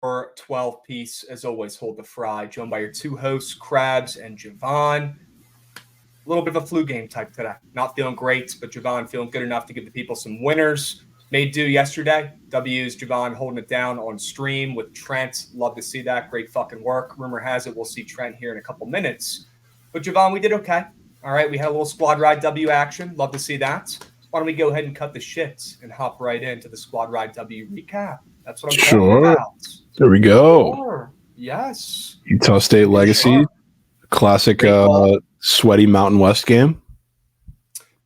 Our 12-piece, as always, hold the fry, joined by your two hosts, Krabs and Javon. A little bit of a flu game type today. Not feeling great, but Javon feeling good enough to give the people some winners. Made do yesterday. W's Javon holding it down on stream with Trent. Love to see that. Great fucking work. Rumor has it we'll see Trent here in a couple minutes. But Javon, we did okay. All right, we had a little squad ride W action. Love to see that. Why don't we go ahead and cut the shit and hop right into the squad ride W recap? That's what I'm talking about. There we go. Sure. Yes. Utah State Legacy. Sure. Classic sweaty Mountain West game.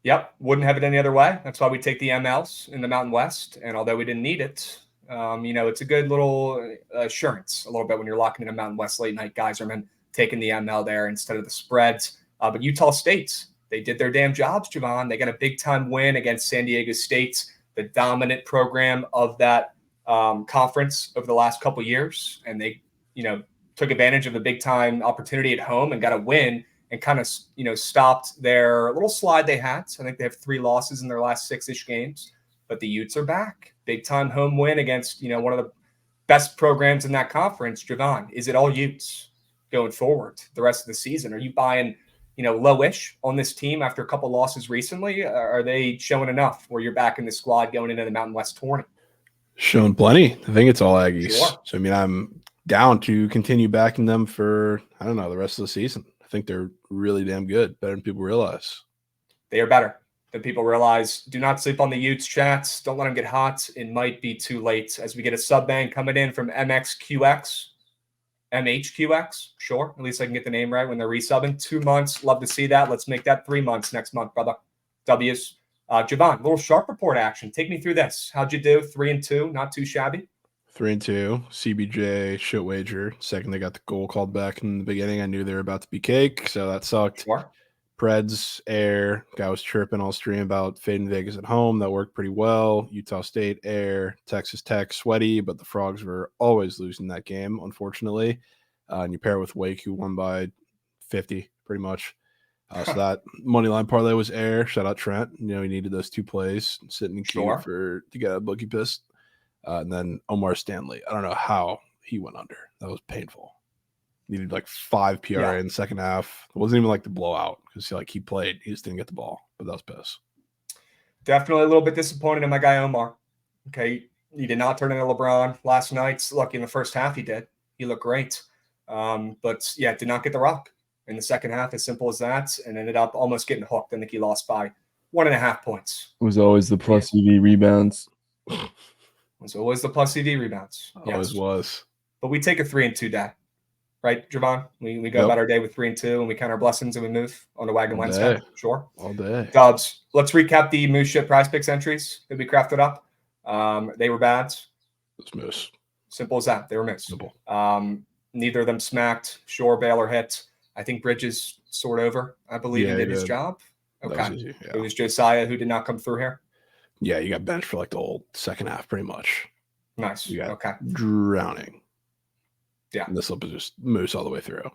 Yep. Wouldn't have it any other way. That's why we take the MLs in the Mountain West. And although we didn't need it, it's a good little assurance a little bit when you're locking in a Mountain West late night Geyserman, taking the ML there instead of the spreads. But Utah State, they did their damn jobs, Javon. They got a big time win against San Diego State, the dominant program of that conference over the last couple of years. And they, took advantage of a big time opportunity at home and got a win and kind of, stopped their little slide they had. So I think they have 3 losses in their last 6-ish games, but the Utes are back. Big time home win against, one of the best programs in that conference. Javon, is it all Utes going forward the rest of the season? Are you buying, lowish on this team after a couple losses recently? Are they showing enough where you're back in the squad going into the Mountain West tourney? Showing plenty. I think it's all Aggies. Sure. So, I'm down to continue backing them for, the rest of the season. I think they're really damn good, better than people realize. They are better than people realize. Do not sleep on the Utes chats. Don't let them get hot. It might be too late as we get a sub bang coming in from MXQX. MHQX. Sure. At least I can get the name right when they're resubbing. 2 months. Love to see that. Let's make that 3 months next month, brother. W's. Javon, little sharp report action. Take me through this. How'd you do? 3-2. Not too shabby. 3-2. CBJ, shit wager. Second, they got the goal called back in the beginning. I knew they were about to be cake, so that sucked. Sure. Preds, air. Guy was chirping all stream about fading Vegas at home. That worked pretty well. Utah State, air. Texas Tech, sweaty, but the Frogs were always losing that game, unfortunately. And you pair it with Wake, who won by 50, pretty much. So that money line parlay was air. Shout out Trent. He needed those 2 plays sitting in queue to get a bookie pissed. And then Omar Stanley. I don't know how he went under. That was painful. Needed like 5 PRA in the second half. It wasn't even like the blowout because he played. He just didn't get the ball. But that was piss. Definitely a little bit disappointed in my guy Omar. Okay, he did not turn into LeBron last night. Look, in the first half he did. He looked great. But did not get the rock in the second half, as simple as that, and ended up almost getting hooked. I think he lost by 1.5 points. It was always the plus EV rebounds. It was always the plus EV rebounds. Always was. But we take a 3-2 day. Right, Javon? We go about our day with 3-2, and we count our blessings, and we move on to Wagon Wednesday. Sure. All day. Dubs. Let's recap the Moose Shit Prize Picks entries that we crafted up. They were bad. It's Moose. Simple as that. They were Moose. Simple. Neither of them smacked. Shore, Baylor hit. I think Bridges soared over, I believe, and did his job. Okay. It was Josiah who did not come through here. Yeah, you got benched for like the whole second half, pretty much. Nice. You got drowning. Yeah. And this was just Moose all the way through.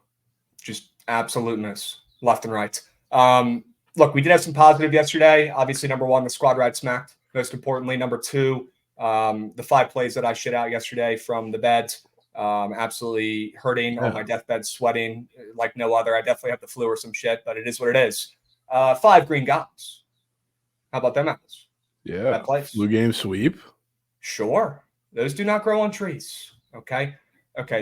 Just absolute Moose, left and right. Look, we did have some positive yesterday. Obviously, number 1, the squad ride smacked. Most importantly, number 2, the 5 plays that I shit out yesterday from the bed. Absolutely hurting on my deathbed, sweating like no other. I definitely have the flu or some shit, but it is what it is. 5 green goblins. How about them apples? Yeah. Flu game sweep. Sure. Those do not grow on trees. Okay.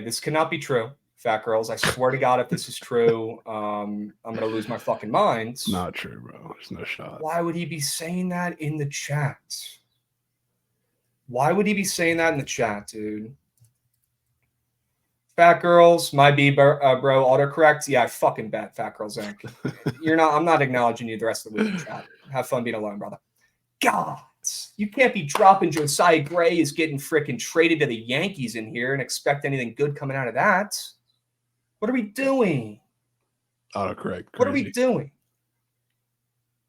This cannot be true, fat girls. I swear to God, if this is true, I'm going to lose my fucking mind. It's not true, bro. There's no shot. Why would he be saying that in the chat? Why would he be saying that in the chat, dude? Fat girls, my B, bro, autocorrect. Yeah, I fucking bet, Fat Girls Inc. I'm not acknowledging you the rest of the week, chat. Have fun being alone, brother. God, you can't be dropping Josiah Gray is getting freaking traded to the Yankees in here and expect anything good coming out of that. What are we doing? Autocorrect. Crazy. What are we doing?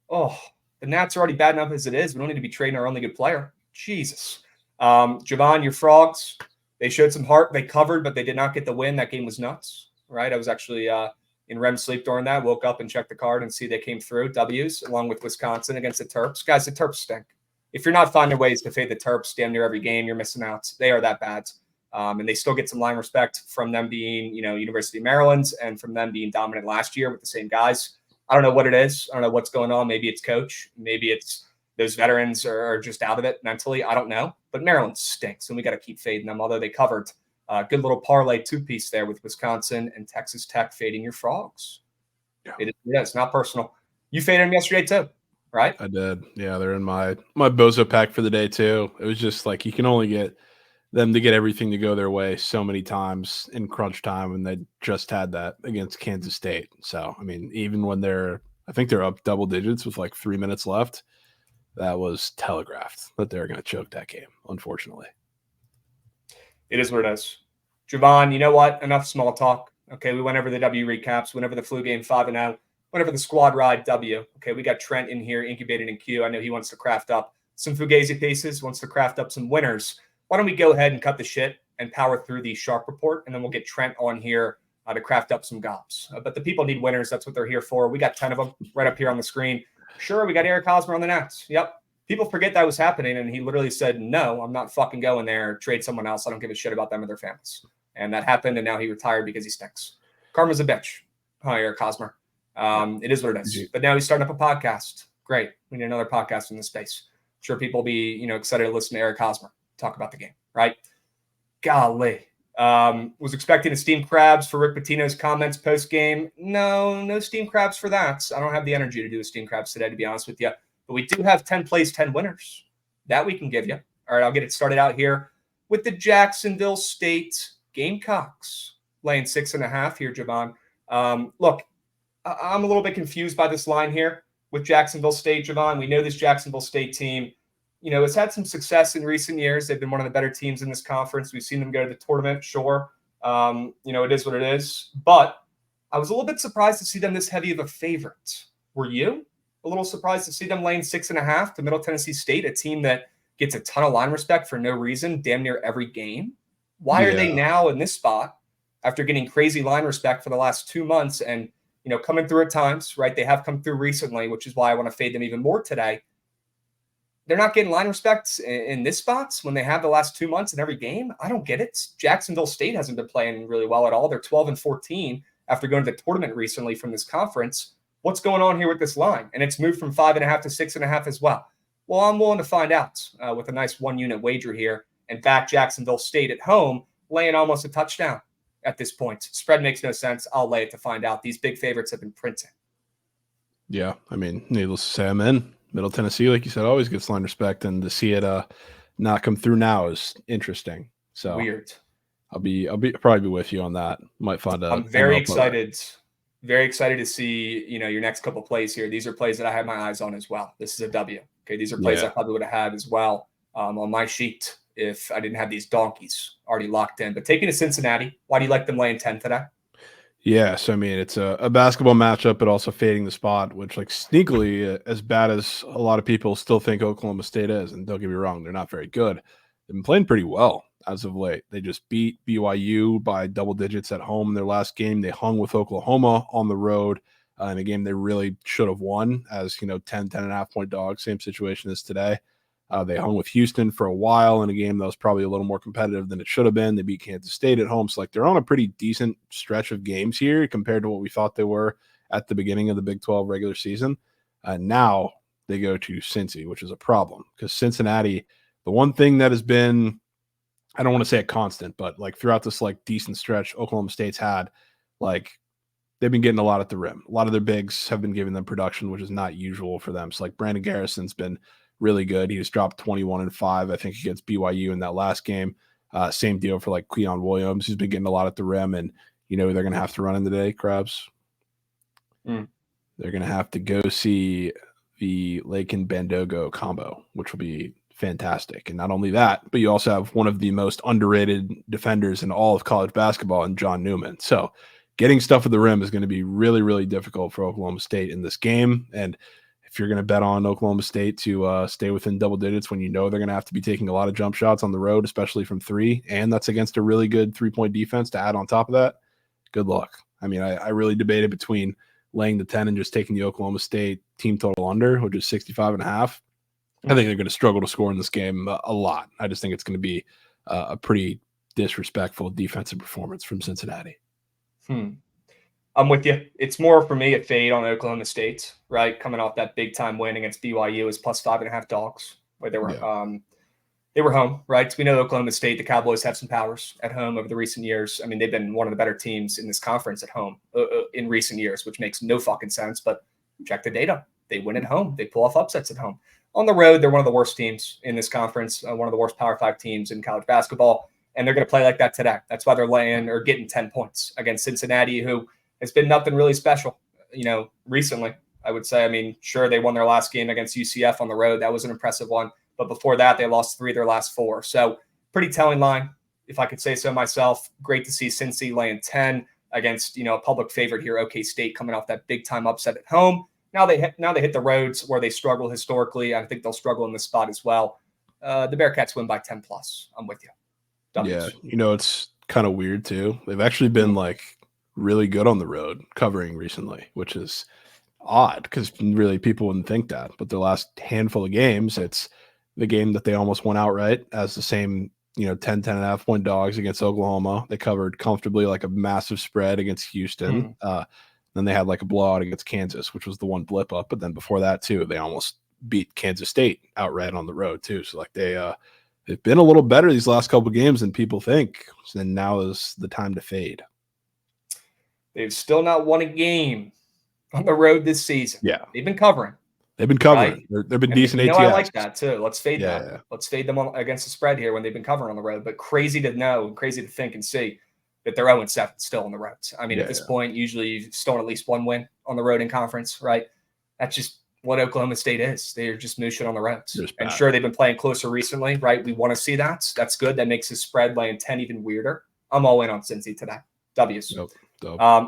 Oh, the Nats are already bad enough as it is. We don't need to be trading our only good player. Jesus. Javon, your Frogs, they showed some heart. They covered, but they did not get the win. That game was nuts, right? I was actually in REM sleep during that. Woke up and checked the card and see they came through. W's along with Wisconsin against the Terps. Guys, the Terps stink. If you're not finding ways to fade the Terps damn near every game, you're missing out. They are that bad. And they still get some line respect from them being, University of Maryland and from them being dominant last year with the same guys. I don't know what it is. I don't know what's going on. Maybe it's coach. Maybe it's those veterans are just out of it mentally. I don't know. But Maryland stinks, and we got to keep fading them, although they covered a good little parlay two-piece there with Wisconsin and Texas Tech fading your Frogs. Yeah. It's not personal. You faded them yesterday too, right? I did. Yeah, they're in my bozo pack for the day too. It was just like you can only get them to get everything to go their way so many times in crunch time, and they just had that against Kansas State. So, I mean, even when I think they're up double digits with like 3 minutes left, that was telegraphed that they're going to choke that game, unfortunately. It is what it is. Javon, you know what? Enough small talk. Okay, we went over the W recaps, went over the flu game 5-0, went over the squad ride W. Okay, we got Trent in here, incubated in Q. I know he wants to craft up some Fugazi pieces, wants to craft up some winners. Why don't we go ahead and cut the shit and power through the sharp report, and then we'll get Trent on here to craft up some gobs. But the people need winners. That's what they're here for. We got 10 of them right up here on the screen. Sure, we got Eric Hosmer on the Nets. Yep. People forget that was happening, and he literally said, no, I'm not fucking going there. Trade someone else. I don't give a shit about them or their families. And that happened, and now he retired because he stinks. Karma's a bitch. Hi, Eric Hosmer. It is what it is. But now he's starting up a podcast. Great. We need another podcast in this space. Sure, people will be excited to listen to Eric Hosmer talk about the game, right? Golly. Was expecting to steam crabs for Rick Pitino's comments post-game. No steam crabs for that. I don't have the energy to do a steam crabs today, to be honest with you. But we do have 10 plays, 10 winners. That we can give you. All right, I'll get it started out here with the Jacksonville State Gamecocks laying 6.5 here, Javon. Look, I'm a little bit confused by this line here with Jacksonville State, Javon. We know this Jacksonville State team, has had some success in recent years. They've been one of the better teams in this conference. We've seen them go to the tournament, sure. It is what it is. But I was a little bit surprised to see them this heavy of a favorite. Were you? A little surprised to see them laying 6.5 to Middle Tennessee State, a team that gets a ton of line respect for no reason, damn near every game. Why are they now in this spot after getting crazy line respect for the last 2 months and, coming through at times, right? They have come through recently, which is why I want to fade them even more today. They're not getting line respect in this spots when they have the last 2 months in every game. I don't get it. Jacksonville State hasn't been playing really well at all. They're 12-14 after going to the tournament recently from this conference. What's going on here with this line? And it's moved from 5.5 to 6.5 as well. Well, I'm willing to find out with a nice 1-unit wager here and back Jacksonville State at home, laying almost a touchdown at this point. Spread makes no sense. I'll lay it to find out. These big favorites have been printing. Yeah, I mean, needless to say, I'm in. Middle Tennessee, like you said, always gets line respect, and to see it not come through now is interesting. So weird. I'll probably be with you on that. Might find a. I'm very excited. Very excited to see, your next couple plays here. These are plays that I have my eyes on as well. This is a W. Okay, these are plays I probably would have had as well on my sheet if I didn't have these donkeys already locked in. But taking to Cincinnati, why do you like them laying 10 today? Yeah, so I mean, it's a basketball matchup, but also fading the spot, which like sneakily, as bad as a lot of people still think Oklahoma State is, and don't get me wrong, they're not very good. They've been playing pretty well as of late. They just beat BYU by double digits at home in their last game. They hung with Oklahoma on the road in a game they really should have won as, 10.5 point dog, same situation as today. They hung with Houston for a while in a game that was probably a little more competitive than it should have been. They beat Kansas State at home. So, they're on a pretty decent stretch of games here compared to what we thought they were at the beginning of the Big 12 regular season. Now they go to Cincy, which is a problem because Cincinnati, the one thing that has been, I don't want to say a constant, but like throughout this like decent stretch Oklahoma State's had, like they've been getting a lot at the rim. A lot of their bigs have been giving them production, which is not usual for them. So, like Brandon Garrison's been really good. He just dropped 21-5, I think, against BYU in that last game. Same deal for like Cleon Williams. He's been getting a lot at the rim, and they're going to have to run in today, Krabs. They're going to have to go see the Lake and Bandogo combo, which will be fantastic. And not only that, but you also have one of the most underrated defenders in all of college basketball in John Newman. So getting stuff at the rim is going to be really, really difficult for Oklahoma State in this game. And if you're going to bet on Oklahoma State to stay within double digits when they're going to have to be taking a lot of jump shots on the road, especially from three, and that's against a really good 3-point defense to add on top of that, good luck. I mean, I really debated between laying the 10 and just taking the Oklahoma State team total under, which is 65.5. I think they're going to struggle to score in this game a lot. I just think it's going to be a pretty disrespectful defensive performance from Cincinnati. I'm with you. It's more for me a fade on Oklahoma State, right? Coming off that big time win against BYU is plus 5.5 dogs, where they were home, right? So we know Oklahoma State, the Cowboys have some powers at home over the recent years. I mean, they've been one of the better teams in this conference at home in recent years, which makes no fucking sense. But check the data. They win at home. They pull off upsets at home. On the road, they're one of the worst teams in this conference, one of the worst Power 5 teams in college basketball. And they're going to play like that today. That's why they're laying or getting 10 points against Cincinnati, who has been nothing really special, recently, I would say. I mean, sure, they won their last game against UCF on the road. That was an impressive one. But before that, they lost 3 of their last 4. So pretty telling line, if I could say so myself. Great to see Cincy laying 10 against, a public favorite here, OK State, coming off that big-time upset at home. Now they hit the roads where they struggle historically. I think they'll struggle in this spot as well. The Bearcats win by 10+. I'm with you. W's. Yeah, it's kind of weird, too. They've actually been, really good on the road covering recently, which is odd because really people wouldn't think that. But the last handful of games, it's the game that they almost won outright as the same, 10.5 point dogs against Oklahoma. They covered comfortably like a massive spread against Houston. Then they had like a blowout against Kansas, which was the one blip up. But then before that, too, they almost beat Kansas State outright on the road, too. So they've been a little better these last couple of games than people think. And now is the time to fade. They've still not won a game on the road this season. Yeah. They've been covering. Right? They've been decent ATS. I like that, too. Let's fade that. Yeah. Let's fade them against the spread here when they've been covering on the road. But crazy to know, crazy to think and see that they're 0-7 still on the road. I mean, at this point, usually you've stolen at least one win on the road in conference, right? That's just what Oklahoma State is. They're just mooshing on the roads. And sure, they've been playing closer recently, right? We want to see that. That's good. That makes his spread laying 10 even weirder. I'm all in on Cincy today. W's. Nope.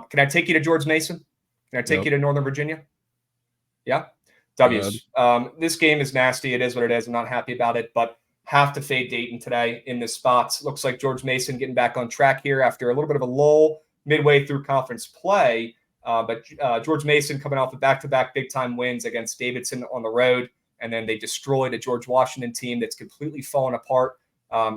Can I take you to George Mason? Can I take you to Northern Virginia? Yeah. W's. This game is nasty. It is what it is. I'm not happy about it, but have to fade Dayton today in this spot. Looks like George Mason getting back on track here after a little bit of a lull midway through conference play. But George Mason coming off of back-to-back big-time wins against Davidson on the road, and then they destroyed a George Washington team that's completely fallen apart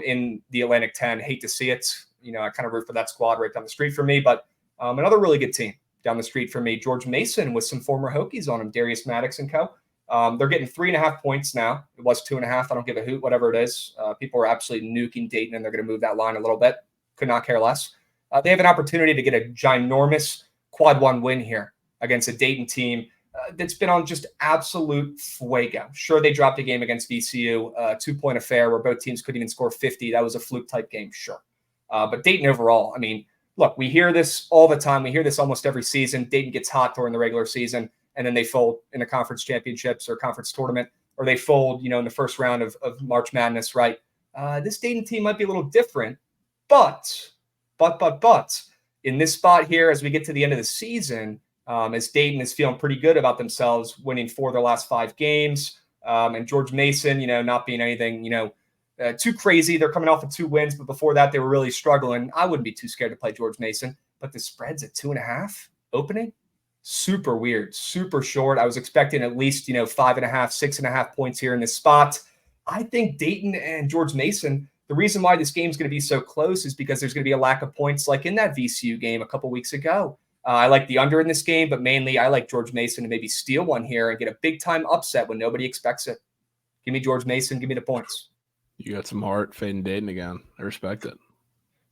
in the Atlantic 10. Hate to see it. I kind of root for that squad right down the street for me, but another really good team down the street for me. George Mason with some former Hokies on him, Darius Maddox and co. They're getting 3.5 points now. It was 2.5. I don't give a hoot, whatever it is. People are absolutely nuking Dayton, and they're going to move that line a little bit. Could not care less. They have an opportunity to get a ginormous quad 1 win here against a Dayton team that's been on just absolute fuego. Sure, they dropped a game against VCU, 2-point affair where both teams couldn't even score 50. That was a fluke-type game, sure. But Dayton overall, I mean, look, we hear this all the time. We hear this almost every season. Dayton gets hot during the regular season, and then they fold in the conference championships or conference tournament, or they fold, in the first round of March Madness, right? This Dayton team might be a little different, but in this spot here, as we get to the end of the season, as Dayton is feeling pretty good about themselves, winning 4 of their last 5 games, and George Mason, not being anything, too crazy. They're coming off of 2 wins, but before that, they were really struggling. I wouldn't be too scared to play George Mason, but the spread's at 2.5 opening. Super weird, super short. I was expecting at least, 5.5, 6.5 points here in this spot. I think Dayton and George Mason, the reason why this game's going to be so close is because there's going to be a lack of points like in that VCU game a couple weeks ago. I like the under in this game, but mainly I like George Mason to maybe steal one here and get a big-time upset when nobody expects it. Give me George Mason. Give me the points. You got some heart fading Dayton again. I respect it.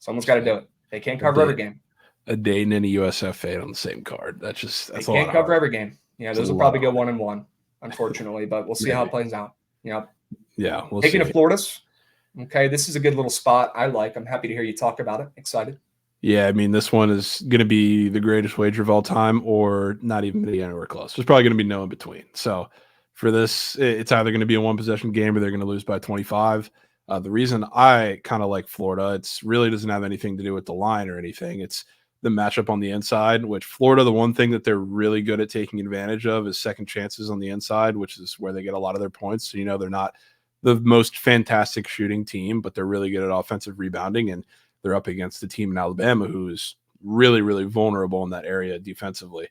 Someone's got to do it. They can't cover every game. A Dayton and a USF fade on the same card. That's they can't cover every game. Yeah, those will probably go 1-1, unfortunately, but we'll see how it plays out. Yeah, we'll Taking see. to Florida's. Okay, this is a good little spot. I'm happy to hear you talk about it. Excited. Yeah, I mean, this one is going to be the greatest wager of all time or not even going to be anywhere close. There's probably going to be no in between. So for this, it's either going to be a 1-possession game or they're going to lose by 25. The reason I kind of like Florida, it's really doesn't have anything to do with the line or anything. It's the matchup on the inside, which Florida, the one thing that they're really good at taking advantage of is second chances on the inside, which is where they get a lot of their points. So, they're not the most fantastic shooting team, but they're really good at offensive rebounding, and they're up against a team in Alabama who is really, really vulnerable in that area defensively.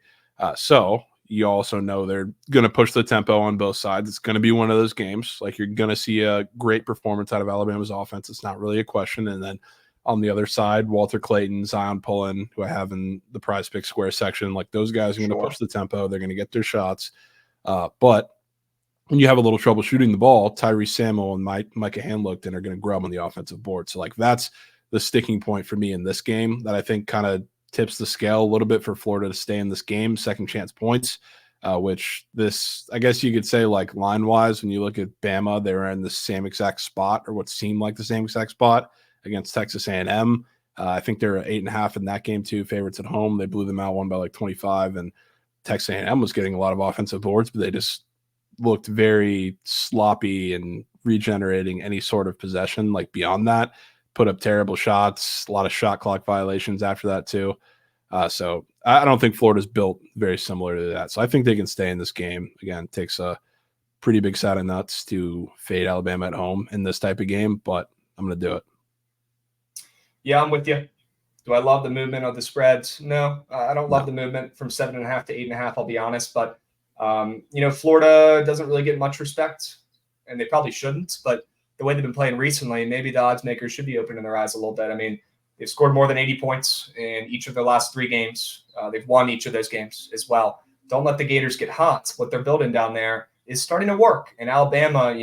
So you also know they're going to push the tempo on both sides. It's going to be one of those games. Like, you're going to see a great performance out of Alabama's offense. It's not really a question. And then on the other side, Walter Clayton, Zion Pullen, who I have in the Prize Pick Square section. Like those guys are going to push the tempo. They're going to get their shots. But when you have a little trouble shooting the ball, Tyrese Samuel and Micah Hanlogton are going to grub on the offensive board. So like that's the sticking point for me in this game that I think kind of tips the scale a little bit for Florida to stay in this game. Second chance points, which this, I guess you could say, like line wise, when you look at Bama, they were in the same exact spot, or what seemed like the same exact spot against Texas A&M. I think they're 8.5 in that game too. Favorites at home. They blew them out, one by like 25, and Texas A&M was getting a lot of offensive boards, but they just looked very sloppy and regenerating any sort of possession. Like beyond that, put up terrible shots, a lot of shot clock violations after that too. So I don't think Florida's built very similar to that. So I think they can stay in this game. Again, it takes a pretty big side of nuts to fade Alabama at home in this type of game, but I'm going to do it. Yeah, I'm with you. Do I love the movement of the spreads? No, I don't love the movement from 7.5 to 8.5. I'll be honest, but Florida doesn't really get much respect, and they probably shouldn't. But the way they've been playing recently, maybe the odds makers should be opening their eyes a little bit. I mean, they've scored more than 80 points in each of their last 3 games. They've won each of those games as well. Don't let the Gators get hot. What they're building down there is starting to work. And Alabama,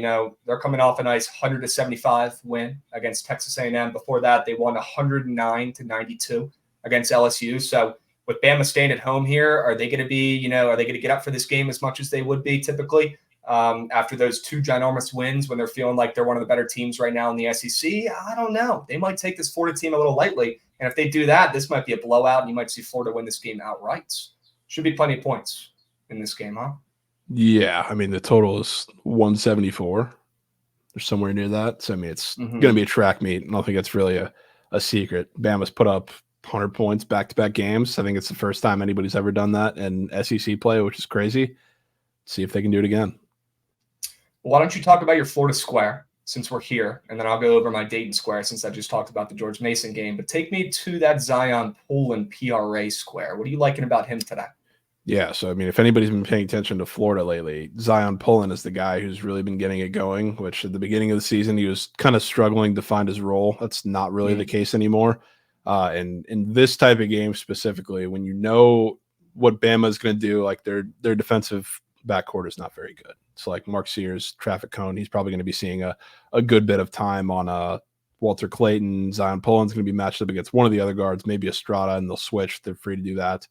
they're coming off a nice 100-75 win against Texas A&M. Before that, they won 109-92 against LSU. So with Bama staying at home here, are they going to be, are they going to get up for this game as much as they would be typically after those 2 ginormous wins when they're feeling like they're one of the better teams right now in the SEC? I don't know. They might take this Florida team a little lightly. And if they do that, this might be a blowout, and you might see Florida win this game outright. Should be plenty of points in this game, huh? Yeah, I mean, the total is 174 or somewhere near that. So, I mean, it's going to be a track meet. I don't think it's really a secret. Bama's put up 100 points back-to-back games. I think it's the first time anybody's ever done that in SEC play, which is crazy. See if they can do it again. Well, why don't you talk about your Florida square since we're here, and then I'll go over my Dayton square since I just talked about the George Mason game. But take me to that Zion Pullen PRA square. What are you liking about him today? Yeah, so I mean, if anybody's been paying attention to Florida lately, Zion Pullen is the guy who's really been getting it going, which at the beginning of the season, he was kind of struggling to find his role. That's not really the case anymore. And in this type of game specifically, when you know what Bama is going to do, like their defensive backcourt is not very good. So like Mark Sears, traffic cone, he's probably going to be seeing a good bit of time on Walter Clayton. Zion Pullen's going to be matched up against one of the other guards, maybe Estrada, and they'll switch. They're free to do that.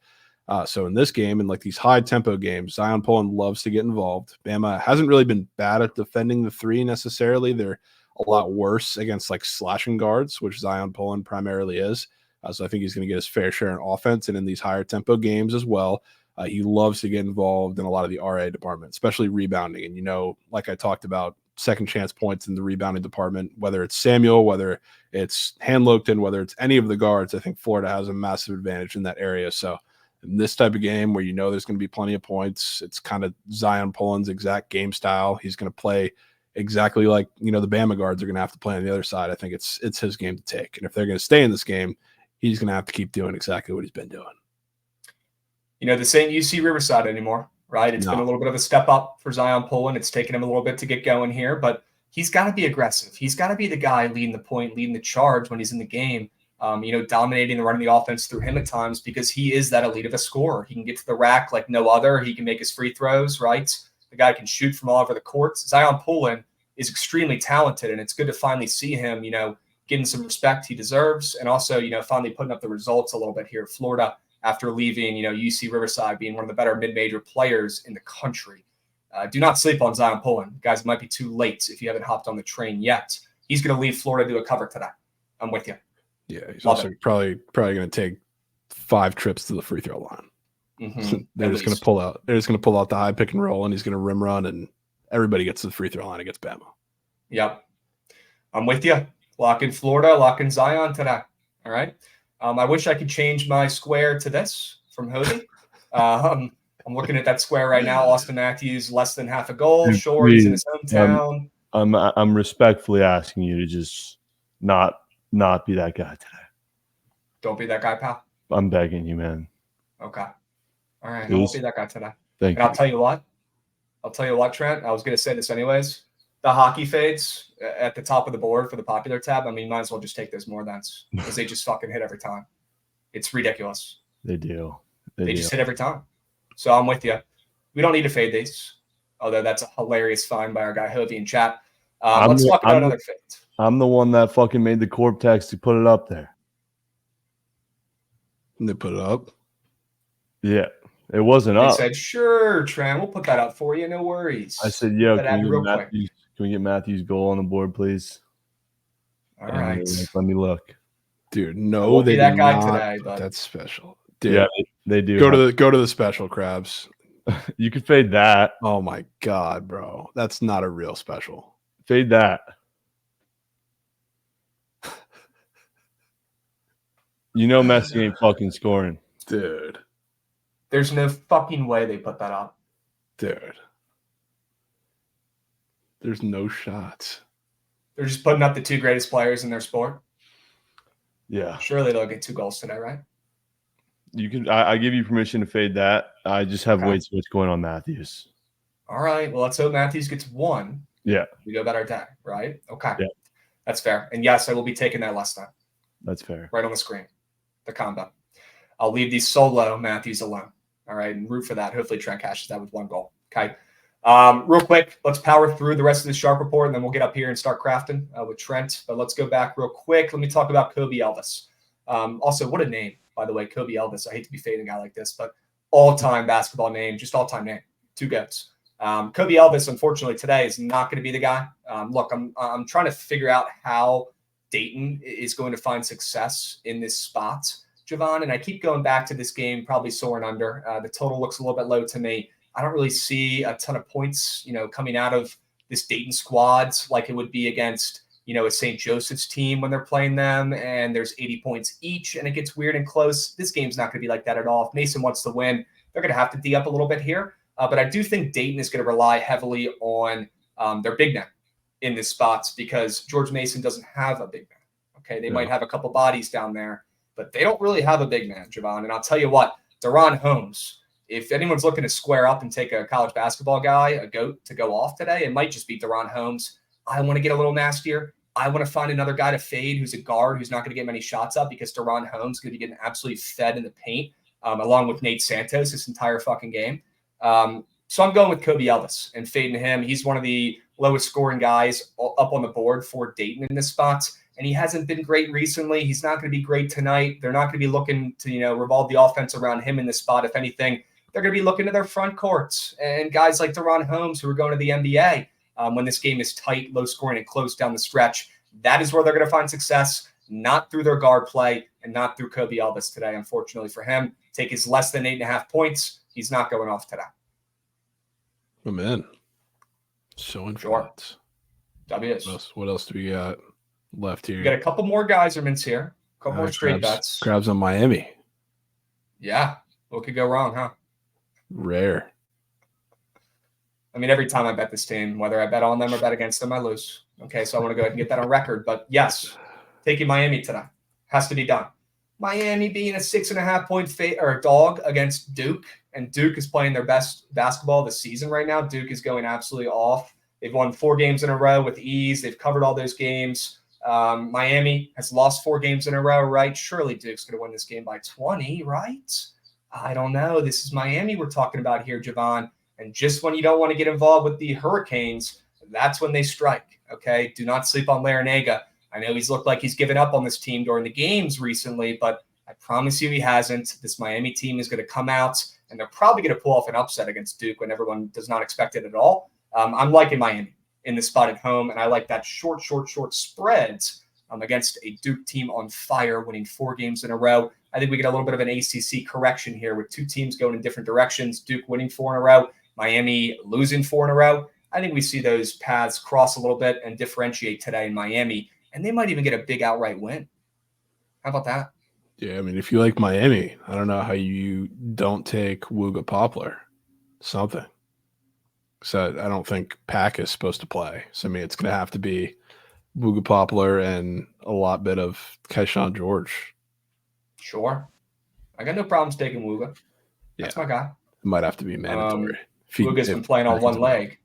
So in this game, in like these high tempo games, Zion Pullen loves to get involved. Bama hasn't really been bad at defending the 3 necessarily. They're a lot worse against like slashing guards, which Zion Pullen primarily is. So I think he's going to get his fair share in offense, and in these higher tempo games as well. He loves to get involved in a lot of the RA department, especially rebounding. And, like I talked about, second chance points in the rebounding department, whether it's Samuel, whether it's Hanlogton, whether it's any of the guards, I think Florida has a massive advantage in that area. So in this type of game where there's going to be plenty of points, it's kind of Zion Pullen's exact game style. He's going to play exactly like, the Bama guards are going to have to play on the other side. I think it's his game to take. And if they're going to stay in this game, he's going to have to keep doing exactly what he's been doing. This ain't UC Riverside anymore, right? It's been a little bit of a step up for Zion Pullen. It's taken him a little bit to get going here, but he's got to be aggressive. He's got to be the guy leading the point, leading the charge when he's in the game. Dominating and running the offense through him at times, because he is that elite of a scorer. He can get to the rack like no other. He can make his free throws, right? The guy can shoot from all over the courts. Zion Pullen is extremely talented, and it's good to finally see him, getting some respect he deserves, and also, finally putting up the results a little bit here at Florida after leaving, UC Riverside being one of the better mid-major players in the country. Do not sleep on Zion Pullen. Guys, it might be too late if you haven't hopped on the train yet. He's going to lead Florida to a cover today. I'm with you. Yeah, he's also probably going to take 5 trips to the free throw line. They're just going to pull out. They're just going to pull out the high pick and roll, and he's going to rim run, and everybody gets to the free throw line against Bama. Yep, I'm with you. Lock in Florida. Lock in Zion today. All right. I wish I could change my square to this from Hody. I'm looking at that square right now. Austin Matthews less than half a goal. Sure, he's in his hometown. I'm respectfully asking you to just not be that guy today. Don't be that guy, pal. I'm begging you, man. Okay. All right. I won't be that guy today. Thank you. I'll tell you what, Trent. I was going to say this anyways. the hockey fades at the top of the board for the popular tab, I mean, might as well just take those more thans because they just fucking hit every time. It's ridiculous. They do. They just hit every time. So I'm with you. We don't need to fade these, although that's a hilarious find by our guy Hovey in chat. Let's talk about another fade. I'm the one that fucking made the corp text to put it up there. And they put it up. Yeah, it wasn't They up. said, "Sure, Tran, we'll put that up for you. No worries." I said, "Yo, Put that can real quick. we get Matthews' goal on the board, please?" All right. Let me look. Dude, I no, won't they be that did guy not today, put but that's special. Dude, Yeah, they do. go to the special, Crabs. You could fade that. Oh my god, bro. That's not a real special. Fade that. You know Messi ain't fucking scoring. Dude. there's no fucking way they put that up. Dude. There's no shots. They're just putting up the two greatest players in their sport. Yeah. Surely they'll get 2 goals today, right? You can I give you permission to fade that. I just have Okay. way too much going on Matthews. All right. Well, let's hope Matthews gets 1. Yeah. We go about our day, right? Okay. Yeah. That's fair. And yes, I will be taking that last time. That's fair. Right on the screen. The combo. I'll leave the solo Matthews alone. All right. And root for that. Hopefully Trent cashes that with 1 goal. Okay. Real quick, let's power through the rest of the sharp report, and then we'll get up here and start crafting with Trent. But let's go back real quick. Let me talk about Kobe Elvis. Also, what a name, by the way, Kobe Elvis. I hate to be fading a guy like this, but all-time basketball name, just all-time name. 2 goats. Kobe Elvis, unfortunately, today is not going to be the guy. Look, I'm trying to figure out how Dayton is going to find success in this spot, Javon, and I keep going back to this game, probably soaring under. The total looks a little bit low to me. I don't really see a ton of points, coming out of this Dayton squads like it would be against, a St. Joseph's team when they're playing them, and there's 80 points each, and it gets weird and close. This game's not going to be like that at all. If Mason wants to win, they're going to have to D up a little bit here. But I do think Dayton is going to rely heavily on their big man in this spots because George Mason doesn't have a big man. Okay, they might have a couple bodies down there, but they don't really have a big man, Javon. And I'll tell you what, Deron Holmes, if anyone's looking to square up and take a college basketball guy, a GOAT, to go off today, it might just be Deron Holmes. I want to get a little nastier. I want to find another guy to fade who's a guard who's not going to get many shots up because Deron Holmes is going to be getting absolutely fed in the paint, along with Nate Santos this entire fucking game. So I'm going with Kobe Elvis and fading him. He's one of the lowest scoring guys up on the board for Dayton in this spot, and he hasn't been great recently. He's not going to be great tonight. They're not going to be looking to, revolve the offense around him in this spot. If anything, they're going to be looking to their front courts and guys like Deron Holmes who are going to the NBA when this game is tight, low scoring, and close down the stretch. That is where they're going to find success, not through their guard play and not through Kobe Elvis today, unfortunately for him. Take his less than 8.5 points. He's not going off today. I'm in. So in Sure. front. W's. What else do we got left here? We got a couple more Geysermans here. A couple more straight bets. Crabs on Miami. Yeah. What could go wrong, huh? Rare. I mean, every time I bet this team, whether I bet on them or bet against them, I lose. Okay, so I want to go ahead and get that on record. But yes, taking Miami today has to be done. Miami being a 6.5 point dog against Duke, and Duke is playing their best basketball this season right now. Duke is going absolutely off. They've won 4 games in a row with ease. They've covered all those games. Miami has lost 4 games in a row, right? Surely Duke's going to win this game by 20, right? I don't know. This is Miami we're talking about here, Javon. And just when you don't want to get involved with the Hurricanes, that's when they strike, okay? Do not sleep on Larinaga. I know he's looked like he's given up on this team during the games recently, but I promise you he hasn't. This Miami team is going to come out, and they're probably going to pull off an upset against Duke when everyone does not expect it at all. I'm liking Miami in this spot at home, and I like that short spreads against a Duke team on fire, winning 4 games in a row. I think we get a little bit of an ACC correction here with 2 teams going in different directions. Duke winning 4 in a row, Miami losing 4 in a row. I think we see those paths cross a little bit and differentiate today in Miami, and they might even get a big outright win. How about that? Yeah, I mean, if you like Miami, I don't know how you don't take Wooga Poplar. Something. So I don't think Pack is supposed to play. So, I mean, it's going to have to be Wooga Poplar and a lot bit of Keyshawn George. Sure. I got no problems taking Wooga. That's my guy. It might have to be mandatory. Wooga's been playing on one leg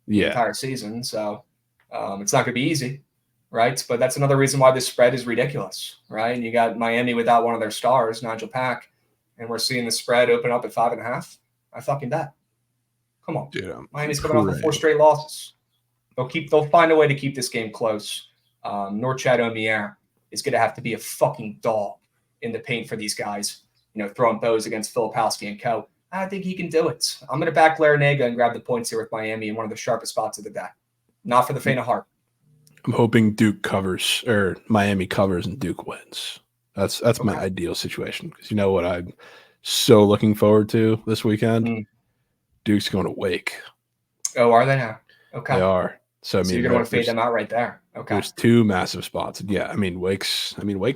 the entire season, so It's not going to be easy, right? But that's another reason why this spread is ridiculous, right? And you got Miami without one of their stars, Nigel Pack, and we're seeing the spread open up at 5.5. I fucking bet. Come on, Dude, Miami's coming off of 4 straight losses. They'll find a way to keep this game close. Norchad Omier is going to have to be a fucking dog in the paint for these guys. Throwing bows against Filipowski and co. I think he can do it. I'm going to back Larinaga and grab the points here with Miami in one of the sharpest spots of the day. Not for the faint of heart. I'm hoping Duke covers, or Miami covers and Duke wins. That's okay. My ideal situation, because you know what I'm so looking forward to this weekend? Duke's going to Wake. Oh, are they now? Okay. They are. So I mean, you're going to want to fade them out right there. Okay. There's 2 massive spots. Yeah, I mean, Wake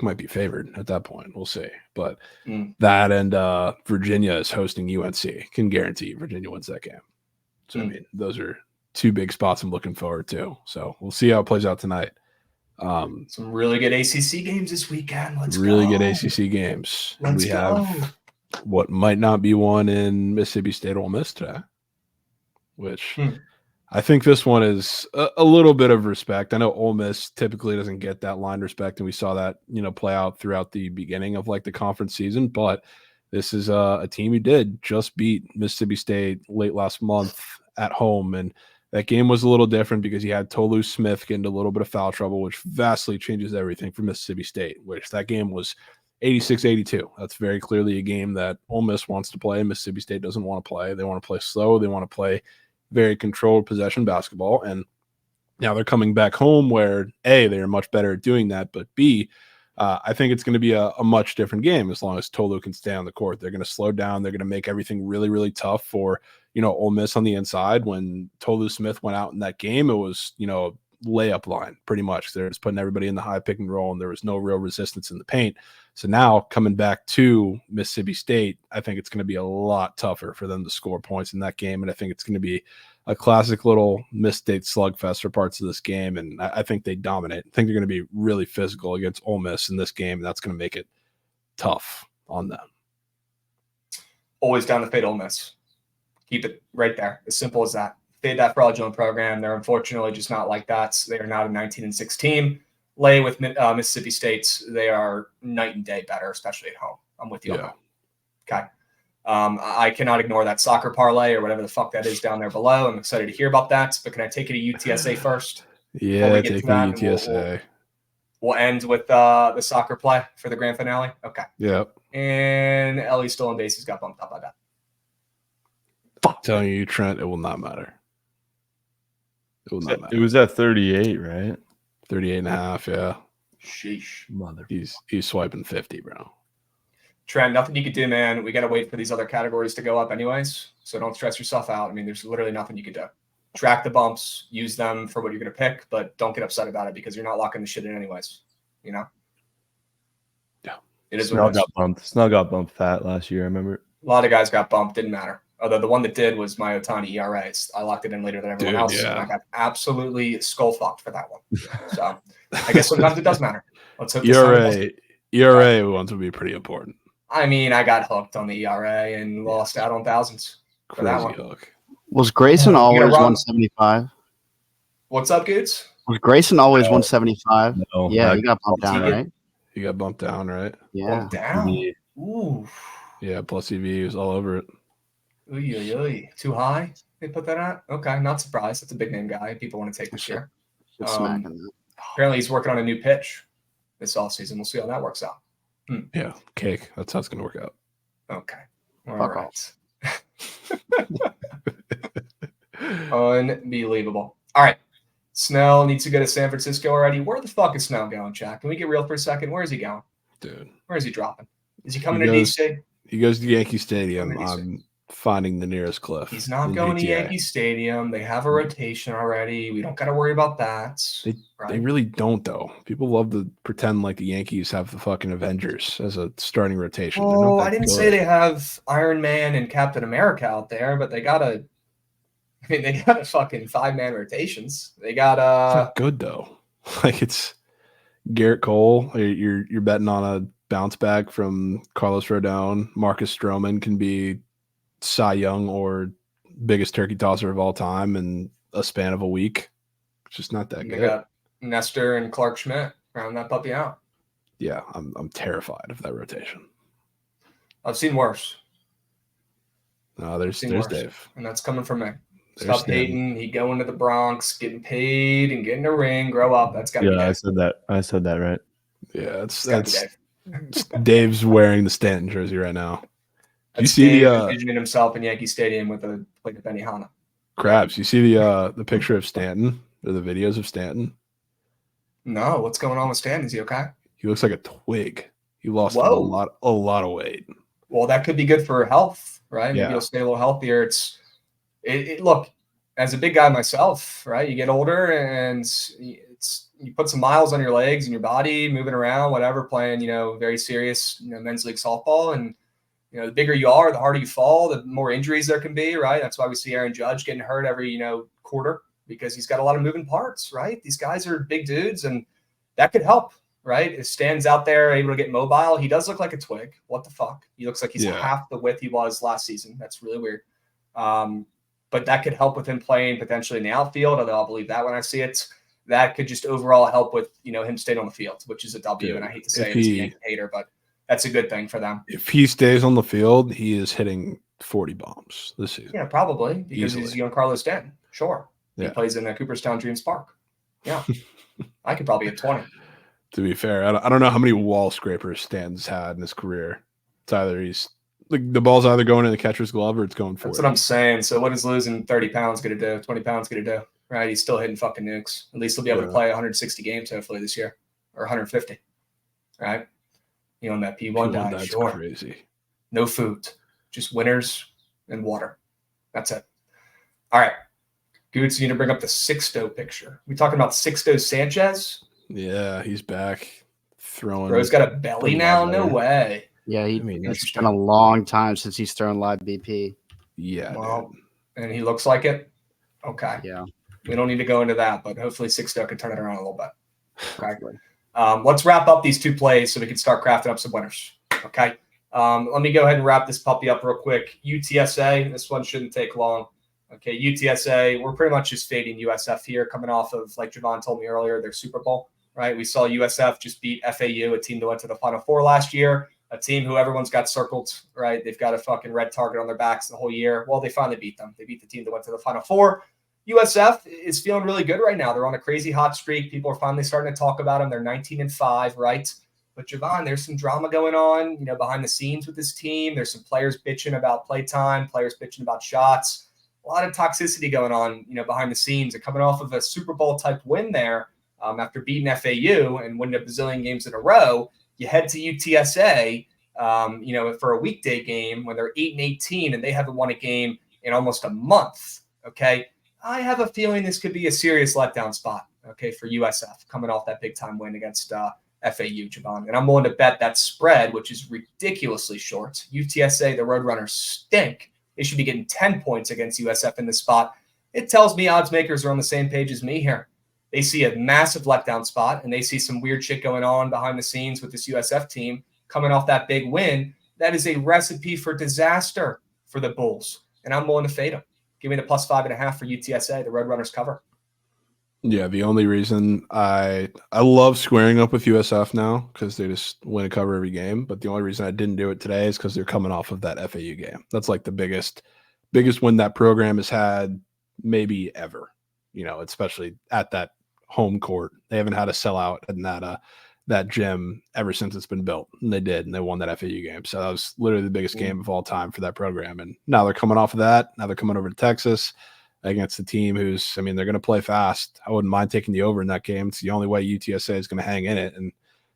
might be favored at that point. We'll see. But that and Virginia is hosting UNC. Can guarantee Virginia wins that game. So I mean, those are 2 big spots I'm looking forward to. So we'll see how it plays out tonight. Some really good ACC games this weekend. Let's really go. Good ACC games. We have what might not be one in Mississippi State Ole Miss today, which I think this one is a little bit of respect. I know Ole Miss typically doesn't get that line respect, and we saw that play out throughout the beginning of like the conference season. But this is a team who did just beat Mississippi State late last month at home, and that game was a little different because you had Tolu Smith get into a little bit of foul trouble, which vastly changes everything for Mississippi State, which that game was 86-82. That's very clearly a game that Ole Miss wants to play. Mississippi State doesn't want to play. They want to play slow. They want to play very controlled possession basketball. And now they're coming back home where, A, they're much better at doing that, but B, I think it's going to be a much different game as long as Tolu can stay on the court. They're going to slow down. They're going to make everything really, really tough for, Ole Miss on the inside. When Tolu Smith went out in that game, it was, layup line pretty much. They're just putting everybody in the high pick and roll, and there was no real resistance in the paint. So now coming back to Mississippi State, I think it's going to be a lot tougher for them to score points in that game. And I think it's going to be a classic little Miss State slugfest for parts of this game. And I think they dominate. I think they're going to be really physical against Ole Miss in this game. And that's going to make it tough on them. Always down to fade Ole Miss. Keep it right there. As simple as that. Fade that fraudulent program. They're unfortunately just not like that. They are not a 19-6 team. Lay with Mississippi State, they are night and day better, especially at home. I'm with you on that. Okay. I cannot ignore that soccer parlay or whatever the fuck that is down there below. I'm excited to hear about that. But can I take you to UTSA first? Yeah, take me to UTSA. We'll end with the soccer play for the grand finale. Okay. Yep. And Ellie Stolen Bases got bumped up by that. Fuck. Telling you, Trent, it will not matter. It will not matter. It was at 38, right? 38.5, yeah. Sheesh. Mother. He's swiping 50, bro. Trent, nothing you could do, man. We got to wait for these other categories to go up anyways. So don't stress yourself out. I mean, there's literally nothing you could do. Track the bumps, use them for what you're going to pick, but don't get upset about it because you're not locking the shit in anyways. Yeah. It is Snell got bumped. Snell got bumped fat last year, I remember. A lot of guys got bumped. Didn't matter. Although the one that did was my Otani ERAs. I locked it in later than everyone else, and I got absolutely skull fucked for that one. So I guess sometimes it does matter. Let's hope ERA ones would be pretty important. I mean, I got hooked on the ERA and lost out on thousands for that one. Hook. Was Grayson always 175? What's up, dudes? Was Grayson always 175? No, yeah, he got bumped down, right? He got bumped down, right? Yeah. Bumped down? Ooh. Yeah, plus EV was all over it. Ooh. Too high? They put that at? Okay, not surprised. That's a big name guy. People want to take this year. Apparently, he's working on a new pitch this offseason. We'll see how that works out. Yeah, cake. That's how it's going to work out. Okay. All right. Unbelievable. All right. Snell needs to go to San Francisco already. Where the fuck is Snell going, Jack? Can we get real for a second? Where is he going? Dude. Where is he dropping? Is he coming to DC? He goes to Yankee Stadium. I'm finding the nearest cliff. He's not going to Yankee Stadium. They have a rotation already. We don't got to worry about that. They really don't, though. People love to pretend like the Yankees have the fucking Avengers as a starting rotation. Oh, I didn't say they have Iron Man and Captain America out there, but they got a fucking 5-man rotations. They got It's not good though. Like it's Garrett Cole. You're betting on a bounce back from Carlos Rodon. Marcus Stroman can be Cy Young or biggest turkey tosser of all time in a span of a week. It's just not that They good. got Nestor and Clark Schmidt round that puppy out. Yeah, I'm terrified of that rotation. I've seen worse. No, there's worse. Dave. And that's coming from me. There's Stop hating. He going to the Bronx, getting paid and getting a ring. Grow up. That's got to be Yeah, Dave. I said that right. Yeah, It's gotta be Dave. Dave's wearing the Stanton jersey right now. Do you That's see Dave the envisioning himself in Yankee Stadium with a Benihana. Crabs? You see the picture of Stanton or the videos of Stanton? No, what's going on with Stan? Is he okay? He looks like a twig. He lost a Whoa. lot of weight. Well, that could be good for health, right? Maybe Yeah. he'll stay a little healthier. Look, as a big guy myself, right? You get older and you put some miles on your legs and your body, moving around, whatever, playing, very serious, men's league softball. And, the bigger you are, the harder you fall, the more injuries there can be, right? That's why we see Aaron Judge getting hurt every, quarter, because he's got a lot of moving parts, right? These guys are big dudes, and that could help, right? It stands out there, able to get mobile. He does look like a twig. What the fuck? He looks like he's half the width he was last season. That's really weird. But that could help with him playing potentially in the outfield, although I'll believe that when I see it. That could just overall help with, him staying on the field, which is a W. Dude, and I hate to say it as a Yankee hater, but that's a good thing for them. If he stays on the field, he is hitting 40 bombs this season. Yeah, probably, because Easily. he's Giancarlo Stanton. Sure. Yeah. He plays in Cooperstown Dreams Park. Yeah. I could probably hit 20. To be fair, I don't know how many wall scrapers Stanton's had in his career. It's either the ball's either going in the catcher's glove or it's going 40. That's what I'm saying. So what is losing 30 pounds going to do? 20 pounds going to do? Right? He's still hitting fucking nukes. At least he'll be able to play 160 games hopefully this year, or 150. Right? On that P1 diet. That's Sure. crazy. No food, just winners and water. That's it. All right. Goots, you need to bring up the Sixto picture. We talking about Sixto Sanchez? Yeah, he's back throwing. Bro's got a belly now? No way. Yeah, it's been a long time since he's thrown live BP. Yeah, well, and he looks like it. Okay. Yeah. We don't need to go into that, but hopefully Sixto can turn it around a little bit. Okay. Let's wrap up these two plays so we can start crafting up some winners. Okay. Let me go ahead and wrap this puppy up real quick. UTSA, this one shouldn't take long. Okay, UTSA, we're pretty much just fading USF here, coming off of, like Javon told me earlier, their Super Bowl, right? We saw USF just beat FAU, a team that went to the Final Four last year, a team who everyone's got circled, right? They've got a fucking red target on their backs the whole year. Well, they finally beat them. They beat the team that went to the Final Four. USF is feeling really good right now. They're on a crazy hot streak. People are finally starting to talk about them. They're 19-5, right? But Javon, there's some drama going on, behind the scenes with this team. There's some players bitching about playtime, players bitching about shots. A lot of toxicity going on, behind the scenes. And coming off of a Super Bowl type win there, after beating FAU and winning a bazillion games in a row, you head to UTSA, for a weekday game when they're 8-18 and they haven't won a game in almost a month. Okay, I have a feeling this could be a serious letdown spot. Okay, for USF coming off that big time win against FAU, Javon, and I'm willing to bet that spread, which is ridiculously short. UTSA, the Roadrunners stink. They should be getting 10 points against USF in this spot. It tells me odds makers are on the same page as me here. They see a massive letdown spot, and they see some weird shit going on behind the scenes with this USF team coming off that big win. That is a recipe for disaster for the Bulls, and I'm willing to fade them. Give me the +5.5 for UTSA. The Roadrunners cover. Yeah, the only reason I love squaring up with USF now because they just win and cover every game. But the only reason I didn't do it today is because they're coming off of that FAU game. That's like the biggest win that program has had maybe ever. Especially at that home court. They haven't had a sellout in that gym ever since it's been built, and they did, and they won that FAU game. So that was literally the biggest game of all time for that program. And now they're coming off of that. Now they're coming over to Texas against the team they're going to play fast. I wouldn't mind taking the over in that game. It's the only way UTSA is going to hang in it. And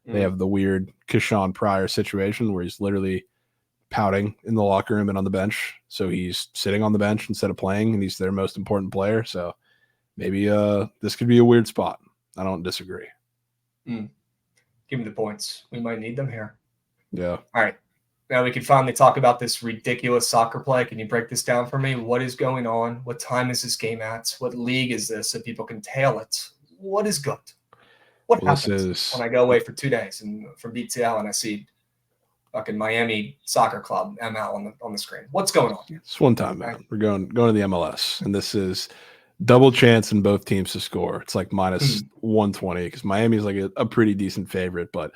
they have the weird Keyshawn Pryor situation where he's literally pouting in the locker room and on the bench. So he's sitting on the bench instead of playing, and he's their most important player. So maybe this could be a weird spot. I don't disagree. Give me the points. We might need them here. Yeah. All right. Now we can finally talk about this ridiculous soccer play. Can you break this down for me? What is going on? What time is this game at? What league is this so people can tail it? What is good? What happens when I go away for 2 days and from BTL and I see fucking Miami Soccer Club ML on the screen? What's going on? It's one time, man. We're going to the MLS, and this is double chance in both teams to score. It's like minus 120 because Miami's like a pretty decent favorite. But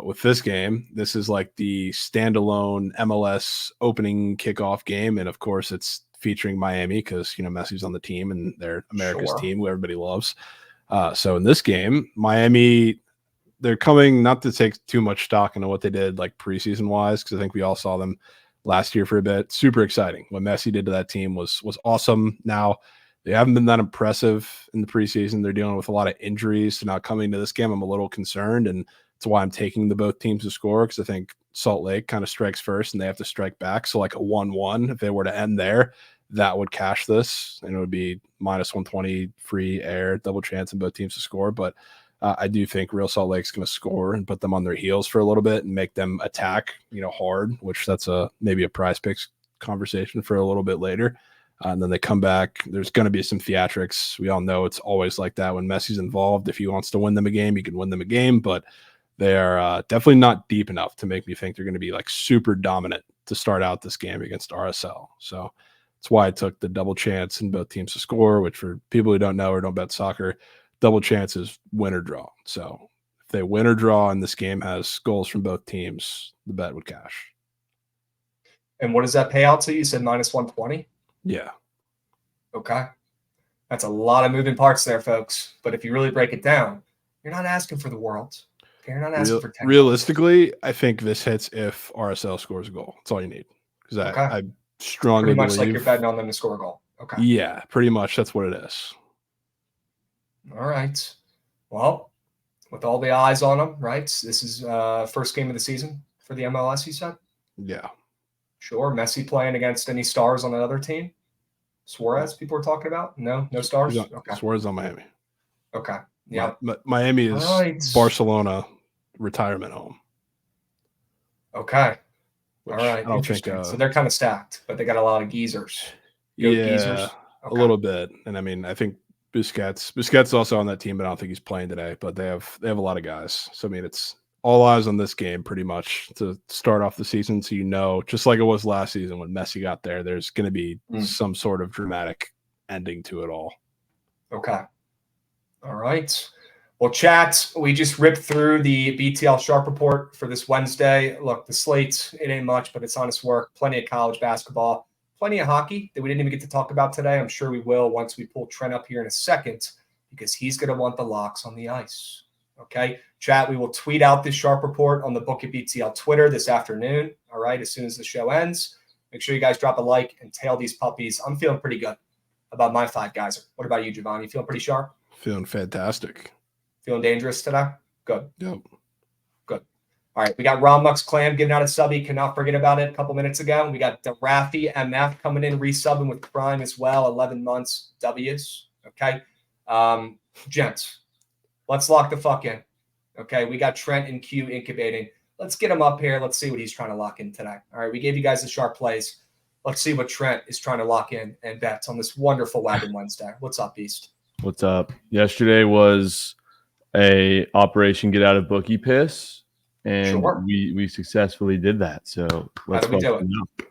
with this game, this is like the standalone MLS opening kickoff game. And of course, it's featuring Miami because, Messi's on the team and they're America's team who everybody loves. So in this game, Miami, they're coming not to take too much stock into what they did like preseason wise, because I think we all saw them last year for a bit. Super exciting. What Messi did to that team was awesome. Now, they haven't been that impressive in the preseason. They're dealing with a lot of injuries. So now coming to this game, I'm a little concerned, and that's why I'm taking the both teams to score, because I think Salt Lake kind of strikes first and they have to strike back. So like a 1-1, if they were to end there, that would cash this, and it would be minus 120 free air, double chance in both teams to score. But I do think Real Salt Lake's going to score and put them on their heels for a little bit and make them attack, hard, which that's maybe a prize picks conversation for a little bit later. And then they come back. There's going to be some theatrics. We all know it's always like that when Messi's involved. If he wants to win them a game, he can win them a game. But they are definitely not deep enough to make me think they're going to be like super dominant to start out this game against RSL. So that's why I took the double chance in both teams to score, which for people who don't know or don't bet soccer, double chance is win or draw. So if they win or draw and this game has goals from both teams, the bet would cash. And what does that pay out to? You said minus 120? Yeah. Okay. That's a lot of moving parts there, folks. But if you really break it down, you're not asking for the world. Okay, you're not asking for 10. Realistically, I think this hits if RSL scores a goal. That's all you need. Because I strongly pretty much believe, like you're betting on them to score a goal. Okay. Yeah, pretty much. That's what it is. All right. Well, with all the eyes on them, right? This is first game of the season for the MLS, you said? Yeah. Sure. Messi playing against any stars on another team? Suarez, people were talking about? No stars? Okay. Suarez on Miami. Okay. Yeah. Miami is Barcelona retirement home. Okay. All right. Interesting. So they're kind of stacked, but they got a lot of geezers. Geezers. Okay. A little bit. And I mean, I think Busquets is also on that team, but I don't think he's playing today. But they have a lot of guys. So I mean, it's all eyes on this game pretty much to start off the season. So just like it was last season when Messi got there, there's going to be some sort of dramatic ending to it all. Okay. All right. Well, chat, we just ripped through the BTL Sharp Report for this Wednesday. Look, the slate, it ain't much, but it's honest work. Plenty of college basketball, plenty of hockey that we didn't even get to talk about today. I'm sure we will once we pull Trent up here in a second, because he's going to want the locks on the ice. Okay, chat, we will tweet out this Sharp Report on the Book at BTL Twitter this afternoon. All right, as soon as the show ends. Make sure you guys drop a like and tail these puppies. I'm feeling pretty good about my 5 guys. What about you, Giovanni? Feeling pretty sharp? Feeling fantastic. Feeling dangerous today? Good. Yep. Good. All right, we got Ron Mux Clam giving out a subby. Cannot forget about it a couple minutes ago. We got the Rafi MF coming in, resubbing with Prime as well. 11 months W's. Okay. Gents, let's lock the fuck in. Okay, we got Trent and Q incubating. Let's get him up here. Let's see what he's trying to lock in today. All right, we gave you guys the sharp plays. Let's see what Trent is trying to lock in and bets on this wonderful Wagon Wednesday. What's up, Beast? What's up? Yesterday was a Operation Get Out of Bookie piss, and we successfully did that. So let's do it.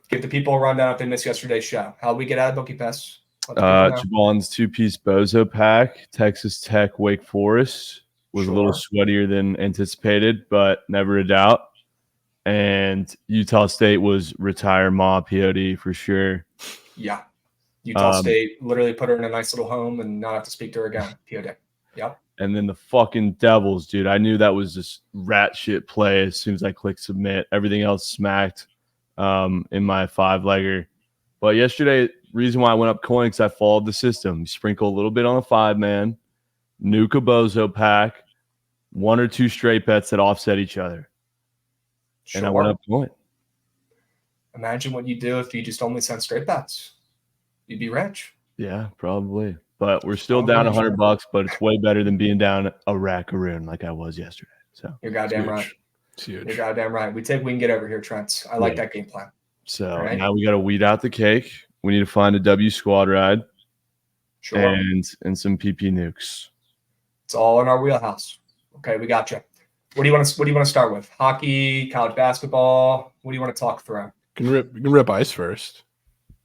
Give the people a rundown if they missed yesterday's show. How we get out of Bookie piss? Javon's 2-piece Bozo pack, Texas Tech, Wake Forest was a little sweatier than anticipated, but never a doubt. And Utah State was retire Ma P.O.D. for sure. Yeah. Utah State literally put her in a nice little home and not have to speak to her again. P.O.D. Yep. And then the fucking Devils, dude. I knew that was just rat shit play as soon as I clicked submit. Everything else smacked in my 5-legger. But yesterday, reason why I went up coin because I followed the system. You sprinkle a little bit on a 5-man, nuke a Bozo pack, 1 or 2 straight bets that offset each other. And I went up coin. Imagine what you do if you just only sent straight bets. You'd be rich. Yeah, probably. But we're still down $100, but it's way better than being down a rackaroon like I was yesterday. So you're goddamn right. It's huge. You're goddamn right. We can get over here, Trent. I like that game plan. So now we got to weed out the cake. We need to find a W squad ride. Sure. And some PP nukes. It's all in our wheelhouse. Okay, we got you. What do you want to start with? Hockey, college basketball? What do you want to talk through? You can rip ice first.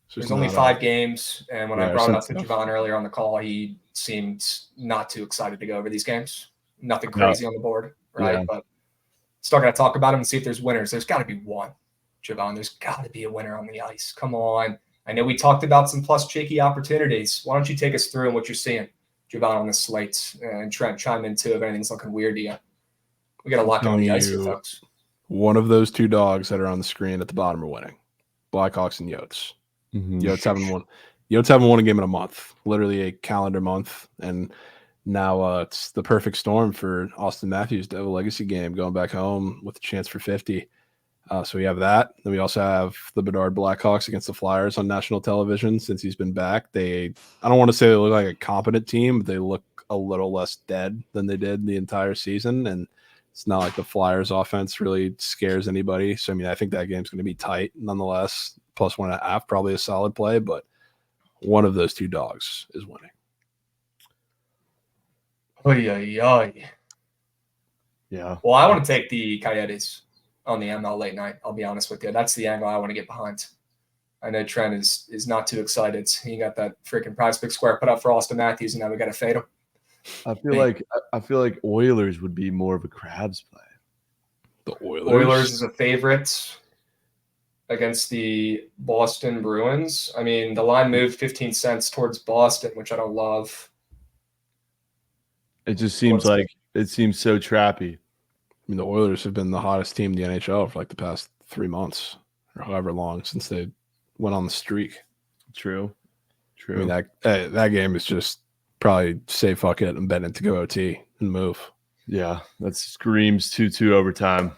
So There's only 5 games, and when I Yeah, brought it up since- to Javon earlier on the call, he seemed not too excited to go over these games. Nothing crazy on the board, right? Yeah. But still got to talk about them and see if there's winners. There's got to be one, Javon. There's got to be a winner on the ice. Come on. I know we talked about some plus cheeky opportunities. Why don't you take us through and what you're seeing, Javon, on the slate, and Trent, chime in too if anything's looking weird to you. We got a lot on the ice here, folks. One of those 2 dogs that are on the screen at the bottom are winning. Blackhawks and Yotes. Mhm. Yotes haven't won. Yotes haven't won a game in a month, literally a calendar month, and now it's the perfect storm for Austin Matthews to have a legacy game going back home with a chance for 50. So we have that. Then we also have the Bedard Blackhawks against the Flyers on national television since he's been back. I don't want to say they look like a competent team, but they look a little less dead than they did the entire season. And it's not like the Flyers offense really scares anybody. So, I mean, I think that game's going to be tight nonetheless. Plus 1.5, probably a solid play, but one of those 2 dogs is winning. Oy, oy, oy. Yeah. Well, I want to take the Coyotes on the ML late night. I'll be honest with you. That's the angle I want to get behind. I know Trent is not too excited. He got that freaking prize pick square put up for Austin Matthews, and now we got to fade him. I feel like Oilers would be more of a Crabs play. The Oilers is a favorite against the Boston Bruins. I mean, the line moved 15 cents towards Boston, which I don't love. It just seems it seems so trappy. I mean, the Oilers have been the hottest team in the NHL for like the past 3 months or however long since they went on the streak. True. I mean, that game is just probably say fuck it and bet it to go OT and move. Yeah, that screams 2-2 overtime.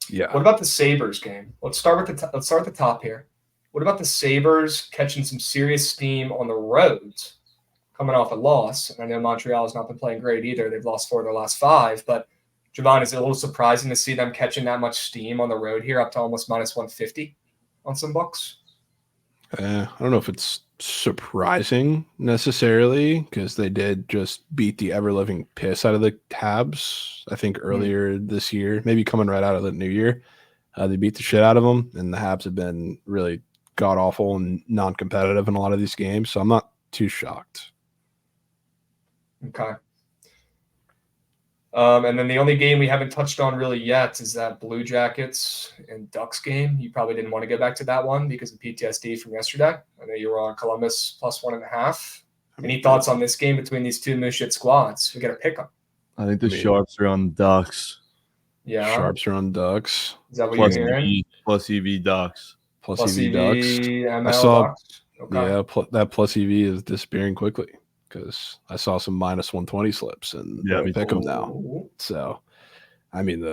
Yeah. What about the Sabres game? Let's start at the top here. What about the Sabres catching some serious steam on the road, coming off a loss? And I know Montreal has not been playing great either. They've lost 4 of their last 5. But, Javon, is it a little surprising to see them catching that much steam on the road here up to almost minus 150 on some books? I don't know if it's surprising necessarily because they did just beat the ever-living piss out of the Habs, I think, earlier this year, maybe coming right out of the new year. They beat the shit out of them, and the Habs have been really god-awful and non-competitive in a lot of these games, so I'm not too shocked. Okay. And then the only game we haven't touched on really yet is that Blue Jackets and Ducks game. You probably didn't want to go back to that one because of PTSD from yesterday. I know you were on Columbus plus 1.5. Any thoughts on this game between these 2 shit squads? We got to pick them. I think the Sharps are on the Ducks. Yeah. Sharps are on Ducks. Is that what you're hearing? Plus EV Ducks. Plus EV Ducks. ML I saw, Ducks. Okay. Yeah, that plus EV is disappearing quickly because I saw some minus 120 slips and pick them now. So, I mean,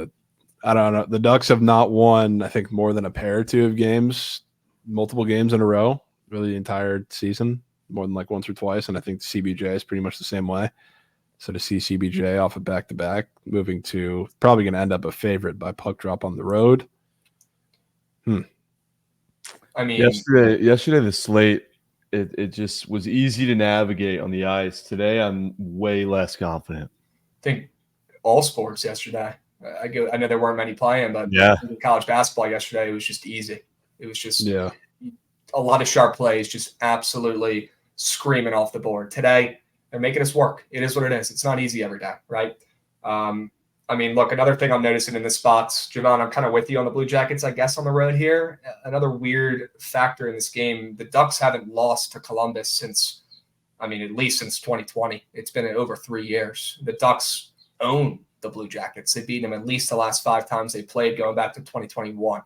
I don't know. The Ducks have not won, I think, more than a pair or 2 of games, multiple games in a row, really the entire season, more than like once or twice. And I think the CBJ is pretty much the same way. So to see CBJ off of back-to-back, moving to probably going to end up a favorite by puck drop on the road. I mean, yesterday the slate, it just was easy to navigate on the ice. Today I'm way less confident. I think all sports yesterday. I know there weren't many playing, but in college basketball yesterday, it was just easy. It was just a lot of sharp plays, just absolutely screaming off the board. Today, they're making us work. It is what it is. It's not easy every day, right? I mean, look, another thing I'm noticing in the spots, Javon, I'm kind of with you on the Blue Jackets, I guess, on the road here. Another weird factor in this game, the Ducks haven't lost to Columbus since, at least since 2020. It's been over 3 years. The Ducks own the Blue Jackets. They beat them at least the last 5 times they played going back to 2021.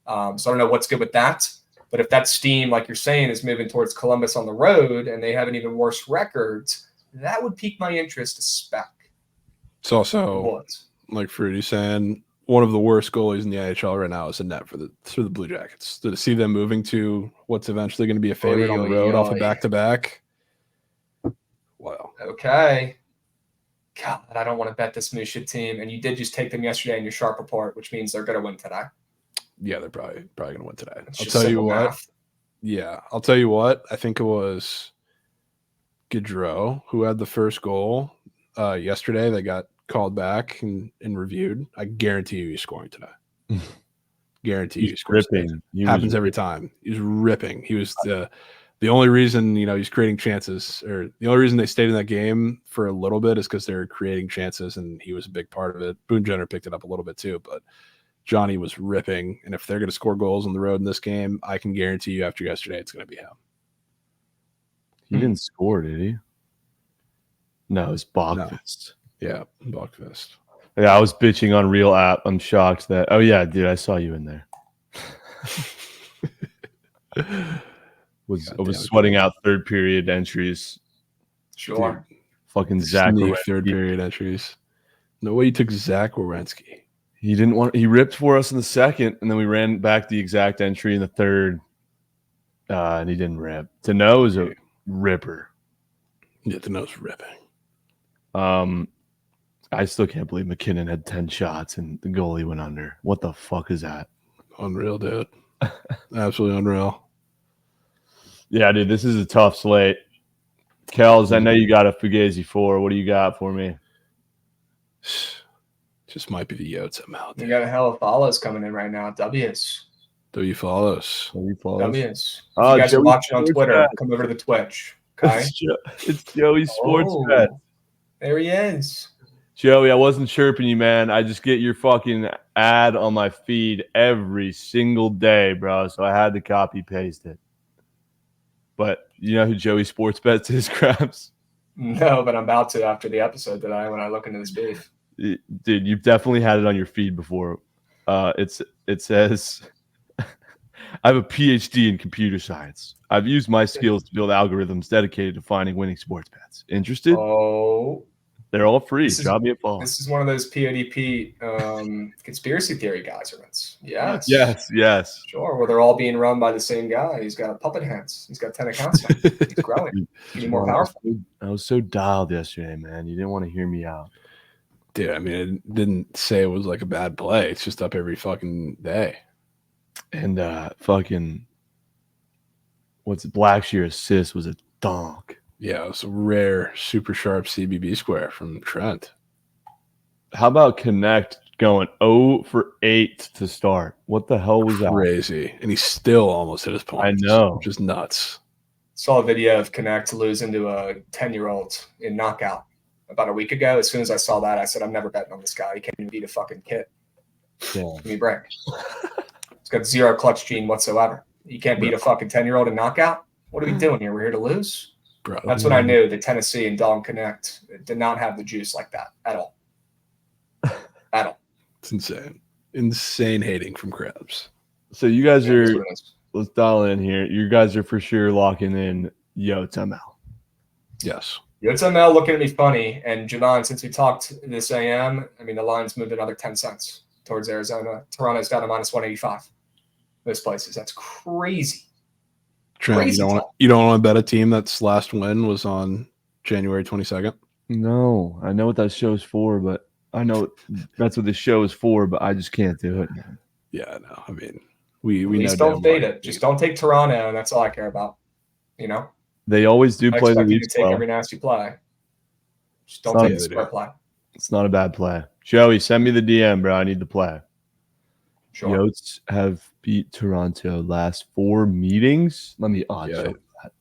So I don't know what's good with that. But if that steam, like you're saying, is moving towards Columbus on the road and they have an even worse record, that would pique my interest to spec. It's also, like Fruity saying, one of the worst goalies in the NHL right now is a net for the Blue Jackets. To see them moving to what's eventually going to be a favorite on the road off a back-to-back. Wow. Okay. God, I don't want to bet this Musha team. And you did just take them yesterday in your sharp report, which means they're going to win today. Yeah, they're probably going to win today. I'll tell you what. Math. Yeah, I'll tell you what. I think it was Gaudreau who had the first goal yesterday. They got called back and reviewed. I guarantee you he's scoring today. Guarantee you. He's ripping. Happens every time. He's ripping. He was the only reason, he's creating chances, or the only reason they stayed in that game for a little bit is because they're creating chances, and he was a big part of it. Boone Jenner picked it up a little bit too, but Johnny was ripping. And if they're going to score goals on the road in this game, I can guarantee you after yesterday, it's going to be him. He didn't score, did he? No, it was Bachfest. No. Yeah, Bachfest. Yeah, I was bitching on Real App. I'm shocked that. Oh yeah, dude, I saw you in there. I was sweating out third period entries. Sure. Dude, fucking Zach. Third period entries. No way you took Zach Werenski. He didn't want. He ripped for us in the second, and then we ran back the exact entry in the third, and he didn't rip. Tano is a ripper. Yeah, Tano's ripping. I still can't believe McKinnon had 10 shots and the goalie went under. What the fuck is that? Unreal, dude. Absolutely unreal. Yeah, dude, this is a tough slate. Kels, I know you got a Fugazi 4. What do you got for me? Just might be the Yotes I'm out there. You got a hell of follows coming in right now. W's. W follows. W's. Oh, If you guys Joey are watching on Sports Twitter, Bet. come over to the Twitch. Okay. It's Joey Sports Bet. There he is. Joey, I wasn't chirping you, man. I just get your fucking ad on my feed every single day, bro. So I had to copy paste it. But you know who Joey Sports Bets is, Krabs? No, but I'm about to after the episode today when I look into this beef. Dude, you've definitely had it on your feed before. It says, I have a PhD in computer science. I've used my skills to build algorithms dedicated to finding winning sports bets. Interested? Oh. They're all free. Drop me a follow. This is one of those PODP conspiracy theory guys, Rince. Yes. Yes. Sure. Well, they're all being run by the same guy. He's got puppet hands. He's got 10 accounts now. He's growing. He's more powerful. I was so dialed yesterday, man. You didn't want to hear me out. Dude, I mean, it didn't say it was like a bad play. It's just up every fucking day. And fucking what's Blackshear assist was a donk. Yeah, it was a rare, super sharp CBB square from Trent. How about Connect going 0 for 8 to start? What the hell was that? Crazy. And he still almost hit his points. I know. Just nuts. Saw a video of Connect losing to a 10-year-old in knockout about a week ago. As soon as I saw that, I said, I'm never betting on this guy. He can't even beat a fucking kid. Yeah. Give me a break. He's got zero clutch gene whatsoever. You can't beat a fucking 10-year-old in knockout? What are we doing here? We're here to lose? Bro. That's when I knew that Tennessee and Dalton Connect did not have the juice like that at all. At all. It's insane. Insane hating from Krabs. So you guys Yeah, that's are, what it is. let's dial in here. You guys are for sure locking in Yotes ML. Yes. Yotes ML looking at me funny. And Javon, since we talked this AM, I mean, the line's moved another 10 cents towards Arizona. Toronto's down to minus 185. Those places. That's crazy. Trent, you don't want to bet a team that's last win was on January 22nd? No, I know what that show's for, but I know that's what this show is for, but I just can't do it, man. Yeah, no. I mean, we Please know don't fade it. Just don't take Toronto, and that's all I care about. You know? They always do I play the expect you to Leafs take well. every nasty play. Just don't Some take the they square do. play. It's not a bad play. Joey, send me the DM, bro. I need the play. Sure. Yotes have beat Toronto last 4 meetings. Let me check.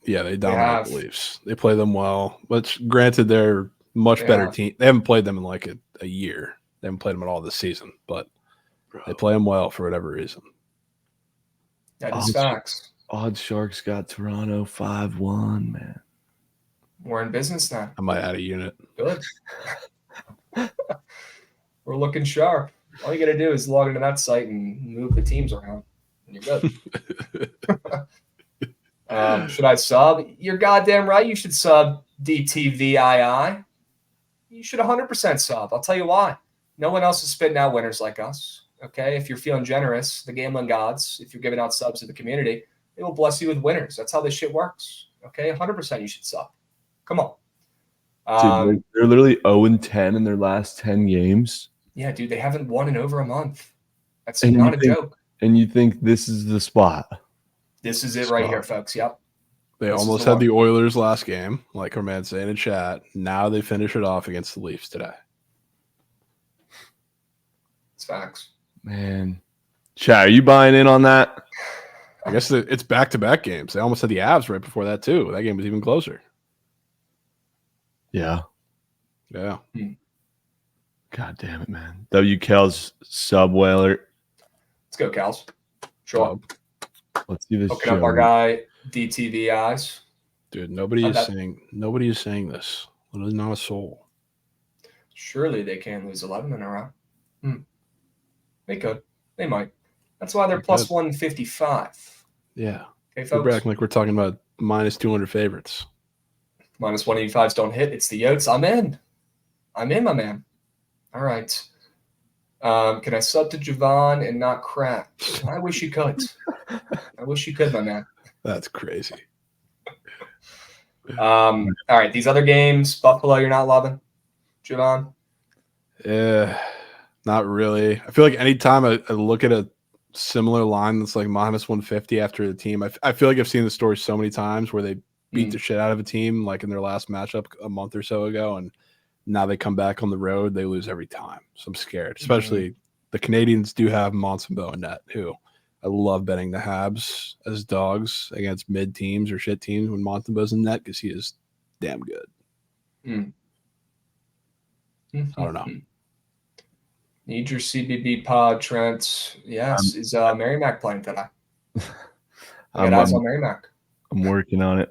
Yeah, they dominate have. the Leafs. They play them well. But granted, they're much better team. They haven't played them in like a year. They haven't played them at all this season, but they play them well for whatever reason. That is facts. Odd Sharks got Toronto 5-1, man. We're in business now. I might add a unit. Good. We're looking sharp. All you got to do is log into that site and move the teams around, and you're good. Should I sub? You're goddamn right. You should sub DTVII. You should 100% sub. I'll tell you why. No one else is spitting out winners like us. Okay, if you're feeling generous, the gambling gods, if you're giving out subs to the community, they will bless you with winners. That's how this shit works. Okay, 100% you should sub. Come on. Dude, they're literally 0-10 in their last 10 games. Yeah, dude, they haven't won in over a month. That's not a joke. And you think this is the spot? This is it right here, folks. Yep. They This is almost the had one. the Oilers last game, like our man saying in chat. Now they finish it off against the Leafs today. It's facts. Man, Chat, are you buying in on that? I guess it's back-to-back games. They almost had the Avs right before that too. That game was even closer. Yeah. Yeah. God damn it, man. WKL's sub whaler. Let's go, Cals. Sure. Let's see this. Hooking up our guy DTV eyes. Dude, nobody is that- saying this. Literally not a soul. Surely they can lose 11 in a row. They could. They might. That's why they're They plus could. 155. Yeah. Okay, We're folks. acting like we're talking about minus 200 favorites. Minus 185s don't hit. It's the Yotes. I'm in, my man. All right. Can I sub to Javon and not crap? I wish you could. I wish you could, my man. That's crazy. All right. These other games, Buffalo, you're not loving, Javon? Yeah, not really. I feel like anytime I look at a similar line that's like minus 150 after the team, I feel like I've seen the story so many times where they beat the shit out of a team like in their last matchup a month or so ago, and now they come back on the road, they lose every time. So I'm scared. Especially the Canadians do have Montembeau in net, who I love betting the Habs as dogs against mid teams or shit teams when Montembeau's in net because he is damn good. I don't know. Need your CBB pod, Trent. Yes. Is Mary Mac playing today? I got eyes on Mary Mac. I'm working on it.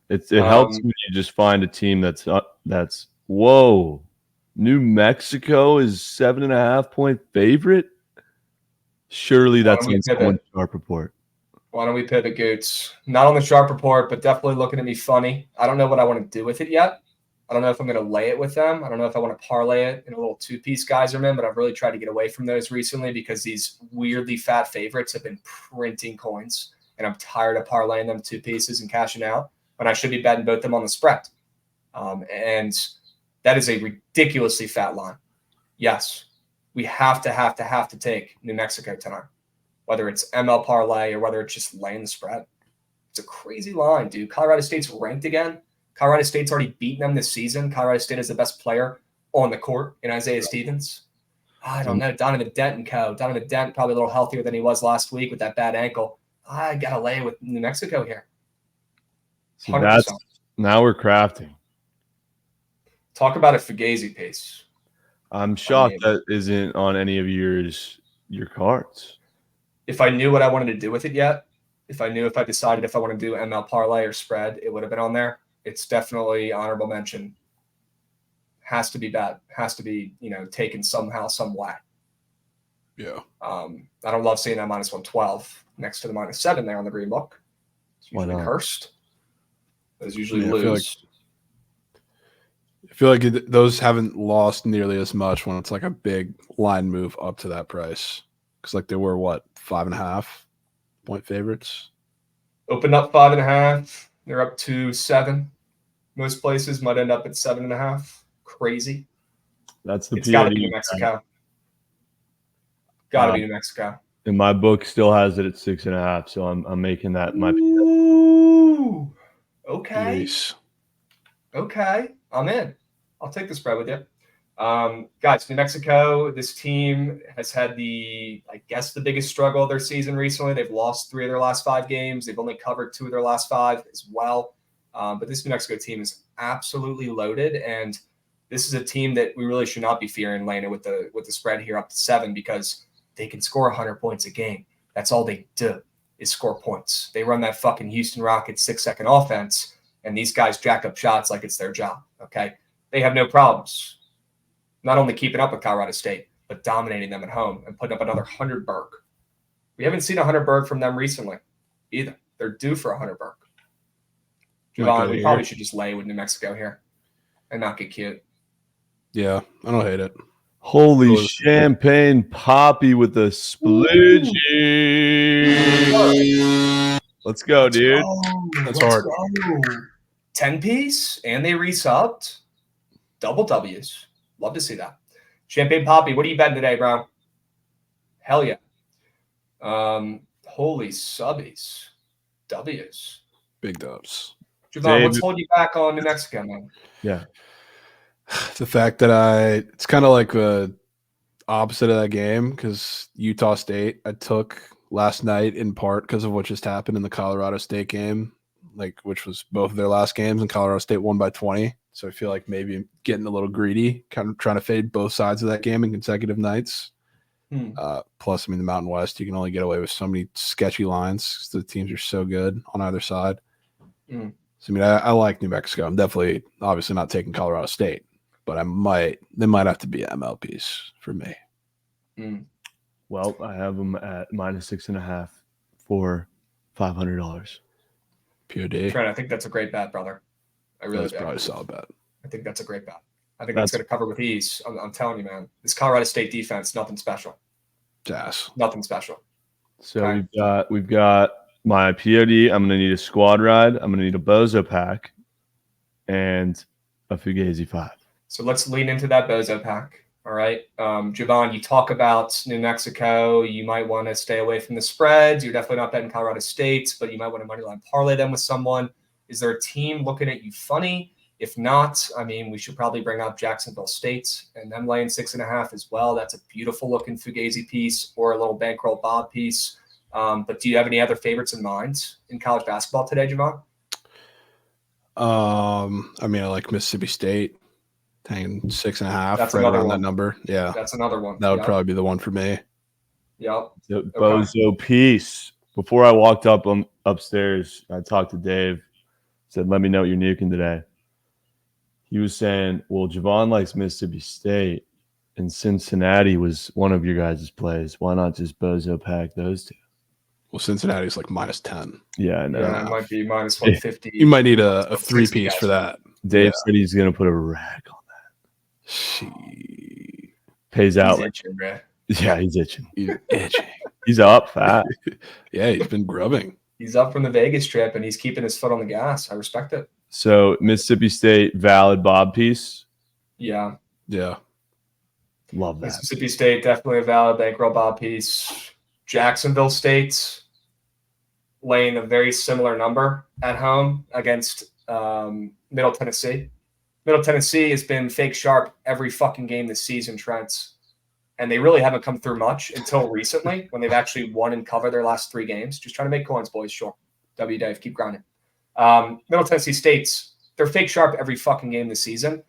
It helps when you just find a team that's whoa. New Mexico is 7.5 point favorite. Surely that's in someone's sharp report. Why don't we pivot, Goots? Not on the sharp report, but definitely looking at me funny. I don't know what I want to do with it yet. I don't know if I'm going to lay it with them. I don't know if I want to parlay it in a little two-piece Geyserman, but I've really tried to get away from those recently because these weirdly fat favorites have been printing coins, and I'm tired of parlaying them two pieces and cashing out when I should be betting both them on the spread. And that is a ridiculously fat line. Yes, we have to take New Mexico tonight, whether it's ML parlay or whether it's just laying the spread. It's a crazy line, dude. Colorado State's ranked again. Colorado State's already beaten them this season. Colorado State is the best player on the court in Isaiah Stevens. I don't know. Donovan Dent and co. Donovan Dent probably a little healthier than he was last week with that bad ankle. I got to lay with New Mexico here. 100%. So now we're crafting. Talk about a Fugazi pace. I'm shocked that isn't on any of your cards. If I knew what I wanted to do with it yet, if I decided if I want to do ML parlay or spread, it would have been on there. It's definitely honorable mention. Has to be bad. Has to be, taken somehow, some way. Yeah. I don't love seeing that minus 112 next to the minus 7 there on the green book. It's usually cursed. Those usually lose. I feel like those haven't lost nearly as much when it's like a big line move up to that price. Because like they were 5.5 point favorites. Opened up 5.5. They're up to 7. Most places might end up at 7.5. Crazy. That's the. It's got to be New Mexico. Got to be New Mexico. And my book still has it at 6.5, so I'm making that my. Ooh. Okay. Nice. Okay. I'm in. I'll take the spread with you. Guys, New Mexico, this team has had the biggest struggle of their season recently. They've lost 3 of their last 5 games. They've only covered 2 of their last 5 as well. But this New Mexico team is absolutely loaded, and this is a team that we really should not be fearing laying it with the spread here up to 7 because they can score 100 points a game. That's all they do is score points. They run that fucking Houston Rockets 6-second offense, and these guys jack up shots like it's their job, okay? They have no problems not only keeping up with Colorado State, but dominating them at home and putting up another 100 Berg. We haven't seen 100 Berg from them recently either. They're due for 100 Berg. Javon, we probably should just lay with New Mexico here and not get cute. Yeah, I don't hate it. Holy champagne poppy with the sploogie. Let's go, dude. That's hard. 10-piece, and they resubbed. Double W's. Love to see that. Champagne Poppy, what are you betting today, bro? Hell yeah. Holy subbies. W's. Big dubs. Javon, what's holding you back on New Mexico, man? Yeah. The fact that it's kind of like opposite of that game because Utah State I took last night in part because of what just happened in the Colorado State game, which was both of their last games, and Colorado State won by 20. So I feel like maybe getting a little greedy, kind of trying to fade both sides of that game in consecutive nights. Plus, I mean, the Mountain West, you can only get away with so many sketchy lines because the teams are so good on either side. So, I mean, I like New Mexico. I'm definitely, obviously not taking Colorado State, but they might have to be MLPs for me. Well, I have them at -6.5 for $500. POD. Trent, I think that's a great bet, brother. I really That's do. probably a solid bet. I think that's a great bet. I think that's going to cover with ease. I'm telling you, man. This Colorado State defense, nothing special. Jazz. Nothing special. So Okay. we've got my POD. I'm going to need a squad ride. I'm going to need a Bozo pack and a Fugazi 5. So let's lean into that Bozo pack. All right. Javon, you talk about New Mexico. You might want to stay away from the spreads. You're definitely not betting Colorado State, but you might want to moneyline parlay them with someone. Is there a team looking at you funny? If not, I mean, we should probably bring up Jacksonville State and them laying 6.5 as well. That's a beautiful looking Fugazi piece or a little bankroll Bob piece. But do you have any other favorites in mind in college basketball today, Javon? I mean, I like Mississippi State, hanging 6.5. That's right another around one. that number. Yeah, That's another one. that would probably be the one for me. Yep. The Bozo piece. Before I walked upstairs, I talked to Dave. Said, "Let me know what you're nuking today." He was saying, "Well, Javon likes Mississippi State, and Cincinnati was one of your guys' plays. Why not just Bozo pack those two?" Well, Cincinnati's like -10. Yeah, I know. Yeah, it might be -150. You might need a 3-piece for that. Dave said he's going to put a rack on that. She Pays out. He's itching, bro. Yeah, he's itching. He's itching. He's up fat. Yeah, he's been grubbing. He's up from the Vegas trip, and he's keeping his foot on the gas. I respect it. So Mississippi State valid Bob piece. Yeah. Yeah. Love that. Mississippi State, definitely a valid bankroll Bob piece. Jacksonville State laying a very similar number at home against Middle Tennessee. Middle Tennessee has been fake sharp every fucking game this season, Trent. And they really haven't come through much until recently when they've actually won and covered their last 3 games. Just trying to make coins, boys. Sure. W. Dave, keep grinding. Middle Tennessee State's, they're fake sharp every fucking game this season.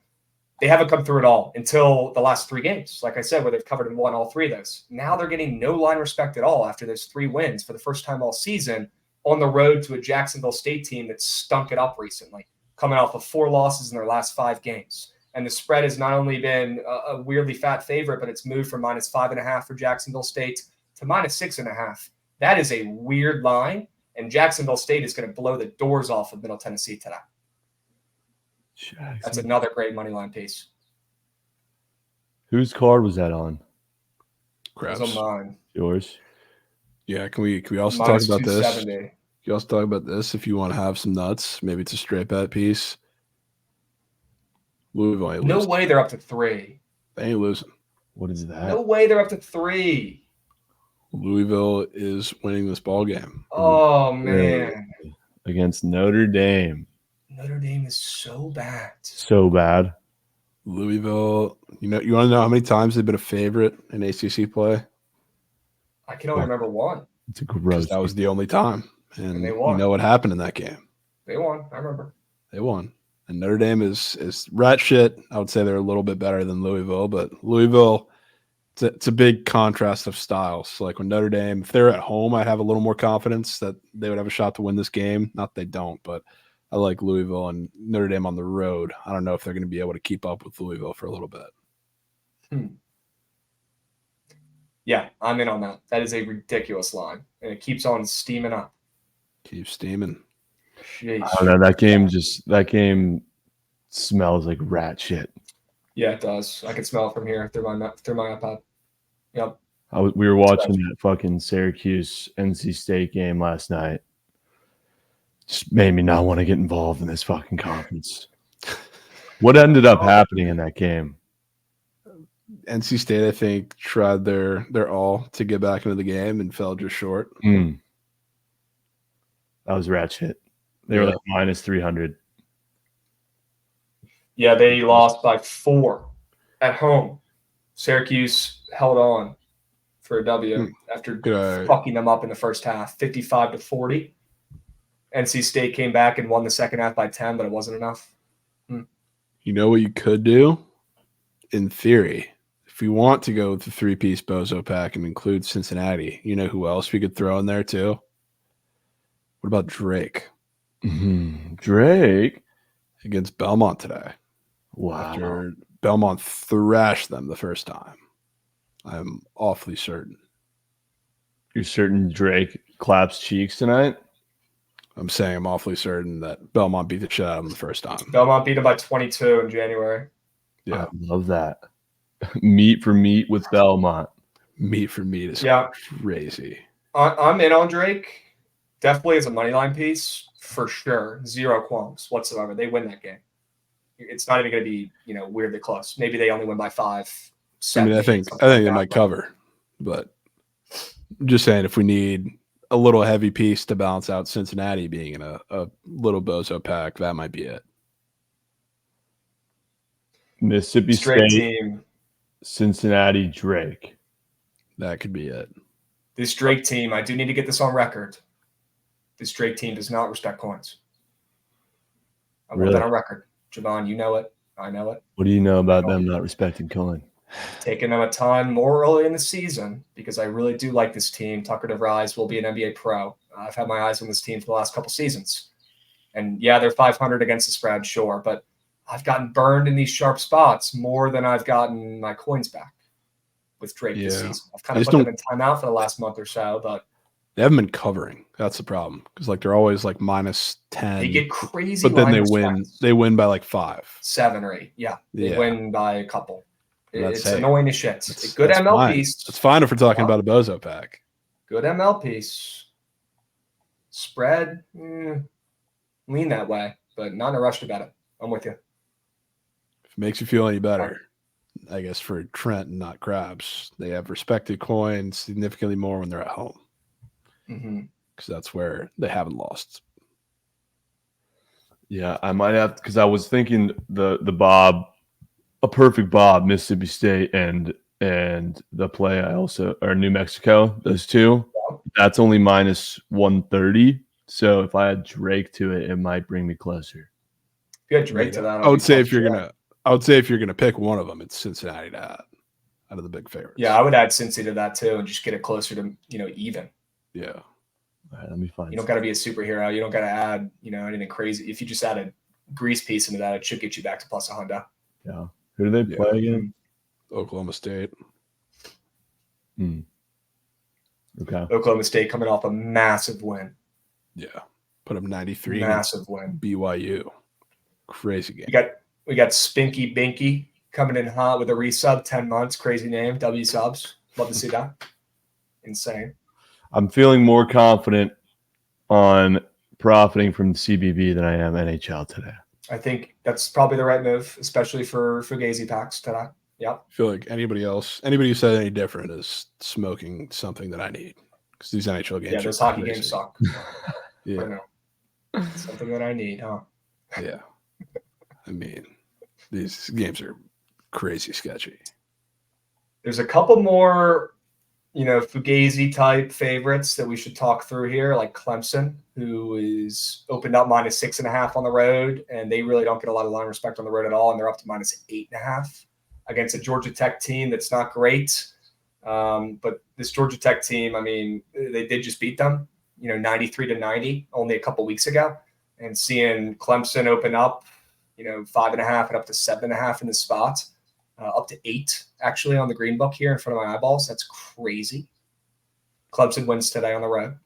They haven't come through at all until the last 3 games. Like I said, where they've covered and won all 3 of those. Now they're getting no line respect at all after those 3 wins for the first time all season on the road to a Jacksonville State team that's stunk it up recently, coming off of 4 losses in their last 5 games. And the spread has not only been a weirdly fat favorite, but it's moved from -5.5 for Jacksonville State to -6.5. That is a weird line, and Jacksonville State is going to blow the doors off of Middle Tennessee today. That's another great money line piece. Whose card was that on? It was on mine. Yours. Yeah. Can we also talk about this? -270. Can you also talk about this if you want to have some nuts? Maybe it's a straight bet piece. Louisville ain't No losing. way they're up to 3. They ain't losing. What is that? No way they're up to 3. Louisville is winning this ball game. Oh, man. Against Notre Dame. Notre Dame is so bad. So bad. Louisville, you want to know how many times they've been a favorite in ACC play? I can only remember one. It's a gross. That was the only time. And they you won. know what happened in that game. They won. I remember. They won. And Notre Dame is rat shit. I would say they're a little bit better than Louisville, but Louisville, it's a big contrast of styles. So like when Notre Dame, if they're at home, I'd have a little more confidence that they would have a shot to win this game. Not they don't, but I like Louisville and Notre Dame on the road. I don't know if they're going to be able to keep up with Louisville for a little bit. Yeah, I'm in on that. That is a ridiculous line, and it keeps on steaming up. Keep steaming. Jeez. I don't know. That game smells like rat shit. Yeah, it does. I can smell it from here through my iPod. Yep. We were watching that fucking Syracuse NC State game last night. Just made me not want to get involved in this fucking conference. What ended up happening in that game? NC State, I think, tried their all to get back into the game and fell just short. That was rat shit. They were like -300. Yeah, they lost by 4 at home Syracuse held on for a W after Good. fucking them up in the first half, 55-40. NC State came back and won the second half by 10, but it wasn't enough. You know what you could do? In theory, if you want to go with the three-piece bozo pack and include Cincinnati, you know who else we could throw in there too? What about Drake Drake. against Belmont today? Wow. After Belmont thrashed them the first time. I'm awfully certain. You're certain Drake claps cheeks tonight? I'm saying I'm awfully certain that Belmont beat the shit out of them the first time. Belmont beat them by 22 in January. Yeah. I love that. Meat for meat with Belmont. Meat for meat is crazy. I'm in on Drake. Definitely as a money line piece, for sure. Zero qualms whatsoever. They win that game. It's not even going to be, weirdly close. Maybe they only win by 5. 7, I think they might cover, but I'm just saying if we need a little heavy piece to balance out Cincinnati being in a little bozo pack, that might be it. Mississippi Straight State, team. Cincinnati, Drake. That could be it. This Drake team, I do need to get this on record. This Drake team does not respect coins. I want that on record. Javon, you know it. I know it. What do you know about them not respecting coin? Taking them a ton more early in the season because I really do like this team. Tucker DeVries will be an NBA pro. I've had my eyes on this team for the last couple seasons. And yeah, they're 500 against the spread, sure. But I've gotten burned in these sharp spots more than I've gotten my coins back with Drake this season. I've kind of put them in timeout for the last month or so, but they haven't been covering. That's the problem because they're always like -10. They get crazy, but then they win. They win by like 5, 7 or 8. Yeah, they win by a couple. It's annoying as shit. It's a good ML fine. piece. It's fine if we're talking about a bozo pack. Good ML piece. Spread, lean that way, but not in a rush to bet it. I'm with you. If it makes you feel any better, I guess for Trent and not Krabs, they have respected coins significantly more when they're at home. Because that's where they haven't lost. Yeah, I might have because I was thinking the Bob, a perfect Bob, Mississippi State and the play I also or New Mexico, those two. That's only -130. So if I had Drake to it, it might bring me closer. If you had Drake to that, I would say if you're gonna pick one of them, it's Cincinnati to add out of the big favorites. Yeah, I would add Cincy to that too, and just get it closer to even. Yeah. All right, let me find. You don't got to be a superhero. You don't got to add anything crazy. If you just add a grease piece into that, it should get you back to plus +100. Yeah. Who do they play again? Oklahoma State. Okay. Oklahoma State coming off a massive win. Yeah. Put them 93. Massive win. BYU. Crazy game. We got Spinky Binky coming in hot with a resub, 10 months. Crazy name. W subs. Love to see that. Insane. I'm feeling more confident on profiting from CBB than I am NHL today. I think that's probably the right move, especially for Fugazi packs today. Yep. I feel like anybody who said any different is smoking something that I need because these NHL games. Yeah, those hockey games suck. Yeah. I know. Something that I need, huh? Yeah. I mean, these games are crazy sketchy. There's a couple more, Fugazi type favorites that we should talk through here, like Clemson, who is opened up -6.5 on the road, and they really don't get a lot of line respect on the road at all, and they're up to -8.5 against a Georgia Tech team that's not great. But this Georgia Tech team, I mean, they did just beat them, 93-90 only a couple weeks ago, and seeing Clemson open up, 5.5 and up to 7.5 in the spot. Up to 8 actually on the green book here in front of my eyeballs. That's crazy. Clemson wins today on the road.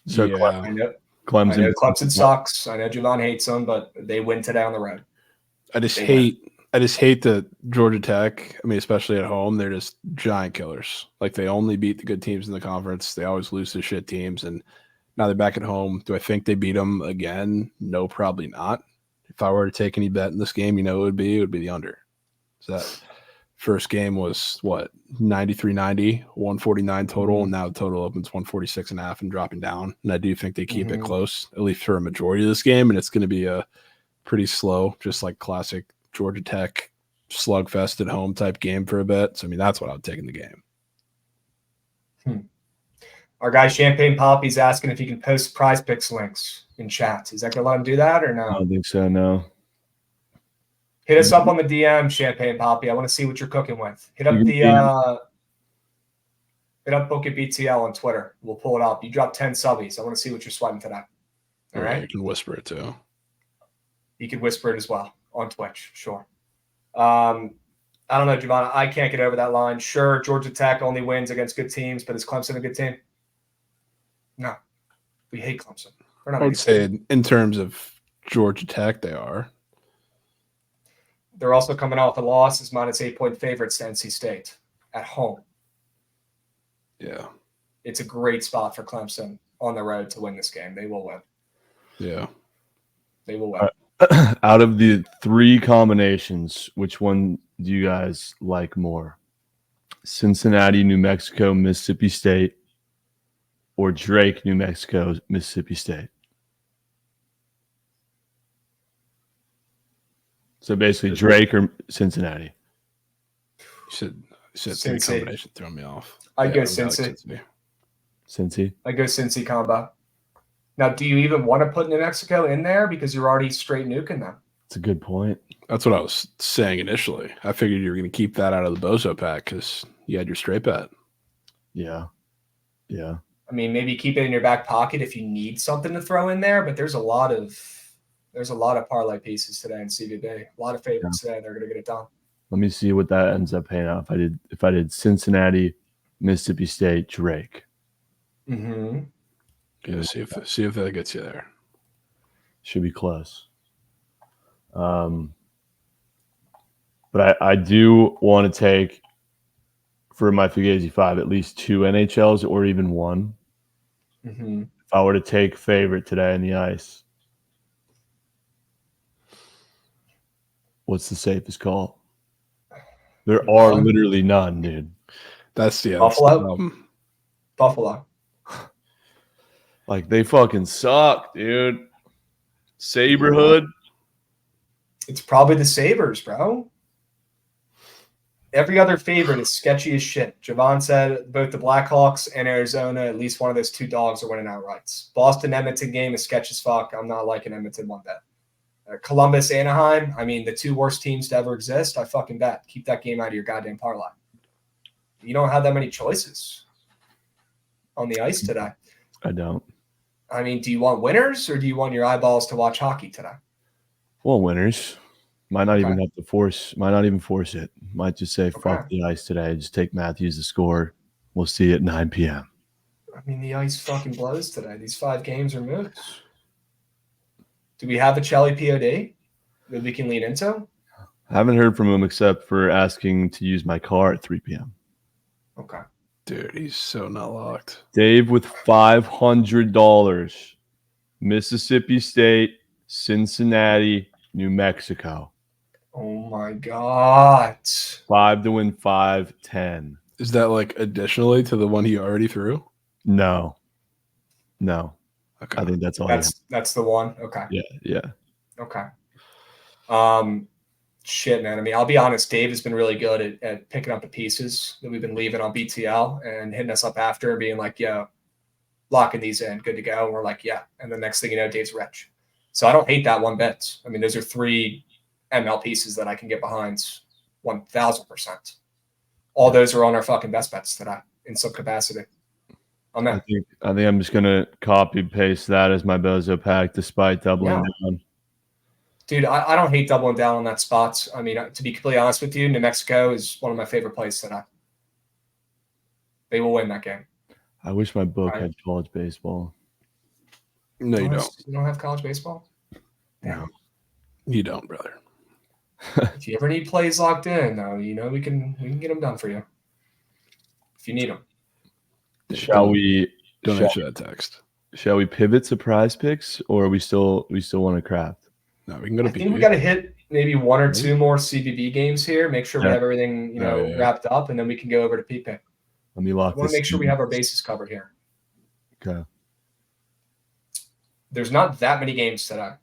So yeah. I know Clemson sucks. I know Javon hates them, but they win today on the road. I just hate that Georgia Tech. I mean, especially at home, they're just giant killers. Like they only beat the good teams in the conference. They always lose to shit teams, and now they're back at home. Do I think they beat them again? No, probably not. If I were to take any bet in this game, it would be the under. So that first game was what 93-90, 149 total, and now the total opens 146.5 and dropping down. And I do think they keep it close, at least for a majority of this game, and it's going to be a pretty slow, just like classic Georgia Tech slugfest at home type game for a bit. So I mean, that's what I would take in the game. Our guy Champagne Poppy's asking if he can post Prize Picks links in chat. Is that gonna let him do that or I no? don't think so. No. Hit us up on the DM, Champagne Poppy. I want to see what you're cooking with. Hit up hit up Book It BTL on Twitter. We'll pull it up. You dropped 10 subbies. I want to see what you're sweating today. All right. You can whisper it too. You can whisper it as well on Twitch. Sure. I don't know, Giovanna. I can't get over that line. Sure, Georgia Tech only wins against good teams, but is Clemson a good team? No. We hate Clemson. We're not I would say in terms of Georgia Tech, they are. They're also coming off a loss as minus 8-point favorites to NC State at home. Yeah. It's a great spot for Clemson on the road to win this game. They will win. Yeah. They will win. Out of the 3 combinations, which one do you guys like more? Cincinnati, New Mexico, Mississippi State, or Drake, New Mexico, Mississippi State? So basically Drake or Cincinnati. You said 3 Cincy. combination throwing me off. I'd go I like Cincy. Cincy? I go Cincy combo. Now, do you even want to put New Mexico in there because you're already straight nuking them? That's a good point. That's what I was saying initially. I figured you were going to keep that out of the Bozo pack because you had your straight bet. Yeah. Yeah. I mean, maybe keep it in your back pocket if you need something to throw in there. But there's a lot of parlay pieces today in CVB. A lot of favorites today. They're going to get it done. Let me see what that ends up paying out. If I did Cincinnati, Mississippi State, Drake. Mm-hmm. Yeah, see if that gets you there. Should be close. But I do want to take for my Fugazi 5 at least 2 NHLs or even 1. Mm-hmm. If I were to take favorite today in the ice, what's the safest call? There are literally none, dude. That's Buffalo. Buffalo. Like they fucking suck, dude. Saberhood. It's probably the Sabres, bro. Every other favorite is sketchy as shit. Javon said both the Blackhawks and Arizona, at least one of those 2 dogs are winning outrights. Boston-Edmonton game is sketch as fuck. I'm not liking Edmonton one bit. Columbus-Anaheim, I mean, the 2 worst teams to ever exist, I fucking bet. Keep that game out of your goddamn parlay. You don't have that many choices on the ice today. I don't. I mean, do you want winners or do you want your eyeballs to watch hockey today? Well, winners. Might not even have to force. Might not even force it. Might just say fuck the ice today. Just take Matthews to score. We'll see at 9 p.m. I mean, the ice fucking blows today. These 5 games are moves. Do we have a Chelly POD that we can lean into? I haven't heard from him except for asking to use my car at 3 p.m. Okay. Dude, he's so not locked. Dave with $500. Mississippi State, Cincinnati, New Mexico. Oh my God. 5 to win 5-10. Is that like additionally to the one he already threw? No. Okay. I think that's all. That's the one. Okay. Yeah. Okay. Shit, man. I mean, I'll be honest. Dave has been really good at picking up the pieces that we've been leaving on BTL and hitting us up after and being like, yo, locking these in, good to go. And we're like, yeah. And the next thing you know, Dave's rich. So I don't hate that one bit. I mean, those are 3 ML pieces that I can get behind 1,000%. All those are on our fucking best bets today in some capacity. I think I'm just gonna copy paste that as my Bozo pack, despite doubling down. Dude, I don't hate doubling down on that spot. I mean, to be completely honest with you, New Mexico is one of my favorite plays today. They will win that game. I wish my book had college baseball. No, you don't. You don't have college baseball? No. You don't, brother. If you ever need plays locked in, though, you know we can get them done for you. If you need them. Shall we? Don't answer that text. Shall we pivot to Prize Picks, or we still want to craft? No, we can go to. I think we got to hit maybe 1 or 2 more CBB games here. Make sure we have everything wrapped up, and then we can go over to PP. Let me lock. I want to make sure we have our bases covered here. Okay. There's not that many games today.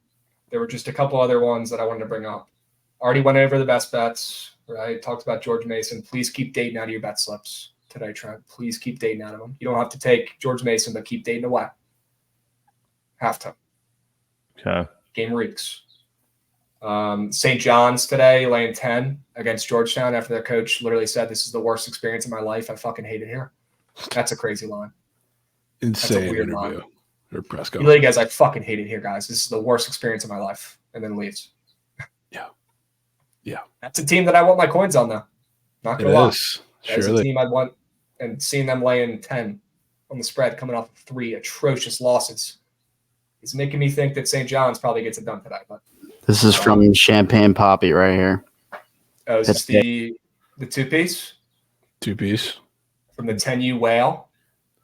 There were just a couple other ones that I wanted to bring up. Already went over the best bets, right? Talked about George Mason. Please keep Dayton out of your bet slips today, Trent. Please keep Dayton out of them. You don't have to take George Mason, but keep Dayton away. Have to. Okay. Game reeks. St. John's today, laying 10 against Georgetown after their coach literally said, "This is the worst experience of my life. I fucking hate it here." That's a crazy line. Insane weird interview line. or press He conference. literally goes, "I fucking hate it here, guys. This is the worst experience of my life," and then leaves. Yeah. That's a team that I want my coins on, though. Not It gonna lie. is. That is a Surely. team I'd want, and seeing them laying 10 on the spread coming off of 3 atrocious losses is making me think that St. John's probably gets it done today. But This is from Champagne Poppy right here. is this the 2-piece 2-piece. from the 10U Whale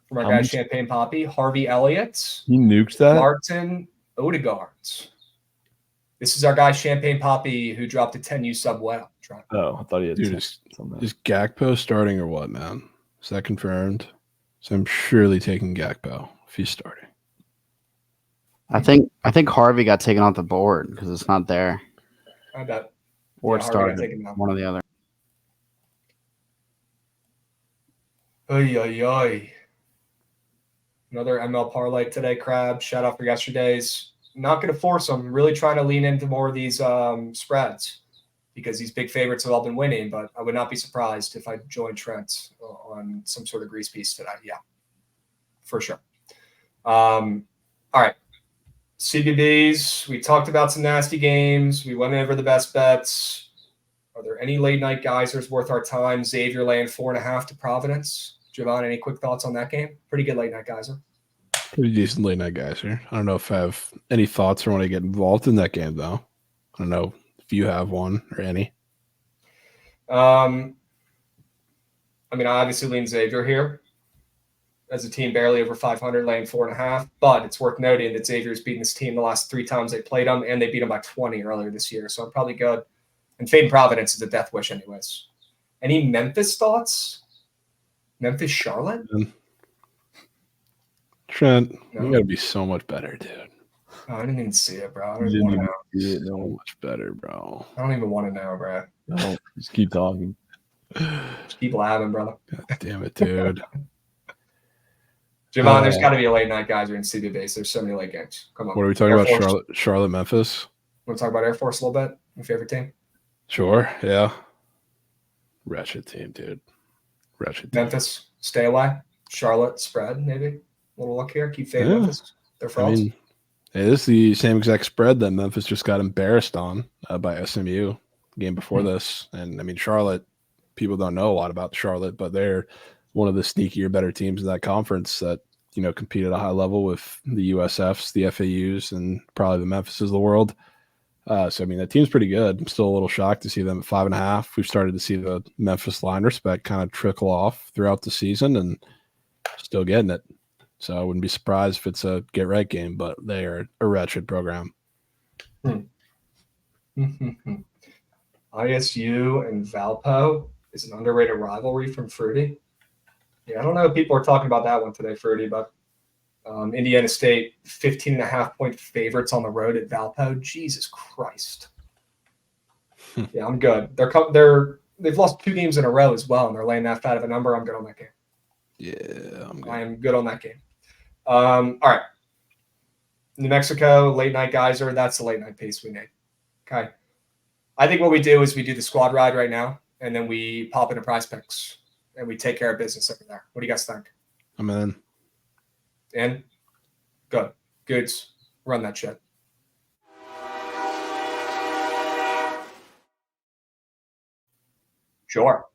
from our How guy much- Champagne Poppy, Harvey Elliott, He nuked that? Martin Odegaard. This is our guy Champagne Poppy who dropped a 10U sub whale. Oh, I thought he had Dude, 10 on that. Is Gakpo starting or what, man? Is that confirmed? So I'm surely taking Gakpo if he's starting. I think Harvey got taken off the board because it's not there. I bet. Or Yeah, it Harvey got started. taken down. One or the other. Oy, oy, oy. Another ML parlay today, Crab. Shout out for yesterday's. Not going to force them. Really trying to lean into more of these spreads because these big favorites have all been winning. But I would not be surprised if I joined Trent on some sort of grease piece today. Yeah, for sure. All right. CBBs. We talked about some nasty games. We went over the best bets. Are there any late night geysers worth our time? Xavier laying 4.5 to Providence. Javon, any quick thoughts on that game? Pretty good late night geyser. Pretty decent late night guys here. I don't know if I have any thoughts or want to get involved in that game, though. I don't know if you have one or any. I mean, I obviously lean Xavier here as a team barely over 500, laying 4.5. But it's worth noting that Xavier's beaten this team the last 3 times they played them, and they beat them by 20 earlier this year. So I'm probably good. And fading Providence is a death wish anyways. Any Memphis thoughts? Memphis, Charlotte? Trent, No. you got to be so much better, dude. Oh, I didn't even see it, bro. I don't You even didn't want to know. even see it, So no. much better, bro. I don't even want to know, bro. No, just keep talking. Just keep laughing, brother. God damn it, dude. Javon, there's got to be a late night geyser in CB base. There's so many late games. Come on. What are we talking Air about? Force. Charlotte, Memphis? Want to talk about Air Force a little bit? Your favorite team? Sure. Yeah. Wretched team, dude. Wretched team. Memphis, stay away. Charlotte, spread, maybe. A little luck here. Keep fading Yeah. Memphis. They're I frauds. mean, it is the same exact spread that Memphis just got embarrassed on by SMU the game before this. And I mean, Charlotte, people don't know a lot about Charlotte, but they're one of the sneakier, better teams in that conference that, you know, compete at a high level with the USFs, the FAUs, and probably the Memphises of the world. So, I mean, that team's pretty good. I'm still a little shocked to see them at 5.5. We've started to see the Memphis line respect kind of trickle off throughout the season and still getting it. So I wouldn't be surprised if it's a get right game, but they are a wretched program. ISU and Valpo is an underrated rivalry from Fruity. Yeah, I don't know if people are talking about that one today, Fruity, but Indiana State 15.5-point favorites on the road at Valpo. Jesus Christ. Yeah, I'm good. They've lost 2 games in a row as well, and they're laying that fat of a number. I'm good on that game. Yeah, I'm good. I am good on that game. All right. New Mexico, late night geyser. That's the late night piece we need. Okay. I think what we do is we do the squad ride right now, and then we pop into Prize Picks, and we take care of business over there. What do you guys think? I'm in. In? Good. Goods. Run that shit. Sure.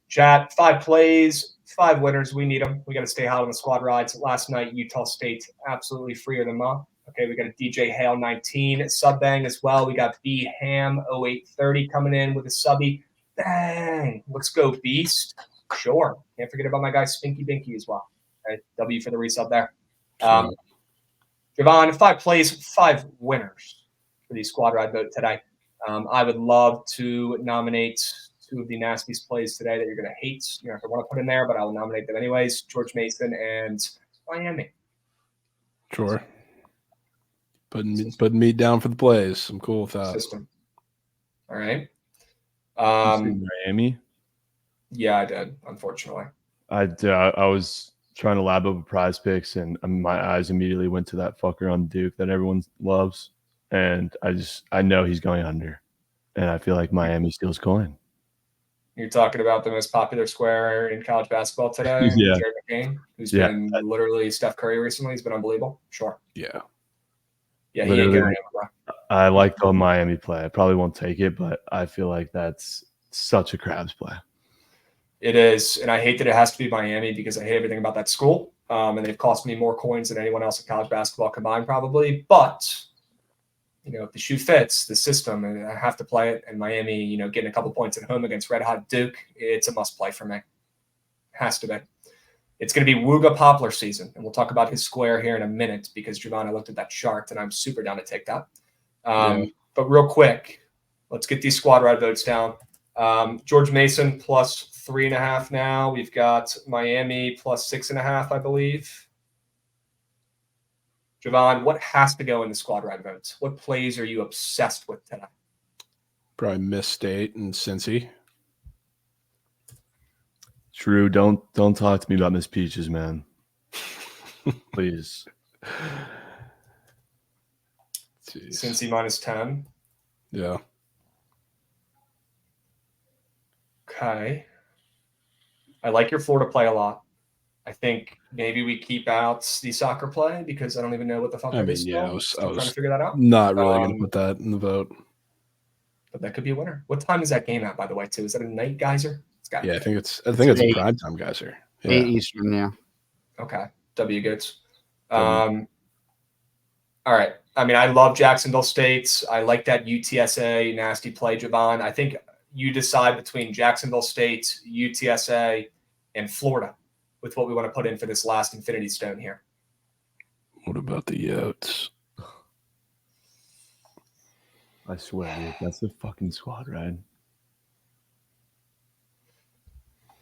Chat, 5 plays, 5 winners. We need them. We got to stay hot on the squad rides. Last night, Utah State absolutely freer them up. Okay, we got a DJ Hale 19 sub bang as well. We got B Ham 0830 coming in with a subby. Bang. Let's go, Beast. Sure. Can't forget about my guy Spinky Binky as well. Okay, W for the resub there. Javon, 5 plays, 5 winners for the squad ride vote today. I would love to nominate 2 of the nastiest plays today that you're going to hate. You're not going to want to put in there, but I will nominate them anyways. George Mason and Miami. Sure. Putting me down for the plays. I'm cool with that. System. All right. You see Miami. Yeah, I did. Unfortunately, I was trying to lab up a prize picks, and my eyes immediately went to that fucker on Duke that everyone loves, and I know he's going under, and I feel like Miami steals coin. you're talking about the most popular square in college basketball today, Yeah. Jared McCain, who's Yeah. been literally Steph Curry recently. He's been unbelievable. Sure. Yeah. Yeah, he ain't Literally, going anywhere, bro. I like the Miami play. I probably won't take it, but I feel like that's such a crabs play. It is, and I hate that it has to be Miami because I hate everything about that school. And they've cost me more coins than anyone else in college basketball combined, probably. But if the shoe fits the system, and I have to play it, and Miami, getting a couple points at home against Red Hot Duke, it's a must play for me. Has to be. It's going to be Wooga Poplar season, and we'll talk about his square here in a minute because Javon, I looked at that chart, and I'm super down to take that. But real quick, let's get these squad ride votes down. George Mason plus 3.5 now. We've got Miami plus 6.5, I believe. Javon, what has to go in the squad ride votes? What plays are you obsessed with today? Probably Miss State and Cincy. True. Don't talk to me about Miss Peaches, man. Please. Jeez. Cincy minus 10. Yeah. Okay. I like your Florida play a lot. I think maybe we keep out the soccer play because I don't even know what the fuck that is still. I was Still trying to figure that out. not really going to put that in the vote. But that could be a winner. What time is that game at, by the way, too? Is that a night geyser? I think it's a primetime geyser. Yeah. 8 Eastern, yeah. Okay. W goods. All right. I mean, I love Jacksonville State. I like that UTSA nasty play, Javon. I think you decide between Jacksonville State, UTSA, and Florida with what we want to put in for this last Infinity Stone here. What about the Yotes? I swear, dude, that's the fucking squad ride.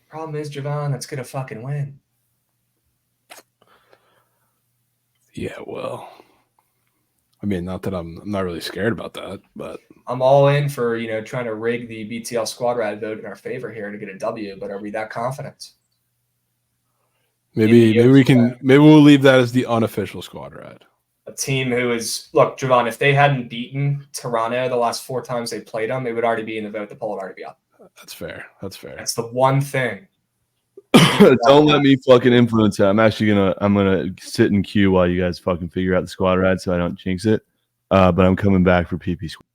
Problem is, Javon, that's gonna fucking win. Yeah, well, I mean, not that I'm not really scared about that, but I'm all in for trying to rig the BTL squad ride vote in our favor here to get a W. But are we that confident? maybe we'll leave that as the unofficial squad ride. A team who is Javon, if they hadn't beaten Toronto the last 4 times they played them, they would already be in the vote. The poll would already be up. That's fair. That's the one thing. Don't let me fucking influence it. I'm gonna sit in queue while you guys fucking figure out the squad ride so I don't jinx it. But I'm coming back for PP squad.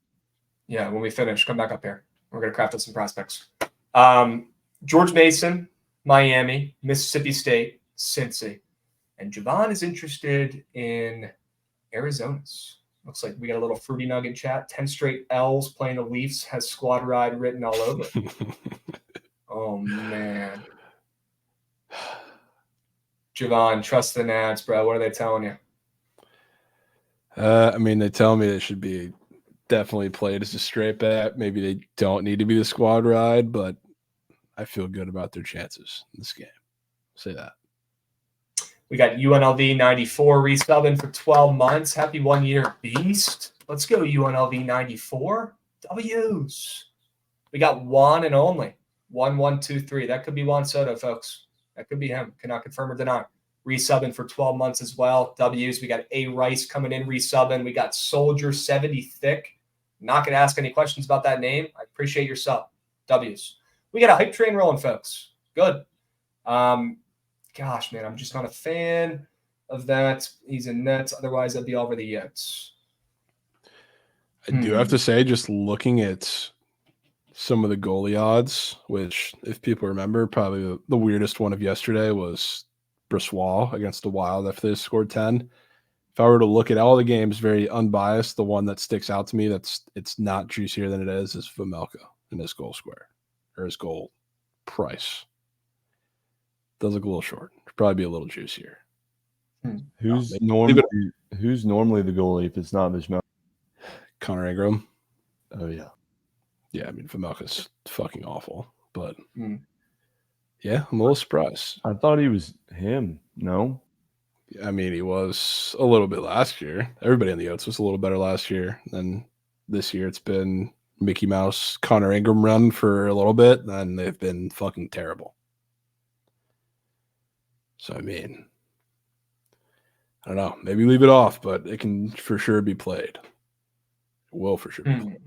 Yeah, when we finish, come back up here. We're gonna craft up some prospects. George Mason, Miami, Mississippi State, Cincy, and Javon is interested in Arizona's. Looks like we got a little fruity nugget chat. 10 straight L's playing the Leafs has squad ride written all over it. Oh man. Javon, trust the Nads, bro. What are they telling you? I mean, they tell me it should be definitely played as a straight bet. Maybe they don't need to be the squad ride, but I feel good about their chances in this game. Say that. We got UNLV 94 resubbing for 12 months. Happy 1 year beast. Let's go UNLV 94. W's. We got one and only. 1, 1, 2, 3. That could be Juan Soto, folks. That could be him. Cannot confirm or deny. Resubbing for 12 months as well. W's. We got A. Rice coming in resubbing. We got Soldier 70 Thick. Not going to ask any questions about that name. I appreciate your sub. W's. We got a hype train rolling, folks. Good. Gosh, man, I'm just not a fan of that. He's in Nets. Otherwise, that'd be all over the Yets. I do have to say, just looking at some of the goalie odds, which, if people remember, probably the weirdest one of yesterday was Brossoit against the Wild after they scored 10. If I were to look at all the games very unbiased, the one that sticks out to me it's not juicier than it is Vejmelka in his goal square or his goal price. Does look a little short. Should probably be a little juicier. Who's normally the goalie if it's not Vejmelka? Connor Ingram. Oh yeah. Yeah, I mean Vejmelka's fucking awful, but yeah, I'm a little surprised. I thought he was him. No. I mean, he was a little bit last year. Everybody in the Oats was a little better last year than this year. It's been Mickey Mouse Connor Ingram run for a little bit, then they've been fucking terrible. So I mean, I don't know. Maybe leave it off, but it can for sure be played. It will for sure be played.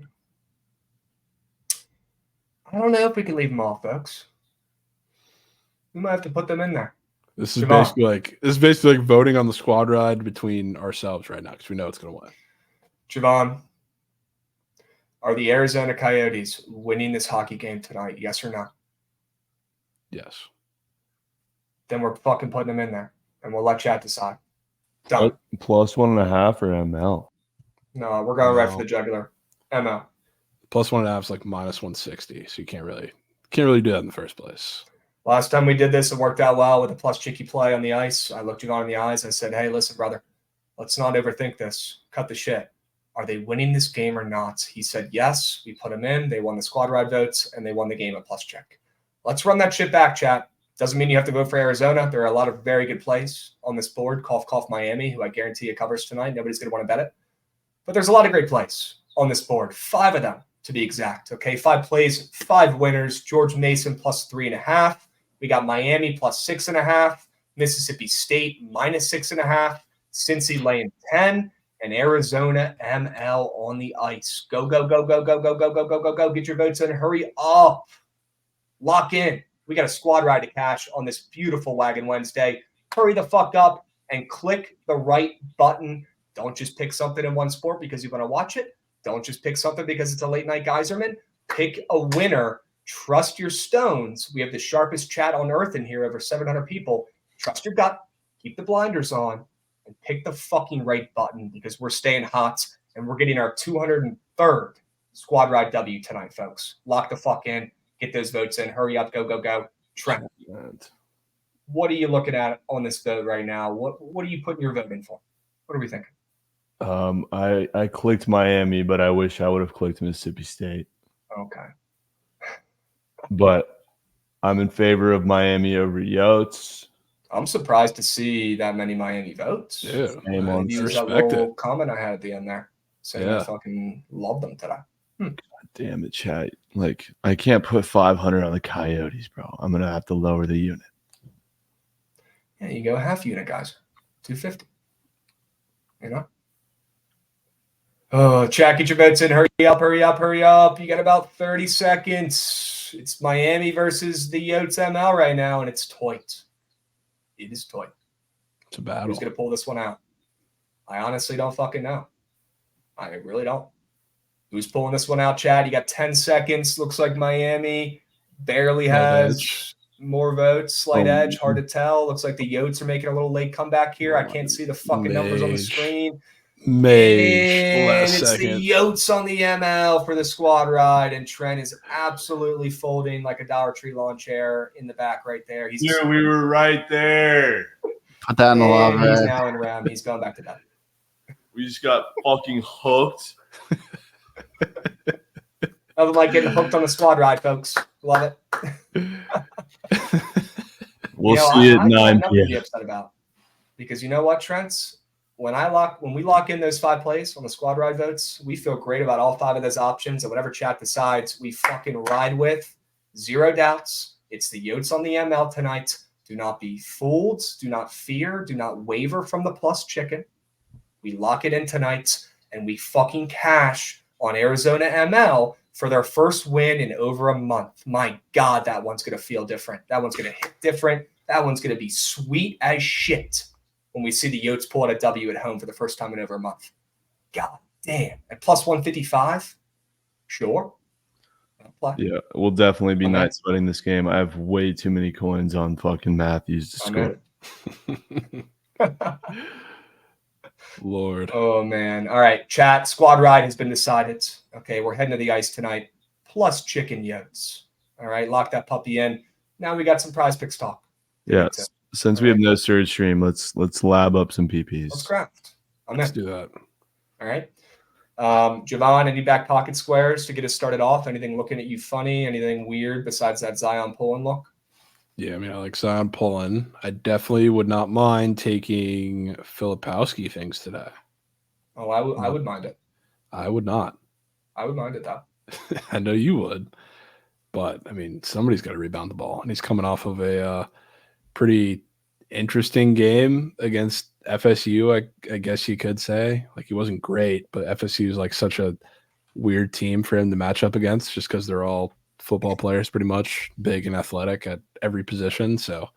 I don't know if we can leave them off, folks. We might have to put them in there. This is Javon. basically like voting on the squad ride between ourselves right now because we know it's going to win. Javon, are the Arizona Coyotes winning this hockey game tonight? Yes or no? Yes. Then we're fucking putting them in there, and we'll let chat decide. Done. Plus 1.5 or ML? No, we're going right No. for the jugular. ML. Plus 1.5 is like minus 160, so you can't really do that in the first place. Last time we did this, it worked out well with a plus chicky play on the ice. I looked Javon in the eyes. I said, hey, listen, brother, let's not overthink this. Cut the shit. Are they winning this game or not? He said, yes. We put them in. They won the squad ride votes, and they won the game at plus check. Let's run that shit back, chat. Doesn't mean you have to vote for Arizona. There are a lot of very good plays on this board. Cough, cough, Miami, who I guarantee you covers tonight. Nobody's going to want to bet it. But there's a lot of great plays on this board. 5 of them, to be exact. Okay, 5 plays, 5 winners. George Mason plus 3.5. We got Miami plus 6.5. Mississippi State minus 6.5. Cincy laying 10. And Arizona ML on the ice. Go, go, go, go, go, go, go, go, go, go, go. Get your votes in. Hurry up. Lock in. We got a squad ride to cash on this beautiful Wagon Wednesday. Hurry the fuck up and click the right button. Don't just pick something in one sport because you want to watch it. Don't just pick something because it's a late night Geyserman. Pick a winner. Trust your stones. We have the sharpest chat on earth in here, over 700 people. Trust your gut. Keep the blinders on and pick the fucking right button because we're staying hot and we're getting our 203rd squad ride W tonight, folks. Lock the fuck in. Get those votes in. Hurry up. Go, go, go. Trent, what are you looking at on this vote right now? What are you putting your vote in for? What are we thinking? I clicked Miami, but I wish I would have clicked Mississippi State. Okay. But I'm in favor of Miami over Yotes. I'm surprised to see that many Miami votes. Yeah, Same on Maybe it was that respect little it. comment I had at the end there saying I fucking love them today. Damn it, chat. Like, I can't put 500 on the Coyotes, bro. I'm going to have to lower the unit. Yeah, you go half unit, guys. 250. You know? Oh, chat, get your votes in. Hurry up, hurry up, hurry up. You got about 30 seconds. It's Miami versus the Yotes ML right now, and it's toit. It is toit. It's a battle. Who's going to pull this one out? I honestly don't fucking know. I really don't. Who's pulling this one out, Chad? You got 10 seconds. Looks like Miami barely has edge. more votes. Slight edge. Hard to tell. Looks like the Yotes are making a little late comeback here. I can't see the fucking numbers on the screen. Mage. And Last it's second. the Yotes on the ML for the squad ride. And Trent is absolutely folding like a Dollar Tree lawn chair in the back right there. He's Dude, we were right there. Put that in the and lava. he's now in REM. He's going back to bed. We just got fucking hooked. Nothing like getting hooked on the squad ride, folks. Love it. We'll You know, see at I got 9 nothing to be p.m. upset about because you know what, Trent? When we lock in those 5 plays on the squad ride votes, we feel great about all 5 of those options, and whatever chat decides, we fucking ride with. 0 doubts. It's the Yotes on the ML tonight. Do not be fooled. Do not fear. Do not waver from the plus chicken. We lock it in tonight, and we fucking cash on Arizona ML for their first win in over a month. My God, that one's going to feel different. That one's going to hit different. That one's going to be sweet as shit when we see the Yotes pull out a W at home for the first time in over a month. God damn. At plus 155? Sure. Yeah, we'll definitely be I'm night in. sweating this game. I have way too many coins on fucking Matthews to I'm score. Lord. Oh, man. All right. Chat. Squad ride has been decided. Okay. We're heading to the ice tonight. Plus chicken Yotes. All right. Lock that puppy in. Now we got some prize picks talk. Yeah. Since we have no surge stream, let's lab up some PPs. Let's craft. Let's do that. All right. Javon, any back pocket squares to get us started off? Anything looking at you funny? Anything weird besides that Zion pulling look? Yeah, I mean, I like Zion pulling. I definitely would not mind taking Filipowski things today. Oh, I would mind it. I would not. I would mind it, though. I know you would. But, I mean, somebody's got to rebound the ball. And he's coming off of a pretty interesting game against FSU, I guess you could say. Like, he wasn't great, but FSU is like such a weird team for him to match up against just because they're all football players pretty much, big and athletic at every position. So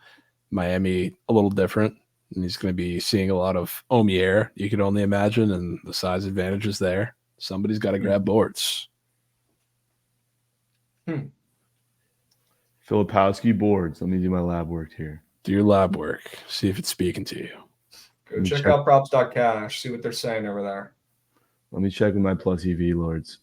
Miami a little different. And he's going to be seeing a lot of Omier, you could only imagine, and the size advantage is there. Somebody's got to grab boards. Filipowski boards. Let me do my lab work here. Do your lab work. See if it's speaking to you. Go check out props.cash. See what they're saying over there. Let me check with my plus EV lords.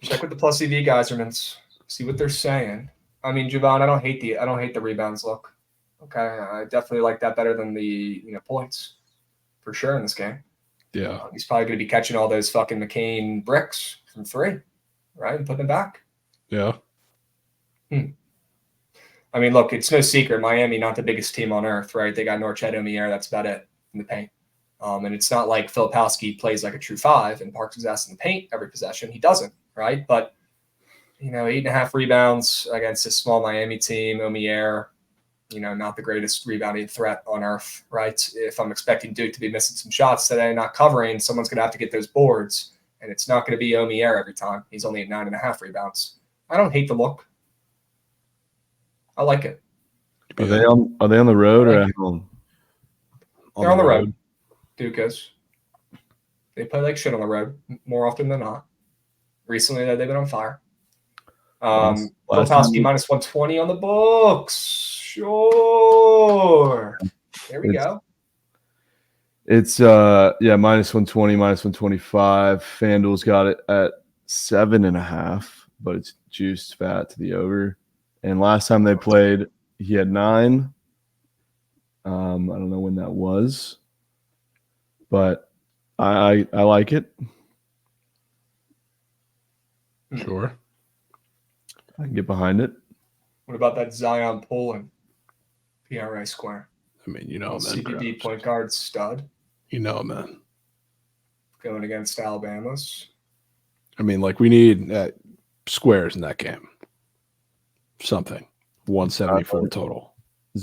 Check with the plus EV geysermans. See what they're saying. I mean, Javon, I don't hate the rebounds look. Okay, I definitely like that better than the points for sure in this game. Yeah, he's probably going to be catching all those fucking McCain bricks from 3, right, and putting them back. Yeah. I mean, look, it's no secret. Miami, not the biggest team on earth, right? They got Norched Omier. That's about it in the paint. And it's not like Filipowski plays like a true 5 and parks his ass in the paint every possession. He doesn't, right? But 8.5 rebounds against a small Miami team. Omier, not the greatest rebounding threat on earth, right? If I'm expecting Duke to be missing some shots today, not covering, someone's going to have to get those boards, and it's not going to be Omier every time. He's only at 9.5 rebounds. I don't hate the look. I like it. Are they on the road or at home? They're on the road. Duke is. They play like shit on the road more often than not. Recently, they've been on fire. Filipowski minus 120 on the books. Sure. There we go. It's minus 120, minus 125. FanDuel's got it at 7.5, but it's juiced fat to the over. And last time they played, he had 9. I don't know when that was, but I like it. Sure. I can get behind it. What about that Zion Poland PRA square? I mean, man. CPB point guard stud. Man. Going against Alabama's. I mean, like, we need squares in that game. Something. 174 total.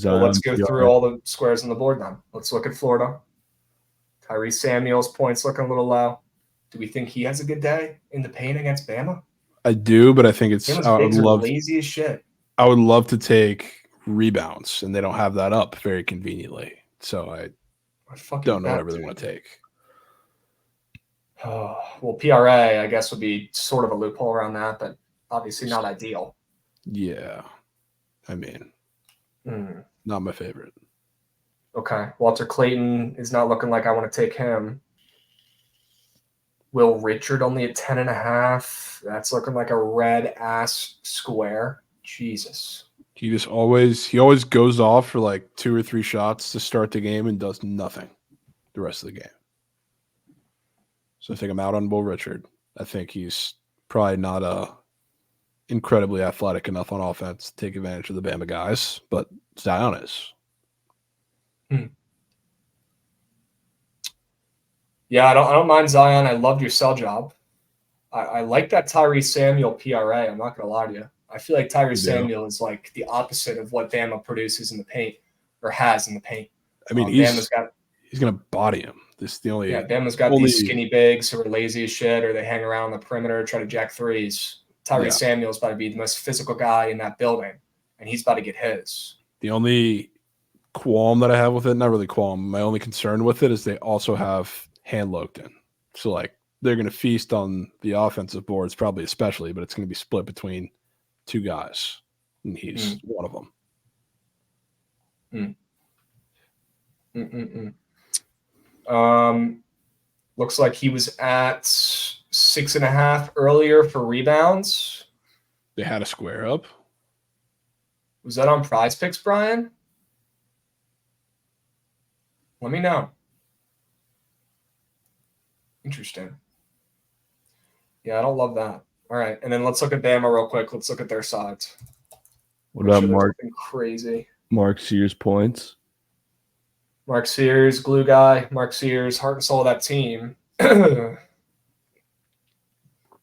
Well, let's go through all the squares on the board now. Let's look at Florida. Tyrese Samuel's points looking a little low. Do we think he has a good day in the paint against Bama? I do, but I think it's lazy as shit. I would love to take rebounds, and they don't have that up very conveniently. So I don't know whatever they want to take. Oh, well, PRA, I guess, would be sort of a loophole around that, but obviously not ideal. Yeah. I mean, not my favorite. Okay. Walter Clayton is not looking like I want to take him. Will Richard only at 10.5. That's looking like a red ass square. Jesus. He always goes off for like 2 or 3 shots to start the game and does nothing the rest of the game. So I think I'm out on Will Richard. I think he's probably not incredibly athletic enough on offense to take advantage of the Bama guys, but Zion is. Yeah, I don't mind Zion. I loved your sell job. I like that Tyrese Samuel PRA. I'm not gonna lie to you. I feel like Tyrese Samuel is like the opposite of what Bama produces in the paint or has in the paint. I mean, he's gonna body him. Bama's got these skinny bigs who are lazy as shit, or they hang around the perimeter, try to jack threes. Tyrese Samuel's about to be the most physical guy in that building, and he's about to get his. The only qualm that I have with it, not really qualm, my only concern with it is they also have Hand Loken. So, like, they're going to feast on the offensive boards, probably especially, but it's going to be split between 2 guys, and he's one of them. Looks like he was at 6.5 earlier for rebounds. They had a square up. Was that on Prize Picks, Brian? Let me know. Interesting. Yeah, I don't love that. All right, and then let's look at Bama real quick. Let's look at their sides. What about Mark? Crazy. Mark Sears points. Mark Sears, glue guy. Mark Sears, heart and soul of that team.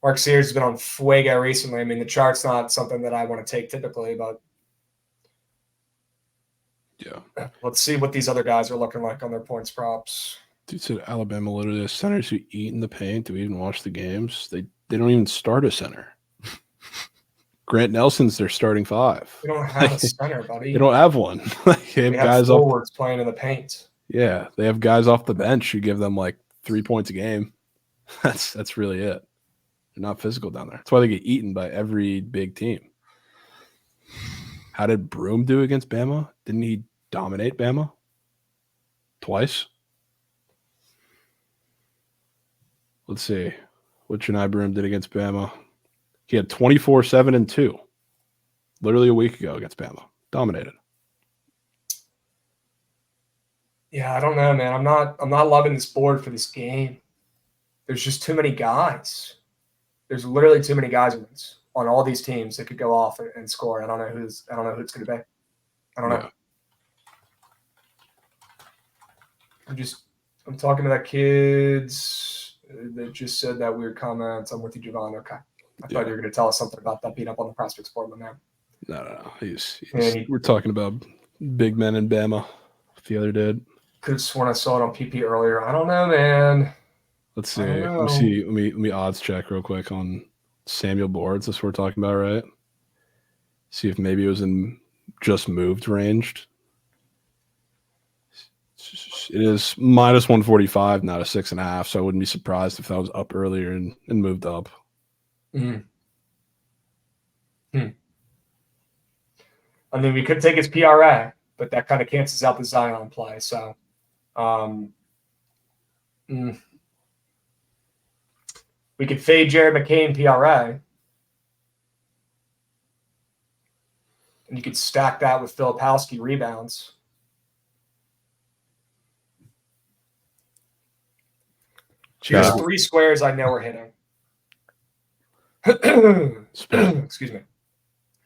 Mark Sears has been on fuego recently. I mean, the chart's not something that I want to take typically, but Yeah. let's see what these other guys are looking like on their points props. Dude said Alabama literally has centers who eat in the paint. Do we even watch the games? They don't even start a center. Grant Nelson's their starting five. We don't have a center, buddy. They don't have one. They have guys forwards playing in the paint. Yeah, they have guys off the bench who give them like 3 points a game. That's really it. They're not physical down there. That's why they get eaten by every big team. How did Broom do against Bama? Didn't he dominate Bama twice? Let's see what Chennai Broom did against Bama. He had 24, 7, and 2. Literally a week ago against Bama. Dominated. Yeah, I don't know, man. I'm not loving this board for this game. There's just too many guys. There's literally too many guys on all these teams that could go off and score. I don't know who it's going to be. I don't know. I'm talking to that kids that just said that weird comment. I'm with you, Javon. Okay. I thought you were going to tell us something about that being up on the prospects board, my man. No. We're talking about big men in Bama. The other did. Could have sworn I saw it on PP earlier. I don't know, man. Let's see. Let me odds check real quick on Samuel Boards. That's what we're talking about, right? See if maybe it was in just moved ranged. It is minus 145, not a 6.5. So I wouldn't be surprised if that was up earlier and moved up. I mean, we could take his PRA, but that kind of cancels out the Zion play. So, we could fade Jared McCain PRA, and you could stack that with Filipowski rebounds. Here's 3 squares I know we're hitting. Excuse me.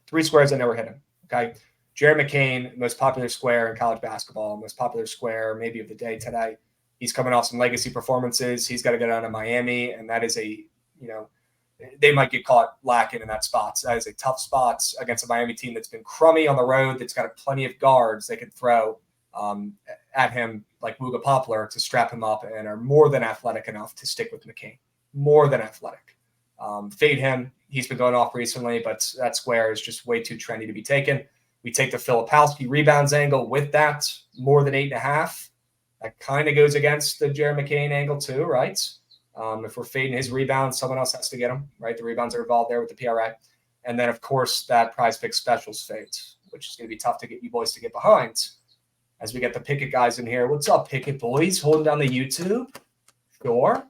3 squares I know we're hitting. Okay. Jared McCain, most popular square in college basketball, most popular square maybe of the day today. He's coming off some legacy performances. He's got to go down to Miami, and that is they might get caught lacking in that spot. So that is a tough spot against a Miami team that's been crummy on the road, that's got plenty of guards they can throw at him like Muga Poplar to strap him up and are more than athletic enough to stick with McCain. More than athletic. Fade him. He's been going off recently, but that square is just way too trendy to be taken. We take the Filipowski rebounds angle with that, more than 8.5. That kind of goes against the Jared McCain angle too, right? If we're fading his rebounds, someone else has to get them, right? The rebounds are involved there with the PRA. And then, of course, that Prize Pick Specials fade, which is going to be tough to get you boys to get behind. As we get the Pickett guys in here. What's up, Pickett boys? Holding down the YouTube. Sure.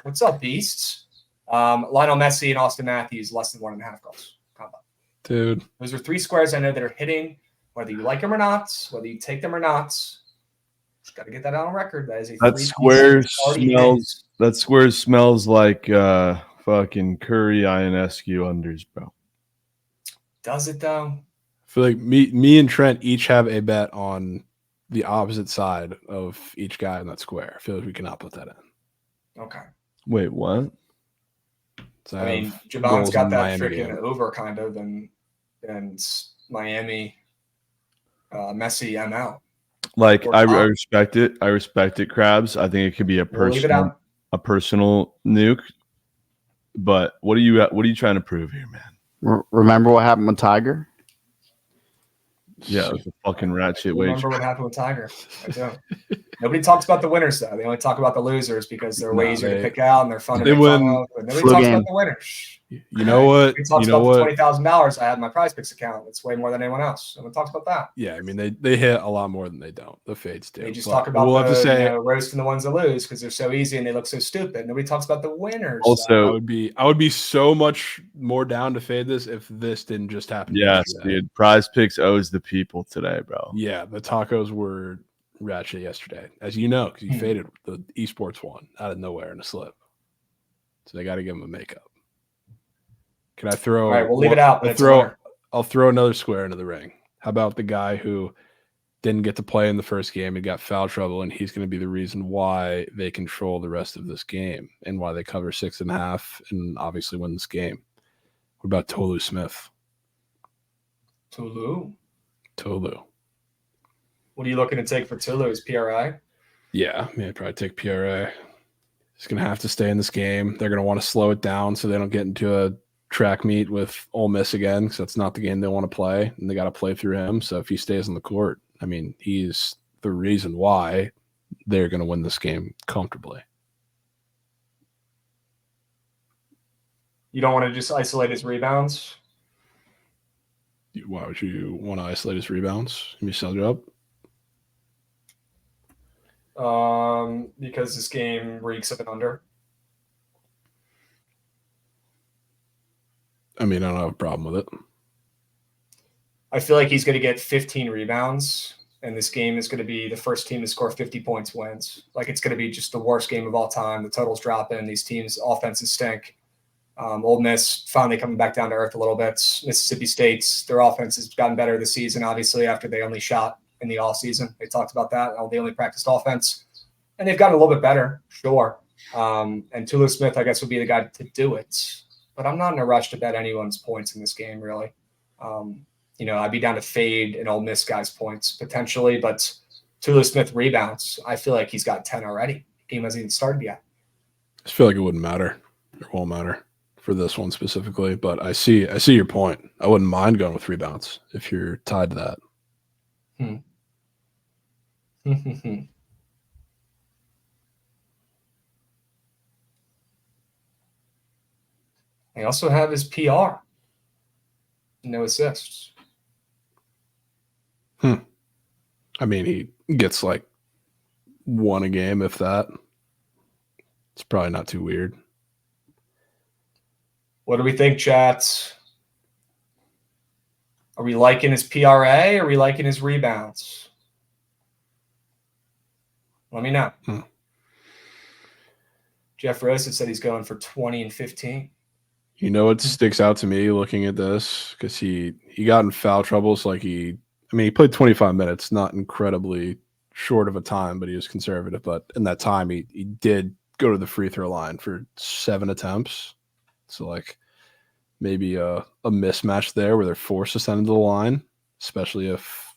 What's up, beasts? Lionel Messi and Austin Matthews, less than 1.5 goals. Combo. Dude. Those are 3 squares I know that are hitting, whether you like them or not, whether you take them or not. Just got to get that out on record. That is a that square smells like fucking Curry Ionescu unders, bro. Does it though? I feel like me and Trent each have a bet on the opposite side of each guy in that square. I feel like we cannot put that in. Okay. Wait, what? So I mean, Javon's got that freaking over kind of, and Miami, Messi ML. Like I respect it. I respect it, Krabs. I think it could be a personal nuke. But what are you trying to prove here, man? Remember what happened with Tiger? Yeah, it was a fucking rat shit wage. Remember what happened with Tiger? I don't. Nobody talks about the winners, though. They only talk about the losers because they're way easier to pick out and they're fun to make fun of. But nobody talks about the winners. You know what? Nobody talks about the $20,000 I had in my Prize Picks account. It's way more than anyone else. No one talks about that. Yeah, I mean they hit a lot more than they don't. The fades do. They just talk about roasting the ones that lose because they're so easy and they look so stupid. Nobody talks about the winners. Also, I would be so much more down to fade this if this didn't just happen. Yes, dude. Prize Picks owes the people today, bro. Yeah, the tacos were ratchet yesterday, as you know, because you faded the esports one out of nowhere in a slip. So they got to give them a makeup. Can I throw? All right, we'll leave it out. I'll throw another square into the ring. How about the guy who didn't get to play in the first game. He got foul trouble, and he's going to be the reason why they control the rest of this game and why they cover 6.5 and obviously win this game. What about Tolu Smith? Tulu. What are you looking to take for Tulu? Is PRI? Yeah, I'd probably take PRA. He's going to have to stay in this game. They're going to want to slow it down so they don't get into a track meet with Ole Miss again, because that's not the game they want to play, and they got to play through him. So if he stays on the court, I mean, he's the reason why they're going to win this game comfortably. You don't want to just isolate his rebounds? Why would you want to isolate his rebounds? Can you sell it up? Because this game reeks of an under. I mean, I don't have a problem with it. I feel like he's going to get 15 rebounds, and this game is going to be the first team to score 50 points wins. Like, it's going to be just the worst game of all time. The totals drop in. These teams' offenses stink. Ole Miss finally coming back down to earth a little bit. Mississippi State's, their offense has gotten better this season, obviously, after they only shot in the all season. They talked about that. They only practiced offense, and they've gotten a little bit better, sure. And Tulu Smith, I guess, would be the guy to do it. But I'm not in a rush to bet anyone's points in this game, really. I'd be down to fade an Ole Miss guy's points potentially, but Tulu Smith rebounds, I feel like he's got 10 already. The game hasn't even started yet. I just feel like it wouldn't matter. It won't matter for this one specifically, but I see your point. I wouldn't mind going with rebounds if you're tied to that. They also have his PR. No assists. I mean, he gets like one a game, if that. It's probably not too weird. What do we think, chat? Are we liking his PRA? Are we liking his rebounds? Let me know. Jeff Rose said he's going for 20 and 15. You know what sticks out to me looking at this? Because he got in foul troubles. He played 25 minutes, not incredibly short of a time, but he was conservative. But in that time, he did go to the free throw line for 7 attempts. So, maybe a mismatch there where they're forced to send him to the line, especially if,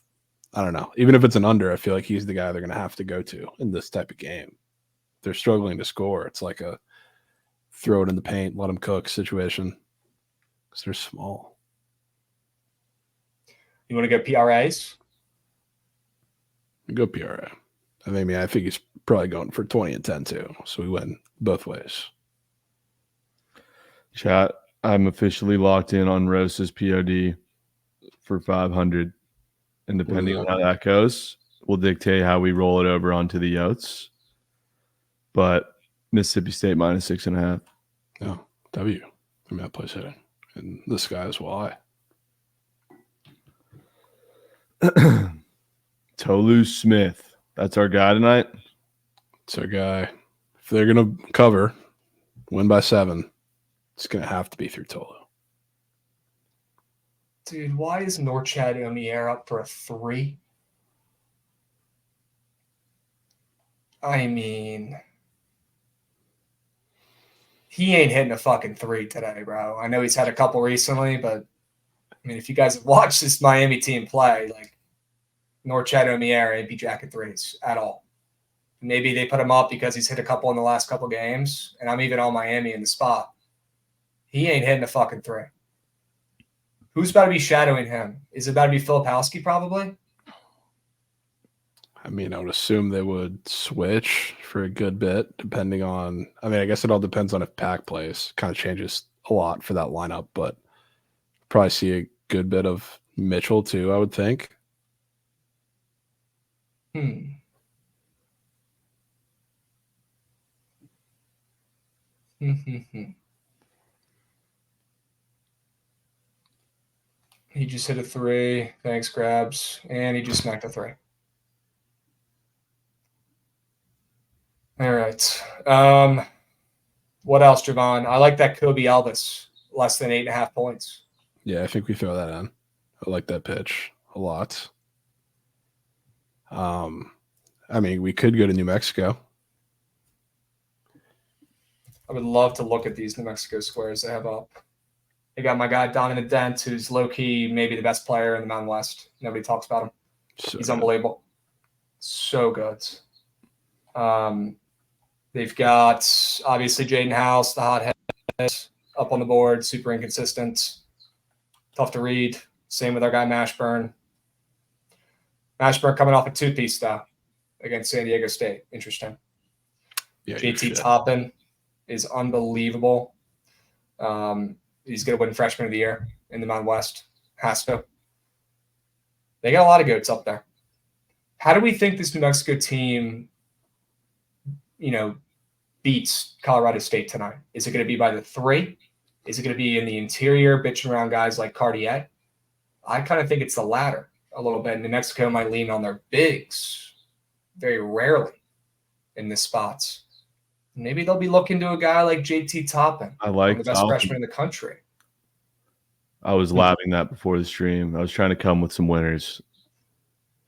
I don't know, even if it's an under, I feel like he's the guy they're going to have to go to in this type of game. If they're struggling to score, it's like a throw it in the paint, let them cook situation because they're small. You want to go PRAs? Go PRA. I think he's probably going for 20 and 10 too. So we win both ways. Chat, I'm officially locked in on Rose's POD for 500. And depending on how that goes, will dictate how we roll it over onto the Yotes. But Mississippi State minus 6.5. No, W. That plays hitting. And this guy is why. Tolu Smith. That's our guy tonight. It's our guy. If they're going to cover, win by 7, it's going to have to be through Tolu. Dude, why is Norchad Omier up for a 3? I mean, he ain't hitting a fucking 3 today, bro. I know he's had a couple recently, but if you guys have watched this Miami team play, Norchad Omier ain't be jacking 3s at all. Maybe they put him up because he's hit a couple in the last couple games, and I'm even on Miami in the spot. He ain't hitting a fucking 3. Who's about to be shadowing him? Is it about to be Filipowski probably? I would assume they would switch for a good bit, depending on – I guess it all depends on if Pack plays. Kind of changes a lot for that lineup, but probably see a good bit of Mitchell too, I would think. He just hit a 3. Thanks, Grabs. And he just smacked a 3. All right. What else, Javon? I like that Kobe Elvis, less than 8.5 points. Yeah, I think we throw that in. I like that pitch a lot. I mean, we could go to New Mexico. I would love to look at these New Mexico squares they have up. They got my guy Donovan Dent, who's low-key maybe the best player in the Mountain West. Nobody talks about him. So He's good. unbelievable. So good. They've got, obviously, Jaden House, the hothead, up on the board, super inconsistent. Tough to read. Same with our guy Mashburn. Mashburn coming off a two-piece, though, against San Diego State. Interesting. Yeah, JT Toppin is unbelievable. He's going to win Freshman of the Year in the Mountain West. Has to. They got a lot of goats up there. How do we think this New Mexico team, beats Colorado State tonight? Is it going to be by the 3? Is it going to be in the interior, bitching around guys like Cartier? I kind of think it's the latter a little bit. New Mexico might lean on their bigs very rarely in this spots. Maybe they'll be looking to a guy like JT Toppin. I like the best freshman in the country. I was laughing that before the stream. I was trying to come with some winners,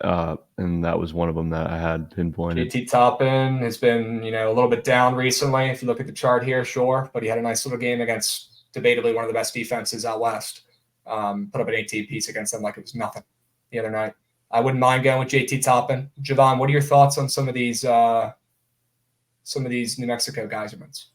and that was one of them that I had pinpointed. JT Toppin has been, a little bit down recently. If you look at the chart here, sure, but he had a nice little game against debatably one of the best defenses out west. Put up an 18 piece against them like it was nothing the other night. I wouldn't mind going with JT Toppin. Javon, what are your thoughts on some of these New Mexico Geysermans?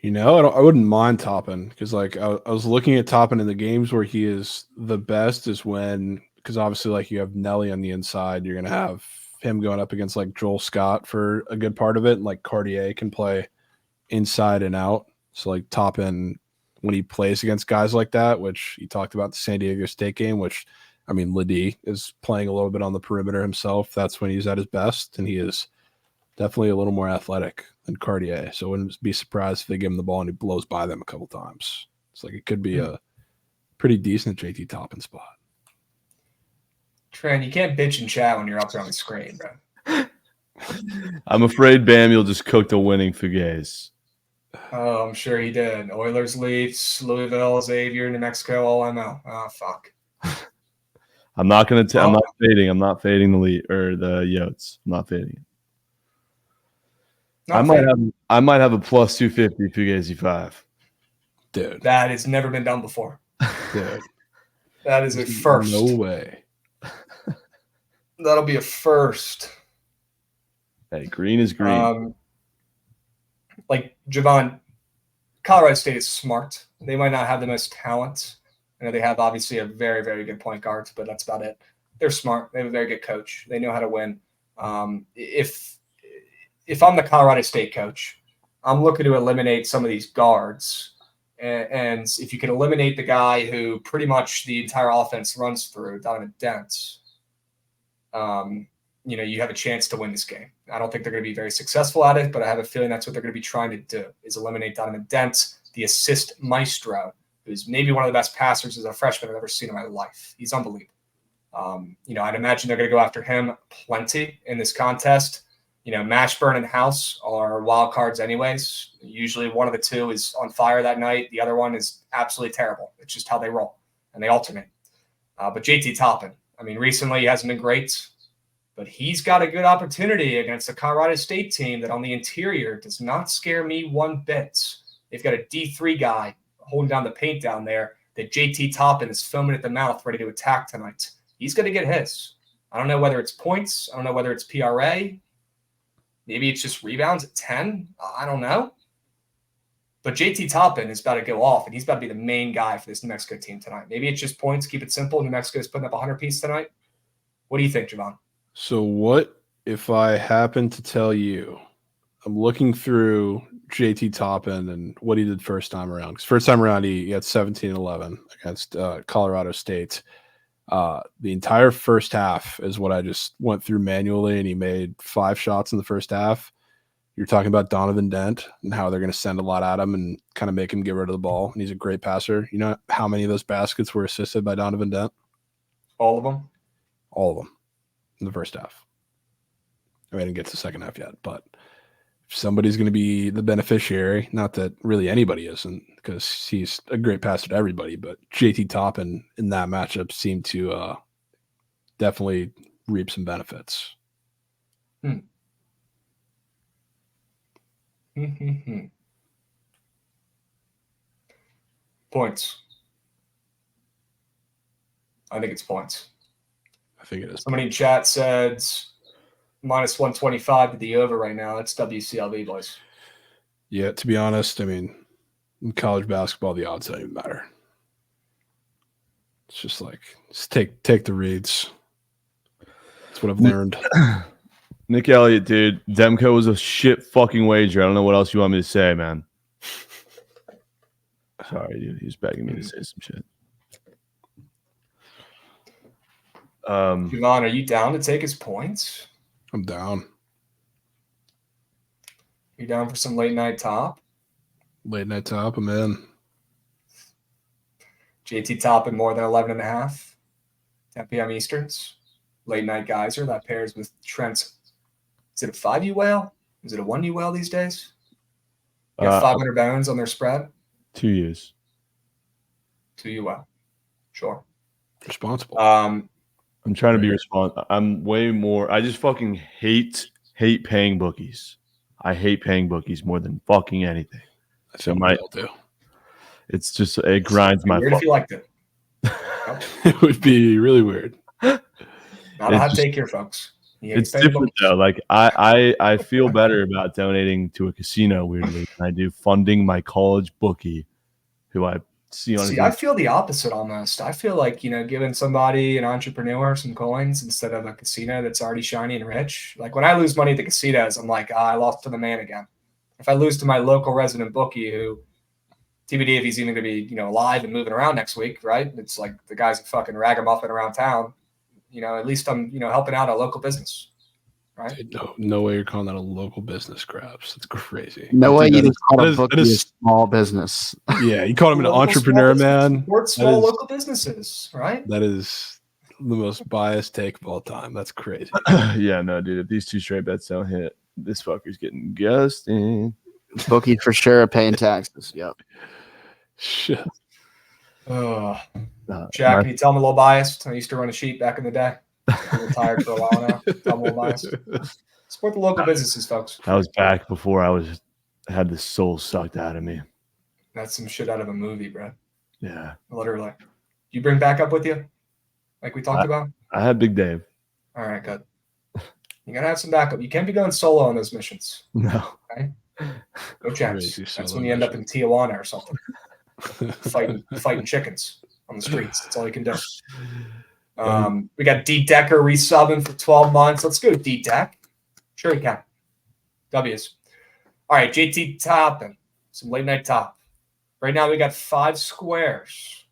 I wouldn't mind Toppin because, I was looking at Toppin in the games where he is the best is when, because obviously, you have Nelly on the inside, you're going to have him going up against, Joel Scott for a good part of it, and, Cartier can play inside and out. So, Toppin, when he plays against guys like that, which he talked about the San Diego State game, which, Ledee is playing a little bit on the perimeter himself. That's when he's at his best, and he is definitely a little more athletic than Cartier. So I wouldn't be surprised if they give him the ball and he blows by them a couple times. It's it could be a pretty decent JT Toppin spot. Trent, you can't bitch and chat when you're up there on the screen, bro. I'm afraid Bam, you'll just cook the winning Fugazi. Oh, I'm sure he did. Oilers, Leafs, Louisville, Xavier, New Mexico, all ML. Oh, fuck. I'm not going to. I'm not fading. I'm not fading the lead or the Yotes. I'm not fading it. I might have a plus 250 Fugazi 5. Dude, that has never been done before. Dude, that is a first. No way. That'll be a first. Hey, green is green. Javon, Colorado State is smart. They might not have the most talent. They have obviously a very, very good point guard, but that's about it. They're smart. They have a very good coach. They know how to win. If I'm the Colorado State coach, I'm looking to eliminate some of these guards. And if you can eliminate the guy who pretty much the entire offense runs through, Donovan Dent, you have a chance to win this game. I don't think they're going to be very successful at it, but I have a feeling that's what they're going to be trying to do, is eliminate Donovan Dent, the assist maestro, who's maybe one of the best passers as a freshman I've ever seen in my life. He's unbelievable. I'd imagine they're going to go after him plenty in this contest. Mashburn and House are wild cards anyways. Usually one of the two is on fire that night. The other one is absolutely terrible. It's just how they roll, and they alternate. But JT Toppin, recently he hasn't been great, but he's got a good opportunity against a Colorado State team that on the interior does not scare me one bit. They've got a D3 guy holding down the paint down there that JT Toppin is foaming at the mouth ready to attack tonight. He's going to get his. I don't know whether it's points. I don't know whether it's PRA. Maybe it's just rebounds at 10. I don't know. But JT Toppin is about to go off, and he's about to be the main guy for this New Mexico team tonight. Maybe it's just points. Keep it simple. New Mexico's putting up 100 piece tonight. What do you think, Javon? So what if I happen to tell you I'm looking through JT Toppin and what he did first time around? Because first time around, he had 17-11 against Colorado State. The entire first half is what I just went through manually, and he made 5 shots in the first half. You're talking about Donovan Dent and how they're going to send a lot at him and kind of make him get rid of the ball. And he's a great passer. You know how many of those baskets were assisted by Donovan Dent? All of them? All of them in the first half. I didn't get to the second half yet, but if somebody's going to be the beneficiary, not that really anybody isn't, because he's a great passer to everybody, but JT Toppin in that matchup seemed to definitely reap some benefits. Points. I think it's points. I think it is. Somebody in chat said minus 125 to the over right now. That's WCLB, boys. Yeah, to be honest, I mean, in college basketball, the odds don't even matter. It's just like, just take the reads. That's what I've learned. Nick Elliott, dude. Demko was a shit fucking wager. I don't know what else you want me to say, man. Sorry, dude. He was begging me to say some shit. Javon, are you down to take his points? I'm down. You down for some late night top? Late night top, I'm in. JT top in more than 11.5. 10 p.m. Easterns. Late night geyser. That pairs with Trent's. Is it a 5U whale? Is it a 1U whale these days? You got 500 bones on their spread? 2 years. 2U whale. Sure. Responsible. I'm trying to be responsible. I'm way more. I just fucking hate paying bookies. I hate paying bookies more than fucking anything. I think we all do. It's just, it grinds my weird if you liked it. It would be really weird. Not a hot take here, folks. It's different though. Like I feel better about donating to a casino weirdly than I do funding my college bookie, who I see on. I feel the opposite almost. I feel like, giving somebody, an entrepreneur, some coins instead of a casino that's already shiny and rich. Like when I lose money at the casinos, I'm like, I lost to the man again. If I lose to my local resident bookie, who TBD if he's even going to be, alive and moving around next week, right? It's like the guys that fucking ragamuffin around town. At least I'm, helping out a local business, right? No way you're calling that a local business, Grabs. That's crazy. No way you just call a bookie a small business. Yeah, you called him an entrepreneur, man. Support small local businesses, right? That is the most biased take of all time. That's crazy. Yeah, no, dude. If these 2 straight bets don't hit, this fucker's getting ghosted. Bookie for sure paying taxes. Yep. Shit. Jack, can you tell I'm a little biased? I used to run a sheet back in the day. I'm retired for a while now. I'm a little biased. Support the local businesses, folks. I was back before I had the soul sucked out of me. That's some shit out of a movie, bro. Yeah. Literally. You bring backup with you? Like we talked about? I had Big Dave. All right, good. You got to have some backup. You can't be going solo on those missions. No. Okay? No chance. That's when you end up in Tijuana or something. fighting chickens on the streets. That's all you can do. We got D Decker resubbing for 12 months. Let's go, D Deck. Sure you can. W's. All right, JT top and some late night top. Right now we got 5 squares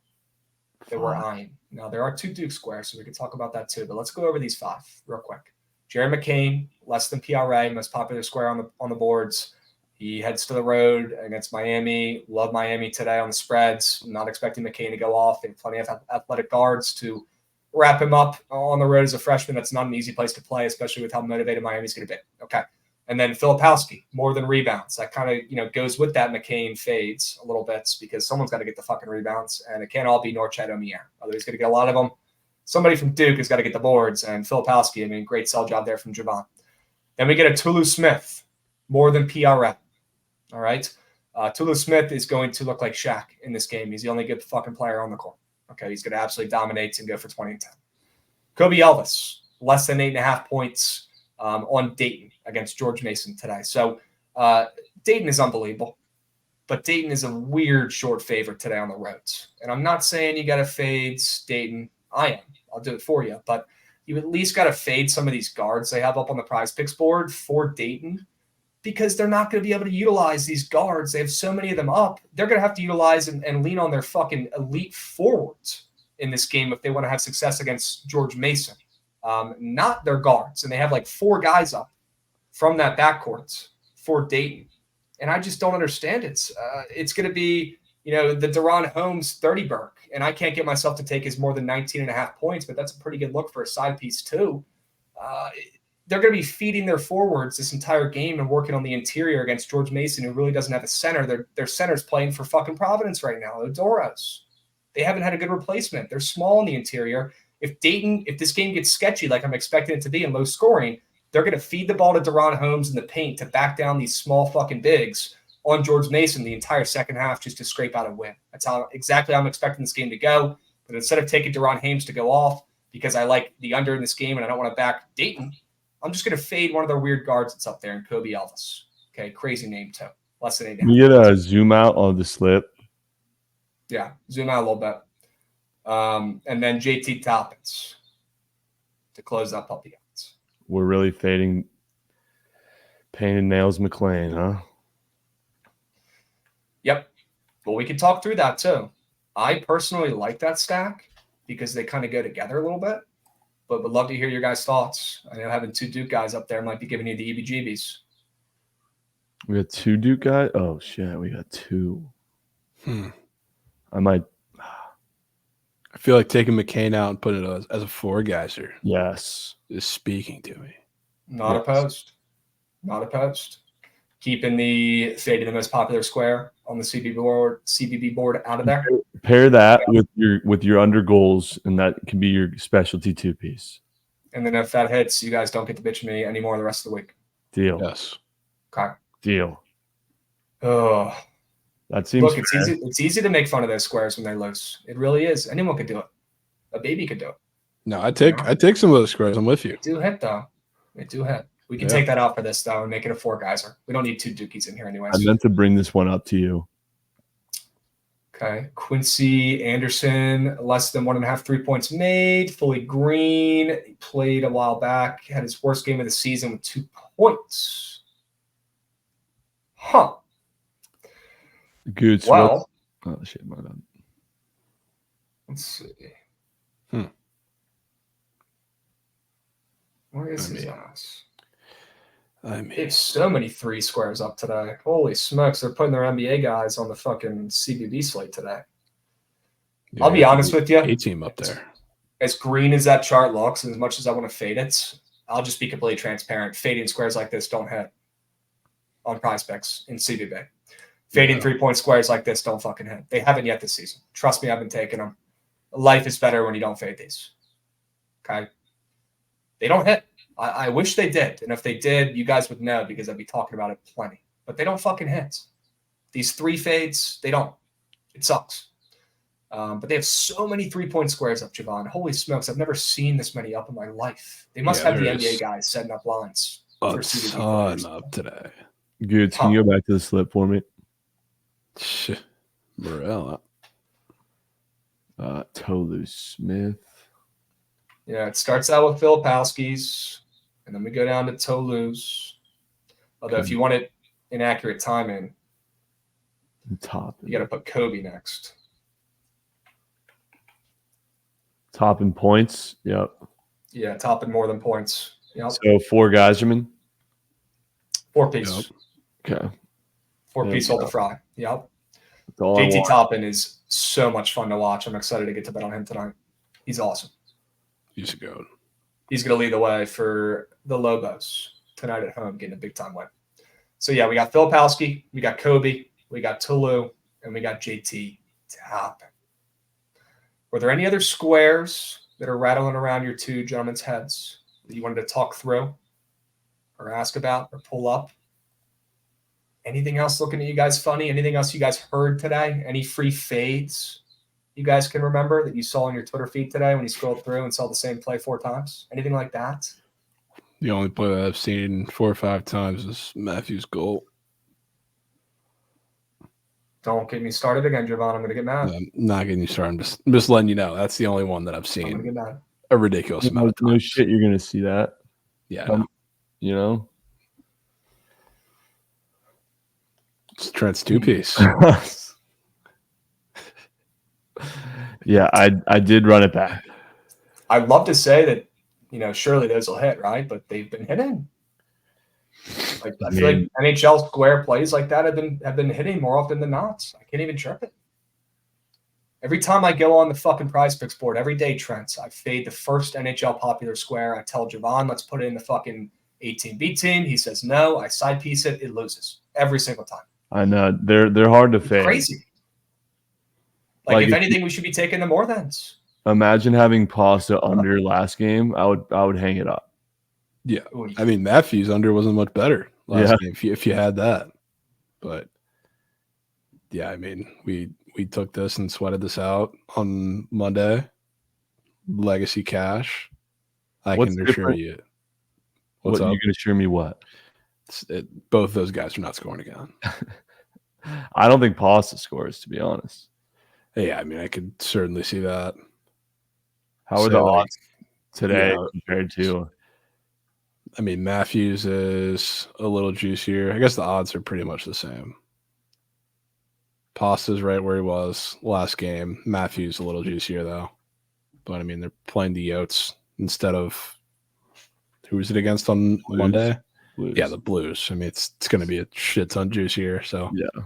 that we're eyeing. Now there are 2 Duke squares, so we can talk about that too. But let's go over these 5 real quick. Jerry McCain, less than PRA, most popular square on the boards. He heads to the road against Miami. Love Miami today on the spreads. Not expecting McCain to go off. They have plenty of athletic guards to wrap him up on the road as a freshman. That's not an easy place to play, especially with how motivated Miami's going to be. Okay. And then Filipowski, more than rebounds. That kind of, goes with that. McCain fades a little bit because someone's got to get the fucking rebounds, and it can't all be Norchad Omier. Although he's going to get a lot of them. Somebody from Duke has got to get the boards, and Filipowski, great sell job there from Javon. Then we get a Tulu Smith, more than PRA. All right. Tulu Smith is going to look like Shaq in this game. He's the only good fucking player on the court. Okay. He's going to absolutely dominate and go for 20 and 10. Kobe Elvis, less than 8.5 points on Dayton against George Mason today. So Dayton is unbelievable, but Dayton is a weird short favorite today on the roads. And I'm not saying you got to fade Dayton. I am. I'll do it for you. But you at least got to fade some of these guards they have up on the prize picks board for Dayton, because they're not going to be able to utilize these guards. They have so many of them up. They're going to have to utilize and lean on their fucking elite forwards in this game if they want to have success against George Mason, not their guards. And they have like 4 guys up from that backcourt for Dayton. And I just don't understand it. It's going to be, the Deron Holmes 30 Burke. And I can't get myself to take his more than 19.5 points, but that's a pretty good look for a side piece too. They're going to be feeding their forwards this entire game and working on the interior against George Mason, who really doesn't have a center. Their center's playing for fucking Providence right now. Odoros. They haven't had a good replacement. They're small in the interior. if this game gets sketchy like I'm expecting it to be and low scoring, they're going to feed the ball to Deron Holmes in the paint to back down these small fucking bigs on George Mason the entire second half just to scrape out a win. That's exactly how I'm expecting this game to go. But instead of taking Deron Holmes to go off because I like the under in this game and I don't want to back Dayton, I'm just going to fade one of their weird guards that's up there in Kobe Elvis. Okay, crazy name too. Less than 8. Can you get a zoom out on the slip? Yeah, zoom out a little bit. And then JT Toppins to close that puppy out. We're really fading Painted Nails McLean, huh? Yep. Well, we could talk through that too. I personally like that stack because they kind of go together a little bit, but would love to hear your guys' thoughts. I know having 2 Duke guys up there might be giving you the EBGBs. We got 2 Duke guys? Oh, shit. We got 2. I might. I feel like taking McCain out and putting it as a 4-geyser Yes. is speaking to me. Not opposed. Not opposed. Keeping the fading the most popular square on the CBB board out of there. Pair that with your under goals, and that can be your specialty 2-piece. And then if that hits, you guys don't get to bitch me anymore the rest of the week. Deal. Yes. Okay. Deal. Oh. That seems Look, it's easy to make fun of those squares when they're loose. It really is. Anyone could do it. A baby could do it. No, I take some of those squares. I'm with you. They do hit though. They do hit. We can take that out for this though and make it a 4-geyser. We don't need 2 Dukies in here anyways. I meant to bring this one up to you. Okay. Quincy Anderson, less than 1.5 3 points made, fully green. He played a while back, had his worst game of the season with 2 points. Huh. Good. Well, oh shit, my bad. let's see. Where is his ass? I They have mean, so many 3 squares up today. Holy smokes, they're putting their NBA guys on the fucking CBB slate today. I'll be honest with you. A-team up there. As green as that chart looks, and as much as I want to fade it, I'll just be completely transparent. Fading squares like this don't hit on prize picks in CBB. Fading 3-point squares like this don't fucking hit. They haven't yet this season. Trust me, I've been taking them. Life is better when you don't fade these. Okay? They don't hit. I wish they did. And if they did, you guys would know because I'd be talking about it plenty. But they don't fucking hit. These 3 fades, they don't. It sucks. But they have so many 3-point squares up, Javon. Holy smokes, I've never seen this many up in my life. They must have the NBA guys setting up lines. A ton up today. Good. Can you go back to the slip for me? Morel. Tolu Smith. Yeah, it starts out with Filipowski's, and then we go down to Tolu's. Although if you want it inaccurate timing, Top. you got to put Kobe next. Top in points. Yep. Yeah, topping more than points. Yep. So 4 Geyserman. 4-piece. Okay. 4-piece There we hold to fry. Yep. That's all I JT want. Toppin is so much fun to watch. I'm excited to get to bet on him tonight. He's awesome. He's a goat. He's going to lead the way for the Lobos tonight at home, getting a big-time win. So, yeah, we got Filipowski, we got Kobe, we got Tolu, and we got JT Toppin. Were there any other squares that are rattling around your 2 gentlemen's heads that you wanted to talk through or ask about or pull up? Anything else looking at you guys funny? Anything else you guys heard today? Any free fades you guys can remember that you saw on your Twitter feed today when you scrolled through and saw the same play 4 times? Anything like that? The only play that I've seen 4 or 5 times is Matthew's goal. Don't get me started again, Javon. I'm going to get mad. I'm not getting you started. I'm just letting you know. That's the only one that I've I'm going to seen get mad. a ridiculous amount of times. No shit, you're gonna see that. Yeah, I know. You know. It's Trent's 2-piece. Yeah, I did run it back. I'd love to say that, surely those will hit, right? But they've been hitting. Like I feel like NHL square plays like that have been hitting more often than not. I can't even trip it. Every time I go on the fucking prize picks board, every day, Trent, I fade the first NHL popular square. I tell Javon, let's put it in the fucking 18B team. He says no. I side piece it. It loses every single time. I know they're hard to fade. Crazy. Like if anything, we should be taking the more thans. Imagine having Pasta under last game. I would hang it up. Yeah, I mean Matthews under wasn't much better last game if you had that, but yeah, I mean we took this and sweated this out on Monday. Legacy cash. I What's can assure different? you. What What's up? you can assure me? What? Both those guys are not scoring again. I don't think Pasta scores, to be honest. Yeah, I mean I could certainly see that. How are the odds today compared to? I mean, Matthews is a little juicier. I guess the odds are pretty much the same. Pasta's right where he was last game. Matthews a little juicier though. But I mean, they're playing the Yotes instead of who was it against on Blues. Monday? Blues. Yeah, the Blues. I mean, it's going to be a shit ton juicier. So yeah,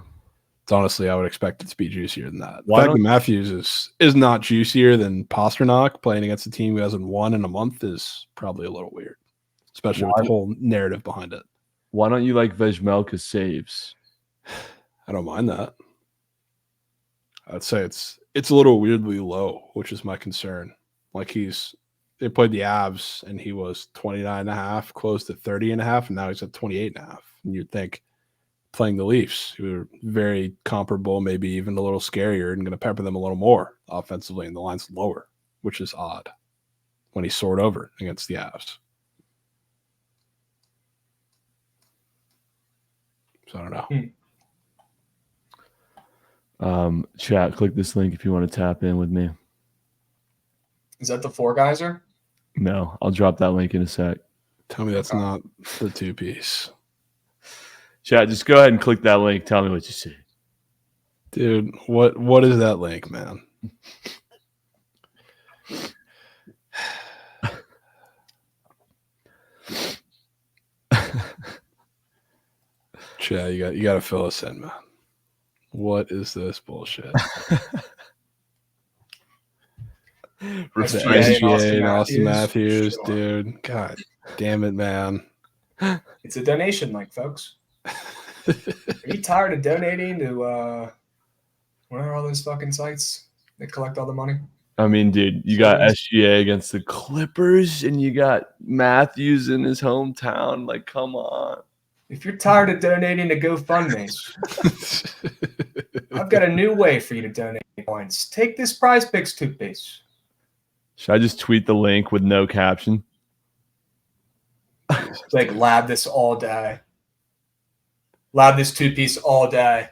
it's honestly, I would expect it to be juicier than that. Why the fact that Matthews is not juicier than Pasternak playing against a team who hasn't won in a month is probably a little weird, especially with the whole narrative behind it. Why don't you like Vejmelka saves? I don't mind that. I'd say it's a little weirdly low, which is my concern. Like they played the Avs and he was 29.5, close to 30.5, and now he's at 28.5. And you'd think playing the Leafs, who are very comparable, maybe even a little scarier, and going to pepper them a little more offensively, and the line's lower, which is odd when he soared over against the Avs. So I don't know. Chat, click this link if you want to tap in with me. Is that the four geyser? No, I'll drop that link in a sec. Tell me that's not the 2-piece. Chat, just go ahead and click that link. Tell me what you see. Dude, what is that link, man? Chat, you got to fill us in, man. What is this bullshit? SGA and Austin Matthews, sure. Dude. God damn it, man. It's a donation link, folks. Are you tired of donating to what are all those fucking sites that collect all the money? I mean, dude, you got SGA against the Clippers and you got Matthews in his hometown. Like, come on. If you're tired of donating to GoFundMe, I've got a new way for you to donate points. Take this Prize Picks toothpaste. Should I just tweet the link with no caption? Like, lab this all day. Lab this two-piece all day.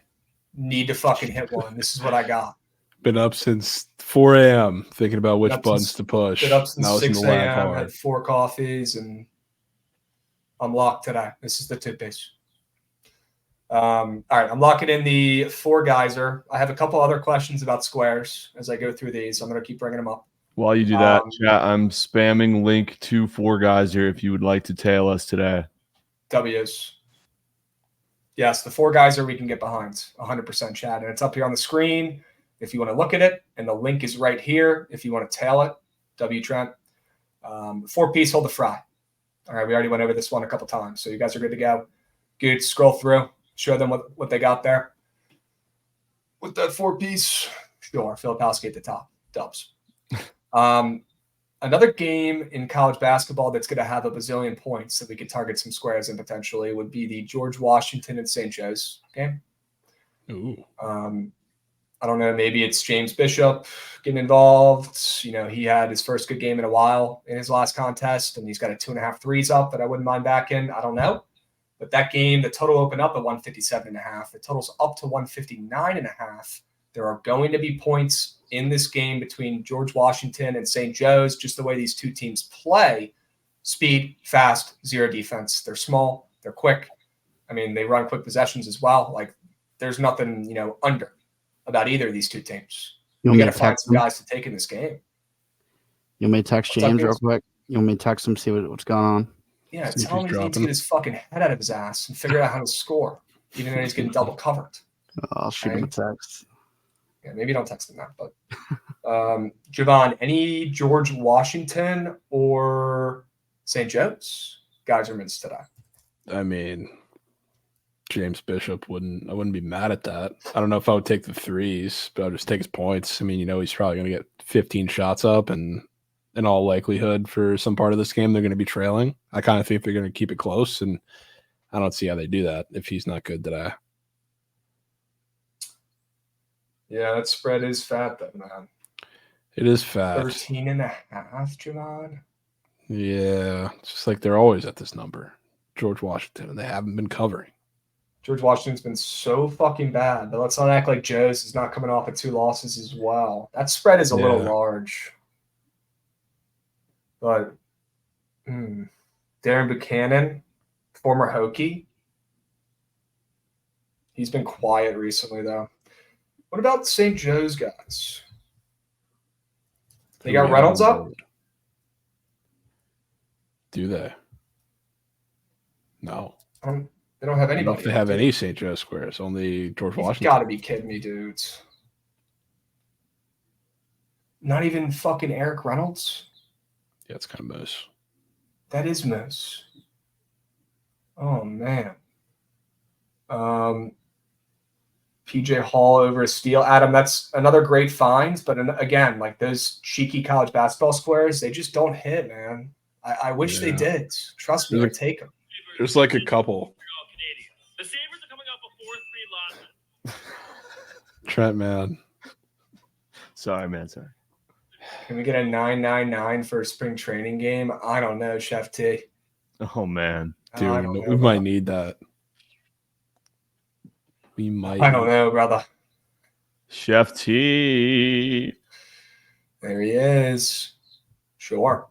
Need to fucking hit one. This is what I got. Been up since 4 a.m. thinking about which buttons to push. Been up since 6 a.m. Had 4 coffees, and I'm locked today. This is the toothpaste. All right, I'm locking in the four geyser. I have a couple other questions about squares as I go through these. I'm going to keep bringing them up. While you do that, chat, I'm spamming link to four geyser if you would like to tail us today. W's. Yes, the four geyser we can get behind 100% chat. And it's up here on the screen if you want to look at it. And the link is right here if you want to tail it. W Trent. 4-piece hold the fry. All right, we already went over this one a couple times. So you guys are good to go. Good. Scroll through. Show them what they got there. With that 4-piece, sure. Filipowski at the top. Dubs. Another game in college basketball that's going to have a bazillion points that we could target some squares in potentially would be the George Washington and St. Joe's game. Ooh. I don't know. Maybe it's James Bishop getting involved. You know, he had his first good game in a while in his last contest, and he's got a 2.5 threes up that I wouldn't mind backing. I don't know. But that game, the total opened up at 157.5. The total's up to 159.5. There are going to be points in this game between George Washington and St. Joe's, just the way these two teams play. Speed, fast, zero defense. They're small. They're quick. I mean, they run quick possessions as well. Like, there's nothing, under about either of these two teams. We got to find some guys to take in this game. You want me to text James real quick? You want me to text him, see what's going on? Yeah, tell him he needs to get his fucking head out of his ass and figure out how to score, even though he's getting double covered. I'll shoot him a text. Yeah, maybe don't text him that. But Javon, any George Washington or St. Joe's geysermans today? I mean, James Bishop I wouldn't be mad at that. I don't know if I would take the threes, but I'll just take his points. I mean, he's probably going to get 15 shots up, and in all likelihood for some part of this game, they're going to be trailing. I kind of think they're going to keep it close, and I don't see how they do that if he's not good today. Yeah, that spread is fat, though, man. It is fat. 13.5, Javon. Yeah, it's just like they're always at this number. George Washington, and they haven't been covering. George Washington's been so fucking bad, but let's not act like Joe's is not coming off of 2 losses as well. That spread is a little large. But Darren Buchanan, former Hokie, he's been quiet recently, though. What about St. Joe's guys? They got Reynolds up? Do they? No. They don't have anybody. If they have any St. Joe squares, only George Washington. You got to be kidding me, dudes. Not even fucking Eric Reynolds? Yeah, it's kind of Moose. That is Moose. Oh, man. PJ Hall over a steal. Adam, that's another great find. But again, like those cheeky college basketball squares, they just don't hit, man. I wish they did. Trust me, I'd take them. There's like a couple. The Sabres are coming off a 4-3 loss. Trent, man. Sorry, man. Sorry. Can we get a 999 for a spring training game? I don't know, Chef T. Oh, man. Dude, we might need that. We might. I don't know, brother. Chef T. There he is. Sure.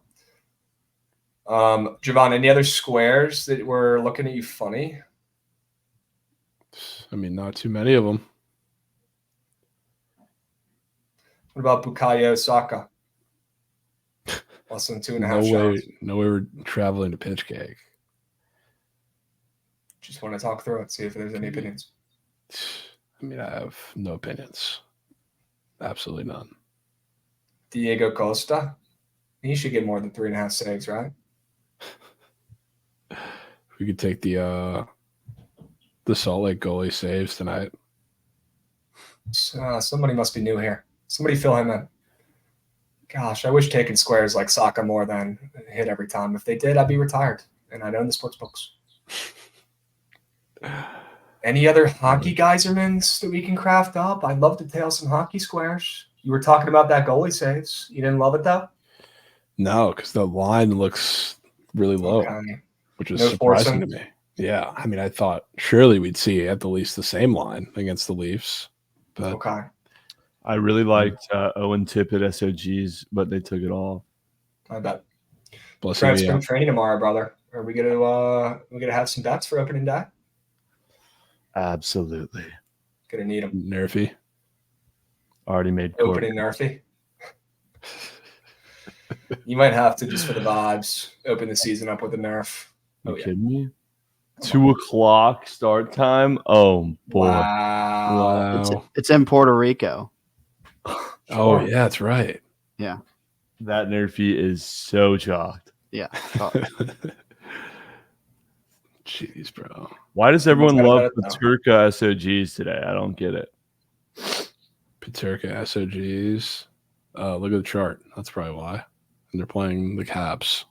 Javon, any other squares that were looking at you funny? I mean, not too many of them. What about Bukayo Saka? Less than 2.5 shots. No way we're traveling to Pitch Cake. Just want to talk through it, see if there's any opinions. I mean, I have no opinions. Absolutely none. Diego Costa? He should get more than 3.5 saves, right? We could take the Salt Lake goalie saves tonight. Somebody must be new here. Somebody fill him in. Gosh, I wish taking squares like Saka more than hit every time. If they did, I'd be retired, and I'd own the sports books. Any other hockey geysermans that we can craft up? I'd love to tail some hockey squares. You were talking about that goalie saves. You didn't love it, though? No, because the line looks really low, which is surprising to me. Yeah, I mean, I thought surely we'd see at the least the same line against the Leafs. But I really liked Owen Tippett SOGs, but they took it all. I bet. Blessing spring training tomorrow, brother. Are we gonna have some bets for opening day? Absolutely. Gonna need them. Nerfy. Already made opening Nerfy. You might have to, just for the vibes, open the season up with a Nerf. You kidding me? 2:00 start time. Oh boy! Wow. It's in Puerto Rico. Oh yeah, that's right. Yeah, that Nerfy is so chalked. Yeah. Jeez, bro. Why does everyone love Paterka SOGs today? I don't get it. Paterka SOGs. Look at the chart. That's probably why. And they're playing the Caps.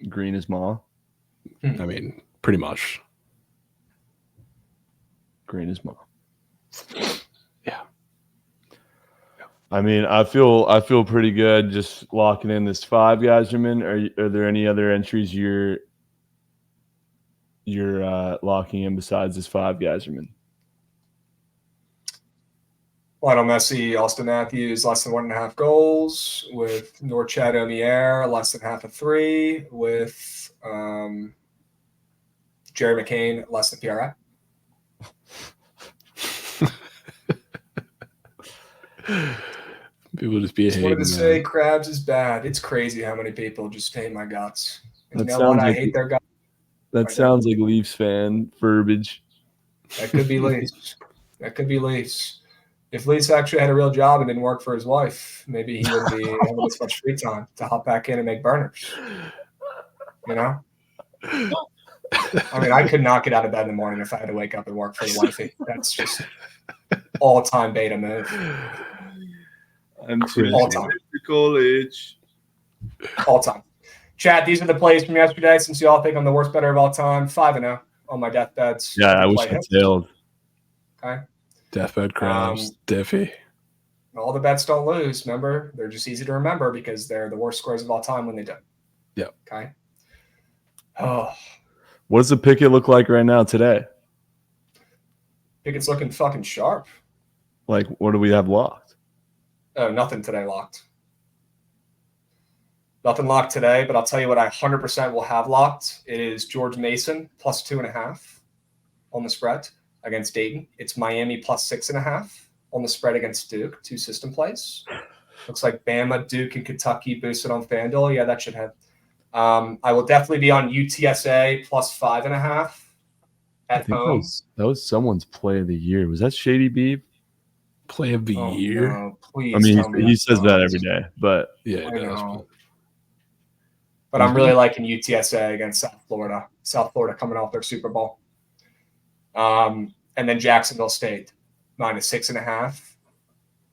Green is Maw. I mean, pretty much. Green is Maw. Yeah. I mean, I feel pretty good just locking in this 5 geyserman. Are there any other entries you're locking in besides this 5 geyserman? Lionel Messi, Austin Matthews, less than 1.5 goals. With Norchad Omier, less than half a 3. With Jerry McCain, less than PRI. People just be hating. I wanted to say Krabs is bad. It's crazy how many people just hate my guts. And you know what? I hate their guts. That sounds like Leafs fan verbiage. That could be Leafs. If Leafs actually had a real job and didn't work for his wife, maybe he wouldn't be having this much free time to hop back in and make burners. You know? I mean, I could not get out of bed in the morning if I had to wake up and work for the wifey. That's just all-time beta move. I'm Crazy. All time. to college. All time. Chat, these are the plays from yesterday. Since you all think I'm the worst better of all time, 5-0 on my deathbeds. Yeah, I wish Play I hits. tailed. Okay. Deathbed crabs, Diffie. All the bets don't lose. Remember, they're just easy to remember because they're the worst scores of all time when they do. Yep. Okay. Oh, What does the picket look like right now today? Pickett's looking fucking sharp. Like, what do we have locked? Oh, nothing today locked. Nothing locked today, but I'll tell you what I 100% will have locked. It is George Mason plus 2.5 on the spread against Dayton. It's Miami plus 6.5 on the spread against Duke. 2 system plays. Looks like Bama, Duke, and Kentucky boosted on FanDuel. Yeah, that should have. I will definitely be on UTSA plus 5.5 I at think home. that was someone's play of the year. Was that Shady Beeb? Play of the year. No, please I mean, tell me he that's says not. that every day, but Yeah, I it does. know. But I'm really liking UTSA against South Florida. South Florida coming off their Super Bowl. And then Jacksonville State minus 6.5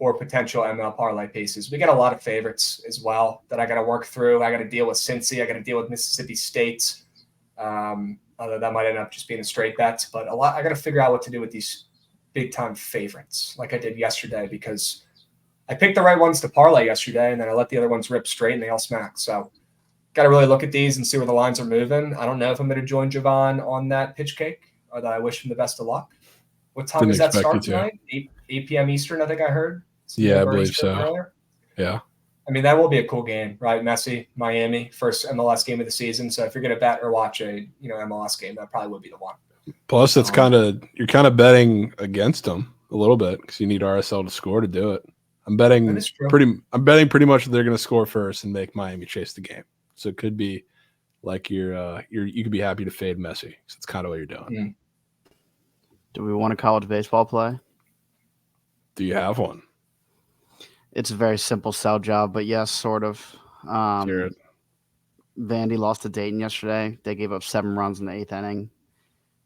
or potential ML parlay pieces. We got a lot of favorites as well that I got to work through. I got to deal with Cincy. I got to deal with Mississippi State. Although that might end up just being a straight bet. But I got to figure out what to do with these big time favorites like I did yesterday because I picked the right ones to parlay yesterday and then I let the other ones rip straight and they all smack. So got to really look at these and see where the lines are moving. I don't know if I'm going to join Javon on that pitch cake or that I wish him the best of luck. What time Didn't does that expect start you to. tonight? 8 p.m. Eastern, I think I heard. Yeah, I believe so. Earlier. Yeah. I mean, that will be a cool game, right? Messi, Miami, first MLS game of the season. So if you're going to bet or watch a MLS game, that probably would be the one. Plus, it's you're kind of betting against them a little bit because you need RSL to score to do it. I'm betting That is true. pretty much that they're going to score first and make Miami chase the game. So it could be like you could be happy to fade Messi because it's kind of what you're doing. Do we want a college baseball play? Do you have one? It's a very simple sell job, but yes, sort of. Jared. Vandy lost to Dayton yesterday. They gave up 7 runs in the 8th inning.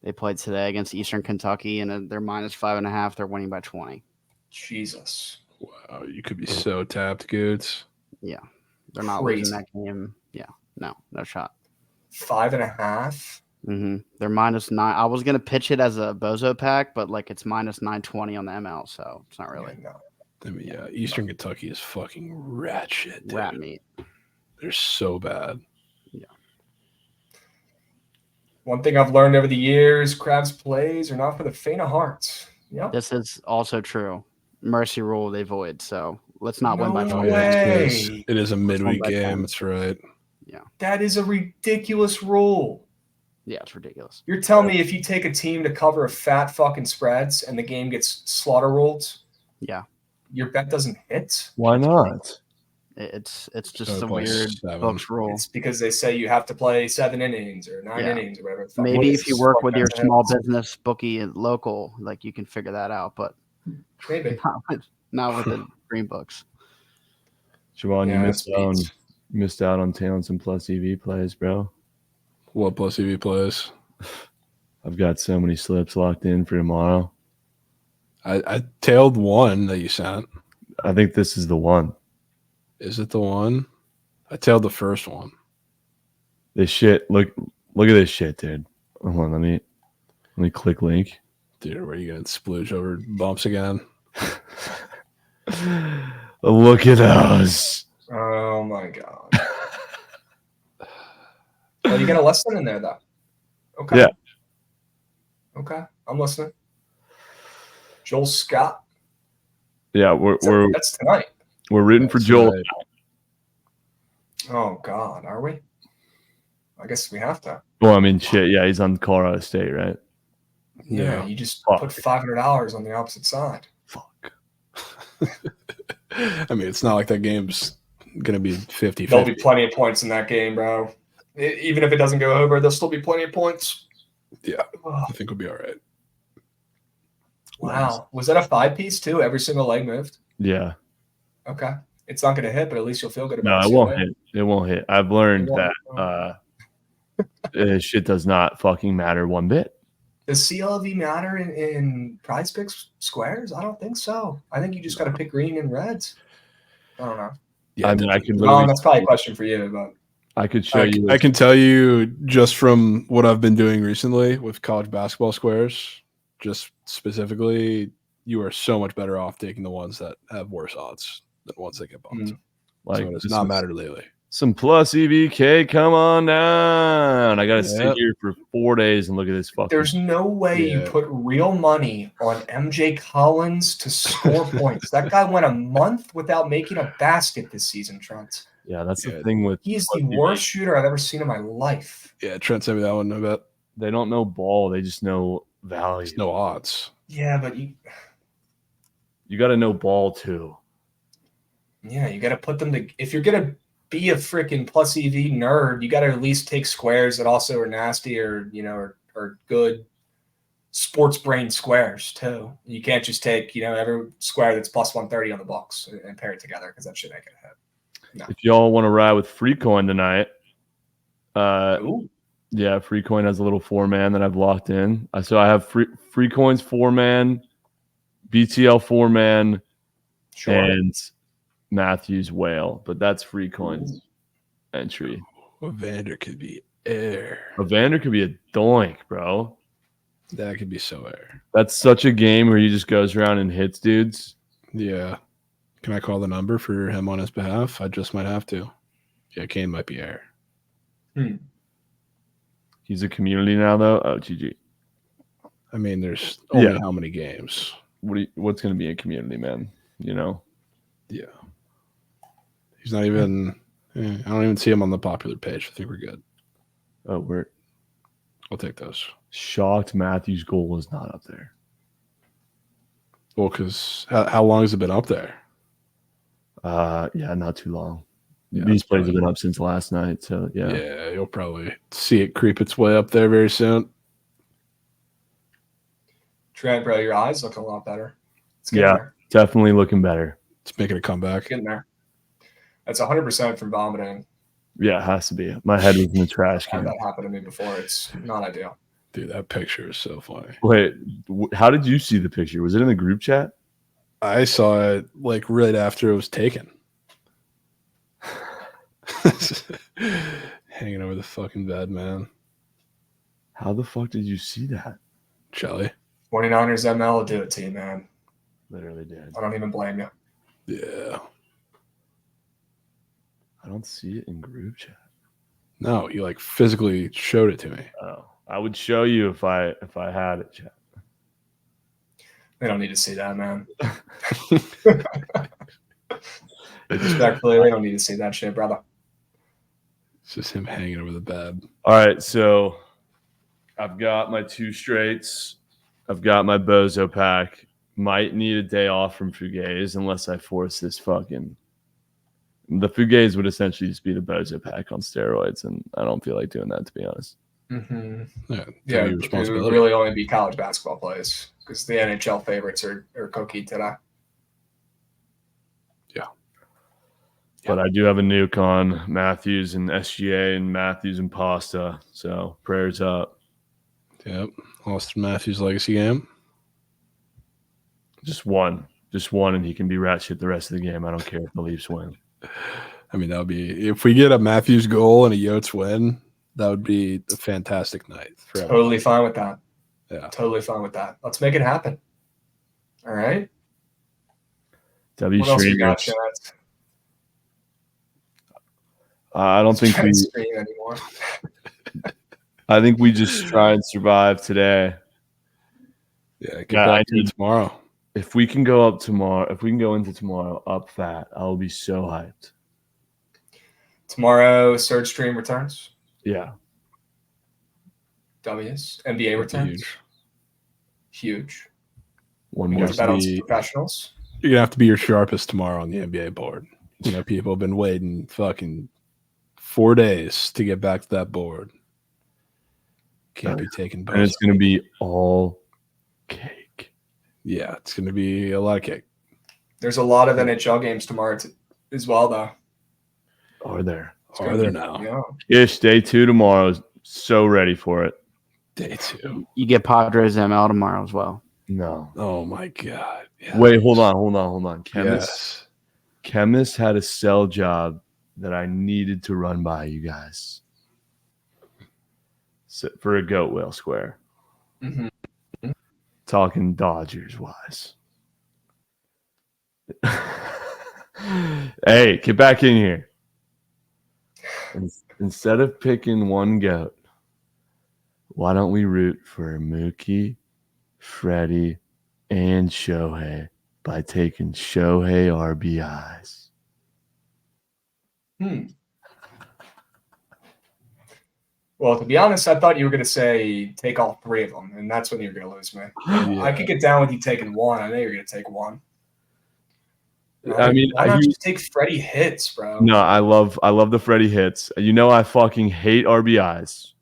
They played today against Eastern Kentucky, and they're minus 5.5. They're winning by 20. Jesus. Wow, you could be so tapped, Goods. Yeah, they're not Crazy. losing that game. Yeah, no shot. 5.5. They're minus 9. I was gonna pitch it as a bozo pack, but like it's minus 920 on the ML, so it's not really No. I mean, yeah, Eastern Kentucky is fucking rat shit, dude. rat meat. They're so bad. One thing I've learned over the years, Crabs plays are not for the faint of heart. Yep. This is also true. Mercy rule they void, so let's not win by No 20. way. It is a midweek by 10. game. That's right. That is a ridiculous rule. Yeah, it's ridiculous. You're telling me if you take a team to cover a fat fucking spreads and the game gets slaughter ruled, Yeah, your bet doesn't hit? why not? it's just So a plus weird 7. books rule. It's because they say you have to play 7 innings or 9 Yeah. innings or whatever. the fuck Maybe it if is. you work with your Fuck small that. business bookie and local, like you can figure that out, but Maybe. not with the green books. Siobhan, Yeah, you it's missed out on tailing some plus EV plays, bro. What plus EV plays? I've got so many slips locked in for tomorrow. I tailed one that you sent. I think this is the one. Is it the one? I tailed the first one. This shit. Look at this shit, dude. Hold on, let me click link. Dude, where are you gonna splooge over bumps again? Look at us. Oh my god. Well, you got a lesson in there though. Okay. Yeah. Okay, I'm listening. Joel Scott. Yeah, That's tonight. we're rooting for That's Joel. right. Oh God, are we? I guess we have to. Well, I mean, shit. Yeah, he's on Colorado State, right? Yeah, Yeah. you just Fuck. put $500 on the opposite side. Fuck. I mean, it's not like that game's gonna be 50-50. There'll be plenty of points in that game, bro. Even if it doesn't go over, there'll still be plenty of points. Yeah. Oh, I think we'll be all right. wow. Was that a 5-piece too? Every single leg moved? Yeah. Okay. It's not going to hit, but at least you'll feel good No, about it it. won't hit. It won't hit. I've learned It won't. that Shit does not fucking matter one bit. Does CLV matter in prize picks squares? I don't think so. I think you just got to pick green and reds. I don't know. Yeah, I mean, I could Well, literally. that's probably a question for you, but I could show you. I can tell you just from what I've been doing recently with college basketball squares, just specifically, you are so much better off taking the ones that have worse odds than ones that get bumped. like So it does just not some- matter lately. Some plus EVK, come on down. I got to sit Yep. here for 4 days and look at this fucking. there's no way you Yeah. put real money on MJ Collins to score points. That guy went a month without making a basket this season, Trent. Yeah, that's Yeah. the thing with. He is plus the EVK. worst shooter I've ever seen in my life. Yeah, Trent sent me that one. I bet They don't know ball. They just know value. there's no odds. Yeah, but you You got to know ball too. got to put them to. If you're gonna be a freaking plus EV nerd, you got to at least take squares that also are nasty or or good sports brain squares too. You can't just take every square that's plus 130 on the box and pair it together because that shit ain't gonna hit. If y'all want to ride with Free Coin tonight, Ooh. yeah, Free Coin has a little 4-man that I've locked in. So I have Free Coin's 4-man, BTL 4-man, Sure. and Matthews Whale, but that's Free Coin's entry. Evander could be air. Evander could be a doink, bro. That could be so air. That's such a game where he just goes around and hits dudes. Yeah. Can I call the number for him on his behalf? I just might have to. Yeah, Kane might be air. He's a community now, though. Oh, GG. I mean, there's only Yeah. how many games? What's going to be a community, man? You know? Yeah. He's not even. I don't even see him on the popular page. I think we're good. Oh, we're I'll take those. shocked Matthews' goal is not up there. Well, because how long has it been up there? Yeah, not too long. Yeah, These that's plays have probably- been up since last night, so yeah. Yeah, you'll probably see it creep its way up there very soon. Trent, bro, your eyes looking a lot better. It's Yeah. there. Definitely looking better. It's making a comeback. Getting there. That's 100% from vomiting. Yeah, it has to be. My head was in the trash I've had can. that happen to me before. It's not ideal. Dude, that picture is so funny. Wait, how did you see the picture? Was it in the group chat? I saw it like right after it was taken. Hanging over the fucking bed, man. How the fuck did you see that? Shelly. 49ers ML will do it to you, man. Literally did. I don't even blame you. Yeah. I don't see it in group chat. No, you like physically showed it to me. Oh, I would show you if I had it, chat. They don't need to see that, man. Respectfully, they don't need to see that shit, brother. It's just him hanging over the bed. All right, so I've got my 2 straights. I've got my bozo pack. Might need a day off from Fugaze unless I force this fucking. The Fugaze would essentially just be the bozo pack on steroids, and I don't feel like doing that, to be honest. Mm-hmm. Yeah, Yeah, your it would responsibility. really only be college basketball plays because the NHL favorites are cookie today. But I do have a nuke on Matthews and SGA and Matthews and Pasta, so prayers up. Yep. Austin Matthews legacy game. Just one, and he can be rat shit the rest of the game. I don't care if the Leafs win. I mean, that would be if we get a Matthews goal and a Yotes win, that would be a fantastic night for everyone. Totally fine with that. Yeah. Totally fine with that. Let's make it happen. All right. W What else we got, streamers. Chad? I don't think Can't we. stream anymore. I think we just try and survive today. Yeah, get Yeah, I back to it need- tomorrow. If we can go up tomorrow, if we can go into tomorrow up fat, I will be so hyped. Tomorrow, Surge Stream returns. Yeah. W's. NBA returns. Huge. Huge. One We more. got to bet on some be- professionals. You're gonna have to be your sharpest tomorrow on the NBA board. You know, people have been waiting fucking 4 days to get back to that board. Can't be taking And both. it's going to be all cake. Yeah, it's gonna be a lot of cake. There's a lot of NHL games tomorrow as well, though. Are there? It's Are gonna there be- now? Yeah. Ish, day 2 tomorrow. So ready for it. Day 2. You get Padres ML tomorrow as well. No. Oh my god. Yes. Wait, hold on. Yes. Chemist had a sell job that I needed to run by you guys. So, for a goat whale square. Mhm. Talking Dodgers wise. Hey, get back in here. Instead of picking one goat, why don't we root for Mookie, Freddie, and Shohei by taking Shohei RBIs? Well, to be honest, I thought you were going to say take all 3 of them, and that's when you're going to lose me. I could get down with you taking 1. I know you're going to take 1. I mean, why not just take Freddie hits, bro? No, I love the Freddie hits. You know, I fucking hate RBIs,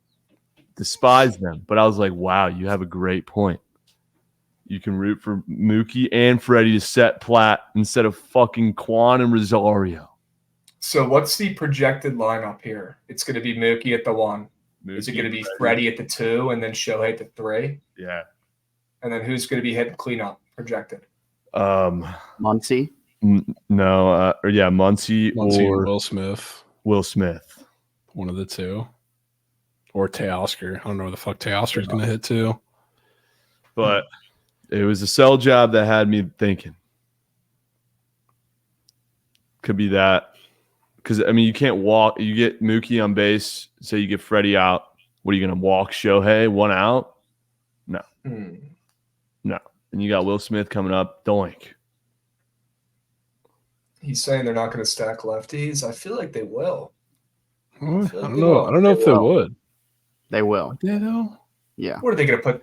despise them. But I was like, wow, you have a great point. You can root for Mookie and Freddie to set Platt instead of fucking Quan and Rosario. So what's the projected lineup here? It's going to be Mookie at the 1. Is it going to be Freddie at the 2 and then Shohei at the 3? Yeah. And then who's going to be hitting cleanup projected? Muncy. No, Muncy or Will Smith. Will Smith. One of the 2. Or Teoscar. I don't know where the fuck Teoscar's going to hit to. But it was a sell job that had me thinking. Could be that. Because, I mean, you can't walk. You get Mookie on base. Say you get Freddie out. What are you going to walk Shohei 1 out? No. No. And you got Will Smith coming up. Doink. He's saying they're not going to stack lefties. I feel like they will. I don't know. I don't know if they would. They will. Would they though? Yeah. What are they going to put? Are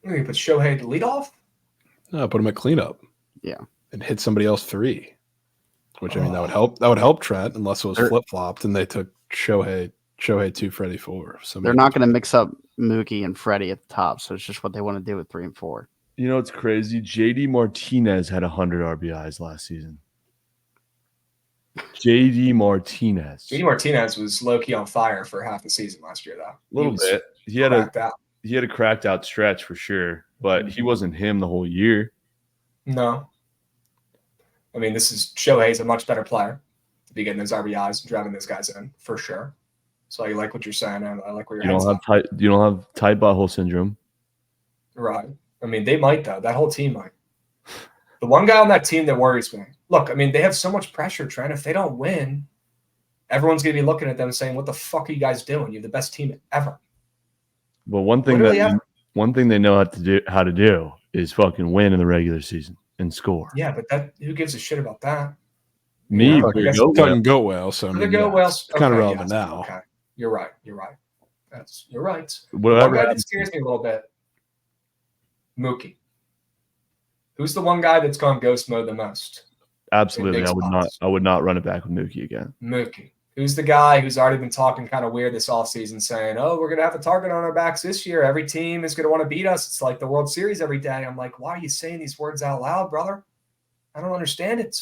they going to put Shohei at the leadoff? No, put him at cleanup. Yeah. And hit somebody else 3. Which I mean that would help. That would help Trent unless it was flip flopped and they took Shohei 2, Freddie 4. They're not going to mix up Mookie and Freddie at the top, so it's just what they want to do with 3 and 4. You know what's crazy? JD Martinez had 100 RBIs last season. JD Martinez was low key on fire for half the season last year, though. A little bit. He had a cracked out stretch for sure, but he wasn't him the whole year. No. I mean, Shohei's a much better player to be getting those RBIs and driving those guys in for sure. So I like what you're saying. I like where you don't have tight butthole syndrome. Right. I mean, they might though. That whole team might. The one guy on that team that worries me. Look, I mean, they have so much pressure, Trent. If they don't win, everyone's going to be looking at them and saying, "What the fuck are you guys doing? You're the best team ever." But one thing they know how to do is fucking win in the regular season and score. Yeah, but who gives a shit about that? Me, talking goat whale. So I mean, it's kind of relevant now. Okay, you're right. You're right. Whatever. One guy that scares me a little bit, Mookie. Who's the one guy that's gone ghost mode the most? Absolutely, I would not run it back with Mookie again. Mookie. Who's the guy who's already been talking kind of weird this offseason, saying, "Oh, we're going to have a target on our backs this year. Every team is going to want to beat us. It's like the World Series every day." I'm like, why are you saying these words out loud, brother? I don't understand it.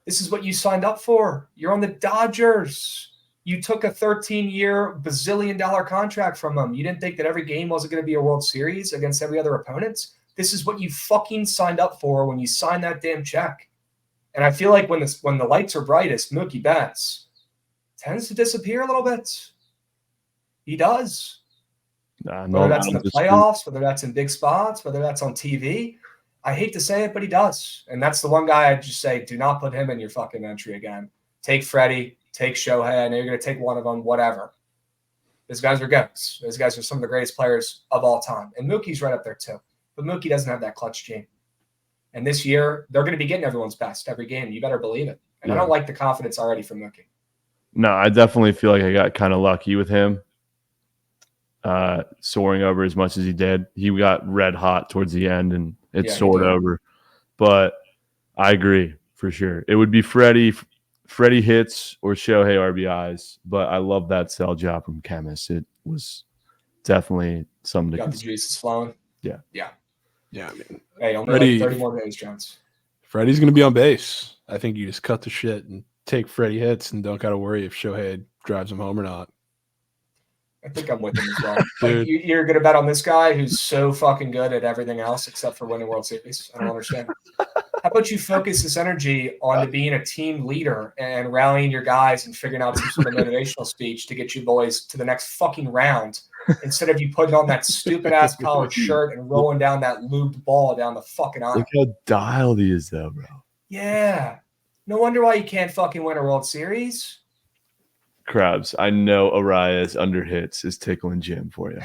This is what you signed up for. You're on the Dodgers. You took a 13-year, bazillion-dollar contract from them. You didn't think that every game wasn't going to be a World Series against every other opponent? This is what you fucking signed up for when you signed that damn check. And I feel like when the lights are brightest, Mookie Betts tends to disappear a little bit. He does. Whether that's in the playoffs, whether that's in big spots, whether that's on TV. I hate to say it, but he does. And that's the one guy I'd just say, do not put him in your fucking entry again. Take Freddie, take Shohei. I know you're going to take one of them, whatever. Those guys are goats. Those guys are some of the greatest players of all time. And Mookie's right up there too. But Mookie doesn't have that clutch gene. And this year, they're going to be getting everyone's best every game. You better believe it. And I don't like the confidence already from Mookie. No, I definitely feel like I got kind of lucky with him soaring over as much as he did. He got red hot towards the end, and it soared over. But I agree for sure. It would be Freddie hits or Shohei RBIs. But I love that sell job from Chemist. It was definitely something to got the juices flowing. Yeah. I mean, hey, only 30 more days, Jones. Freddie's going to be on base. I think you just cut the shit and take Freddie hits and don't got to worry if Shohei drives him home or not. I think I'm with him as well. Dude. Like, you're going to bet on this guy who's so fucking good at everything else except for winning World Series. I don't understand. How about you focus this energy on being a team leader and rallying your guys and figuring out some sort of motivational speech to get you boys to the next fucking round instead of you putting on that stupid-ass collared shirt and rolling down that lubed ball down the fucking aisle. Look how dialed he is, though, bro. Yeah. No wonder why you can't fucking win a World Series. Krabs, I know Arias under hits is tickling Jim for you.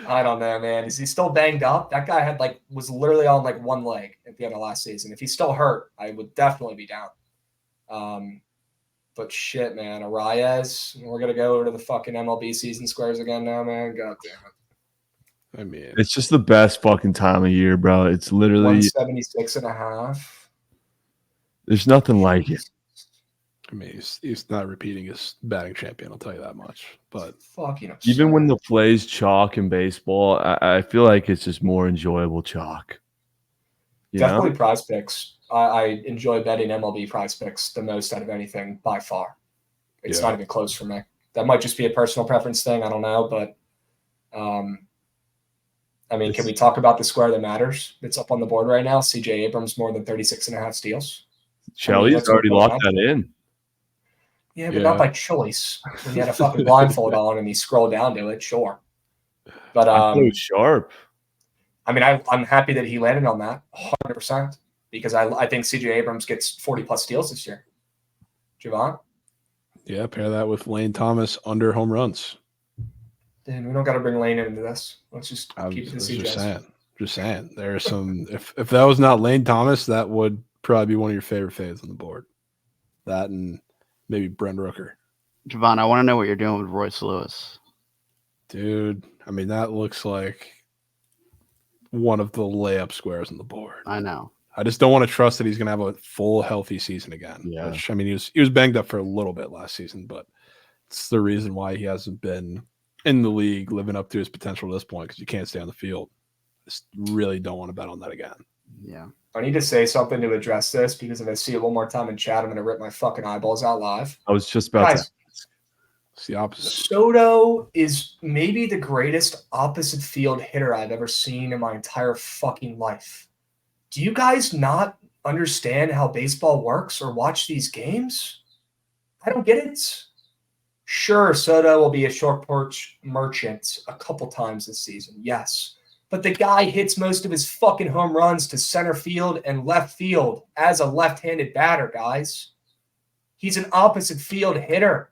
I don't know, man. Is he still banged up? That guy was literally on like one leg at the end of last season. If he's still hurt, I would definitely be down. But shit, man, Arias, we're gonna go over to the fucking MLB season squares again now, man. God damn it. I mean, It's just the best fucking time of year, bro. It's literally 176.5. there's nothing like it. I mean, he's not repeating his batting champion. I'll tell you that much. But Fucking Even when the plays chalk in baseball, I feel like it's just more enjoyable chalk. You definitely know? prize picks. I enjoy betting MLB prize picks the most out of anything by far. It's Yeah. not even close for me. That might just be a personal preference thing. I don't know, but I mean, can we talk about the square that matters? It's up on the board right now. CJ Abrams more than 36.5 steals. Shelly's that's already what locked that in. Yeah, but Yeah. not by choice. When you had a fucking blindfold on and you scroll down to it, sure. But I thought it was sharp. I mean, I'm happy that he landed on that 100% because I think CJ Abrams gets 40 plus steals this year. Javon? yeah, pair that with Lane Thomas under home runs. Dude, we don't got to bring Lane into this. Let's just I keep it to was CJ. just saying. There are some. If that was not Lane Thomas, that would probably be one of your favorite faves on the board. That and maybe Brent Rooker. Javon, I want to know what you're doing with Royce Lewis. Dude, I mean, that looks like one of the layup squares on the board. I know. I just don't want to trust that he's going to have a full healthy season again. Yeah. Which, I mean, he was banged up for a little bit last season, but it's the reason why he hasn't been in the league living up to his potential at this point because you can't stay on the field. Just really don't want to bet on that again. Yeah. I need to say something to address this because if I see it one more time in chat, I'm going to rip my fucking eyeballs out live. I was just about Guys, to. It's the opposite. Soto is maybe the greatest opposite field hitter I've ever seen in my entire fucking life. Do you guys not understand how baseball works or watch these games? I don't get it. Sure, Soto will be a short porch merchant a couple times this season, yes. But the guy hits most of his fucking home runs to center field and left field as a left-handed batter, guys. He's an opposite field hitter.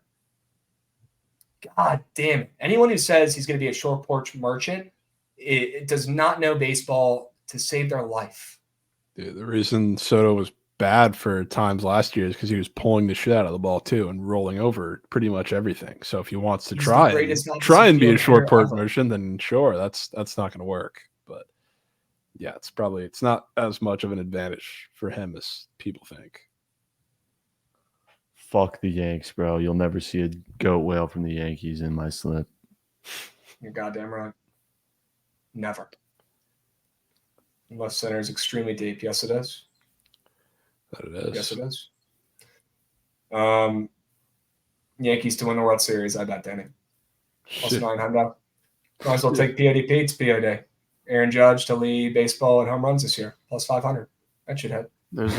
God damn it. Anyone who says he's going to be a short porch merchant, it does not know baseball to save their life. Dude, the reason Soto was bad for times last year is because he was pulling the shit out of the ball too and rolling over pretty much everything. So if he wants to He's try the greatest opposite and be a field short hitter porch ever. motion, then sure, that's not going to work. But yeah, it's not as much of an advantage for him as people think. Fuck the Yanks, bro. You'll never see a goat whale from the Yankees in my slip. You're goddamn right. Never. Unless center is extremely deep. Yes, it is. That it is. Yes, it is. Yankees to win the World Series, I bet, Danny. Plus Shit. 900. Might as well take PODP. It's POD. Aaron Judge to lead baseball and home runs this year. Plus 500. That should hit. There's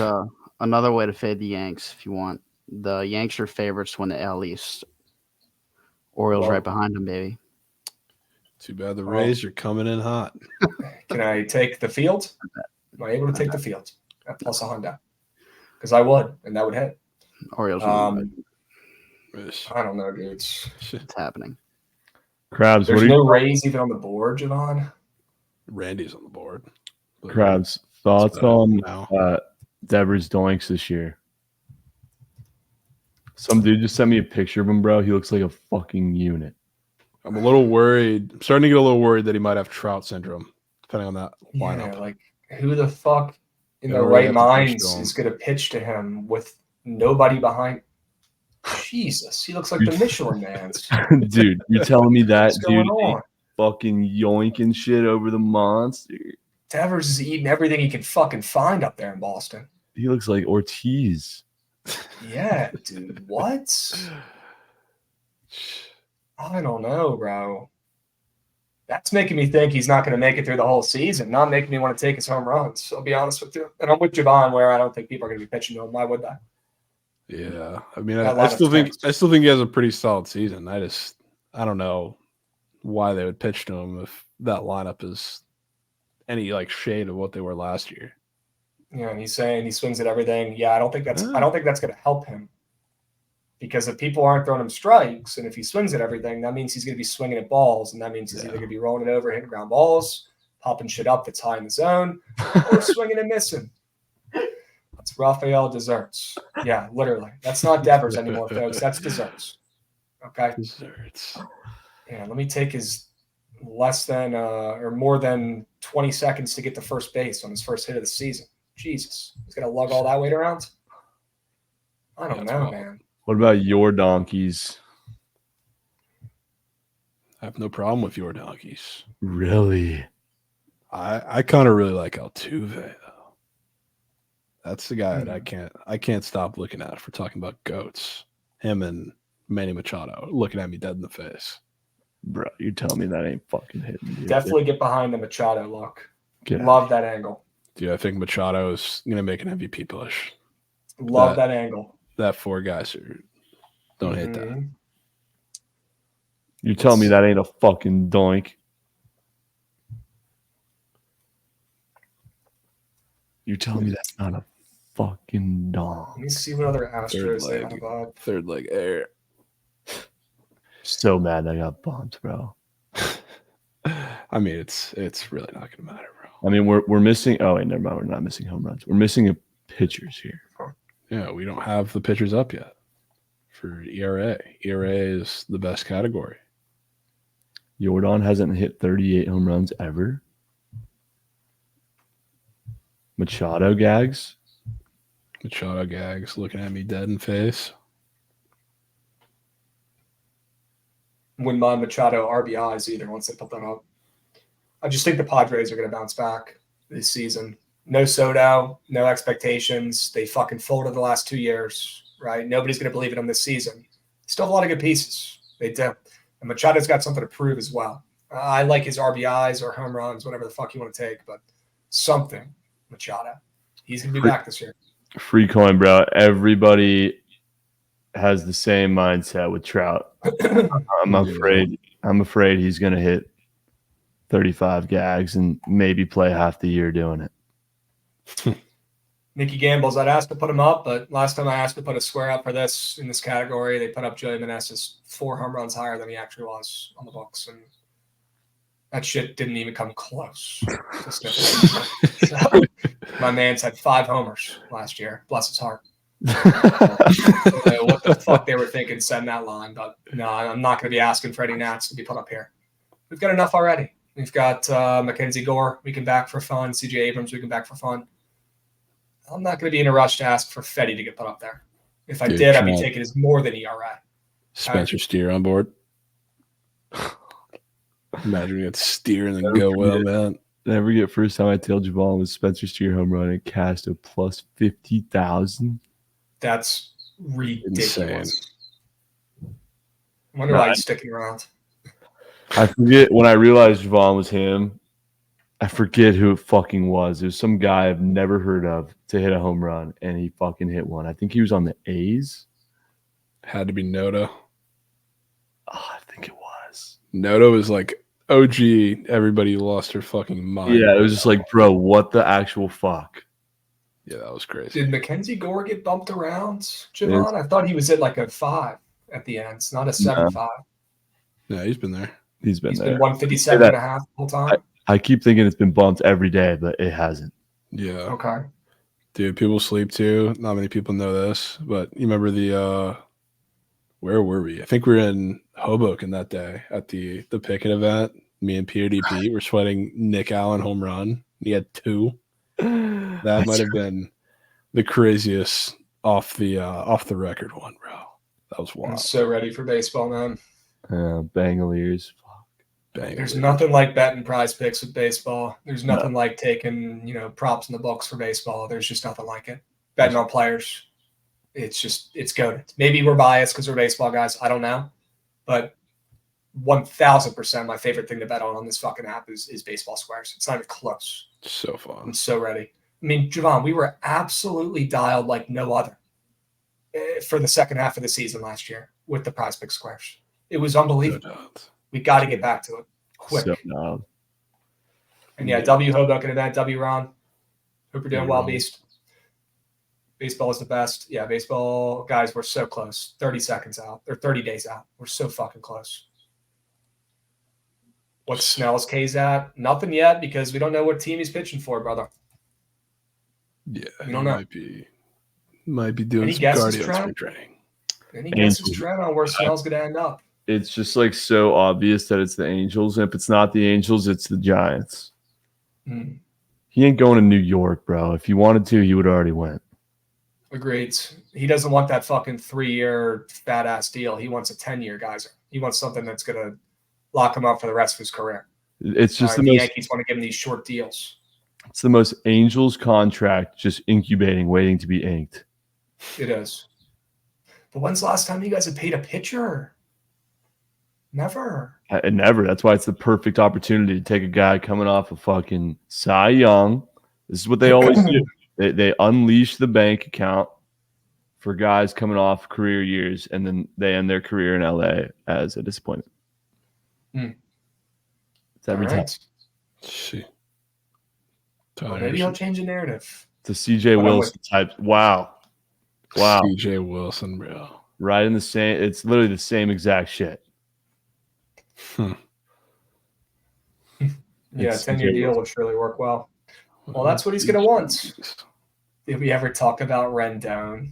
another way to fade the Yanks if you want. The Yanks are favorites to win the AL East. Orioles Whoa. right behind them, baby. Too bad the Rays are coming in hot. Can I take the field? Am I able to take the field at plus 100? Because I would, and that would hit. Orioles win. I I don't know, dudes. It's happening. Krabs, There's what are no you, Rays even on the board, Javon. Randy's on the board. But Krabs, thoughts about on now. Devers Doinks this year? Some dude just sent me a picture of him, bro. He looks like a fucking unit. I'm a little worried. I'm starting to get a little worried that he might have Trout syndrome, depending on that lineup. Yeah, like who the fuck in Yeah, their we right have to push minds to him. is going to pitch to him with nobody behind? Jesus, he looks like the Michelin Man's. Dude, you're telling me that What's going dude on? ain't fucking yoinking shit over the monster? Devers is eating everything he can fucking find up there in Boston. He looks like Ortiz. Yeah, dude. What? I don't know, bro. That's making me think he's not going to make it through the whole season. Not making me want to take his home runs. I'll be honest with you. And I'm with Javon, where I don't think people are going to be pitching to him. Why would that? Yeah, I mean, That I lineup still think stinks. he has a pretty solid season. I don't know why they would pitch to him if that lineup is any like shade of what they were last year. Yeah, and he's saying he swings at everything. Yeah, I don't think that's going to help him. Because if people aren't throwing him strikes, and if he swings at everything, that means he's going to be swinging at balls, and that means he's either going to be rolling it over, hitting ground balls, popping shit up that's high in the zone, or swinging and missing. That's Raphael Desserts. Yeah, literally. That's not Devers anymore, folks. That's Desserts. Okay? Desserts. Yeah, let me take his less than or more than 20 seconds to get to first base on his first hit of the season. Jesus. He's going to lug all that weight around? I don't know, man. What about your donkeys? I have no problem with your donkeys. Really? I kind of really like Altuve though. That's the guy that I can't stop looking at if we're talking about goats. Him and Manny Machado looking at me dead in the face. Bro, you telling me that ain't fucking hitting, dude. Definitely get behind the Machado look. Get Love that angle. Dude, I think Machado is going to make an MVP push. Love that angle. That four guys don't hate Mm-hmm. that. You telling me that ain't a fucking doink? You're telling me that's not a fucking donk? Let me see what other Astros they have above. Third leg air. So mad I got bumped, bro. I mean, it's really not going to matter, bro. I mean, we're missing. Oh wait, never mind. We're not missing home runs. We're missing pitchers here. Yeah, we don't have the pitchers up yet for ERA. ERA is the best category. Jordan hasn't hit 38 home runs ever. Machado gags looking at me dead in the face. Wouldn't mind Machado RBIs either once they put that up. I just think the Padres are going to bounce back this season. No Soto, no expectations. They fucking folded the last 2 years, right? Nobody's going to believe in them this season. Still have a lot of good pieces. They do. And Machado's got something to prove as well. I like his RBIs or home runs, whatever the fuck you want to take, but something, Machado. He's going to be back this year. Free coin, bro. Everybody has the same mindset with Trout. I'm afraid he's going to hit 35 gags and maybe play half the year doing it. Nicky Gambles, I'd asked to put him up, but last time I asked to put a square up for this in this category, they put up Joey Meneses 4 home runs higher than he actually was on the books, and that shit didn't even come close. So, my man's had 5 homers last year. Bless his heart. I don't know what the fuck they were thinking setting that line, but no, I'm not going to be asking for Eddie Nats to be put up here. We've got enough already. We've got Mackenzie Gore. We can back for fun. CJ Abrams. We can back for fun. I'm not going to be in a rush to ask for Fetty to get put up there. If I did, I'd be taking his more than ERA. Spencer Steer on board. Imagine we get Steer and then go well, man. Never get first time I tailed Javon with Spencer Steer home run and cast a plus 50,000. That's ridiculous. Insane. I wonder why he's sticking around. I forget when I realized Javon was him. I forget who it fucking was. It was some guy I've never heard of to hit a home run, and he fucking hit one. I think he was on the A's. Had to be Noto. Oh, I think it was. Noto is like OG. Everybody lost their fucking mind. Yeah, it was just like, bro, what the actual fuck? Yeah, that was crazy. Did Mackenzie Gore get bumped around, Javon? I thought he was at like a 5 at the end. It's not a 7-5. Yeah, he's been there. He's been 157 and a half the whole time. I keep thinking it's been bumped every day, but it hasn't. Yeah. Okay. Dude, people sleep too. Not many people know this, but you remember the where were we? I think we were in Hoboken that day at the Pickett event. Me and PODP were sweating Nick Allen home run. He had 2. That might have been the craziest off the record one, bro. That was wild. I'm so ready for baseball, man. Bangaliers. There's nothing like betting prize picks with baseball. There's nothing like taking, props in the books for baseball. There's just nothing like it. Betting on players. It's good. Maybe we're biased because we're baseball guys. I don't know. But 1000% my favorite thing to bet on this fucking app is baseball squares. It's not even close. So fun. I'm so ready. I mean, Javon, we were absolutely dialed like no other for the second half of the season last year with the Prize Pick squares. It was No unbelievable. doubt. We got to get back to it quick. So, no. And yeah, W Hoboken event, W Ron. Hope you're doing well, Ron. Beast. Baseball is the best. Yeah, baseball guys, we're so close. 30 seconds out or 30 days out. We're so fucking close. What's Snell's K's at? Nothing yet because we don't know what team he's pitching for, brother. Yeah, We don't know. Might be doing Any some guesses, cardio Trent? spring training. Any guesses, Angels. Trent, on where Snell's going to end up? It's just like so obvious that it's the Angels. And if it's not the Angels, it's the Giants. Hmm. He ain't going to New York, bro. If he wanted to, he would already went. Agreed. He doesn't want that fucking 3-year fat ass deal. He wants a 10-year geyser. He wants something that's going to lock him up for the rest of his career. It's just The the most. Yankees want to give him these short deals. It's the most Angels contract, just incubating, waiting to be inked. It is. But when's the last time you guys have paid a pitcher? Never. And never. That's why it's the perfect opportunity to take a guy coming off a fucking Cy Young. This is what they always do. They unleash the bank account for guys coming off career years, and then they end their career in LA as a disappointment. Hmm. It's every All time. right. See. Well, Tyler maybe he'll Anderson. change the narrative. It's a CJ But I'm Wilson type. Wow. CJ Wilson, bro. Right in the same. It's literally the same exact shit. Hmm. Yeah, It's 10-year CJ deal Wilson. will surely work well. Well, that's what he's going to want. Did we ever talk about Rendon?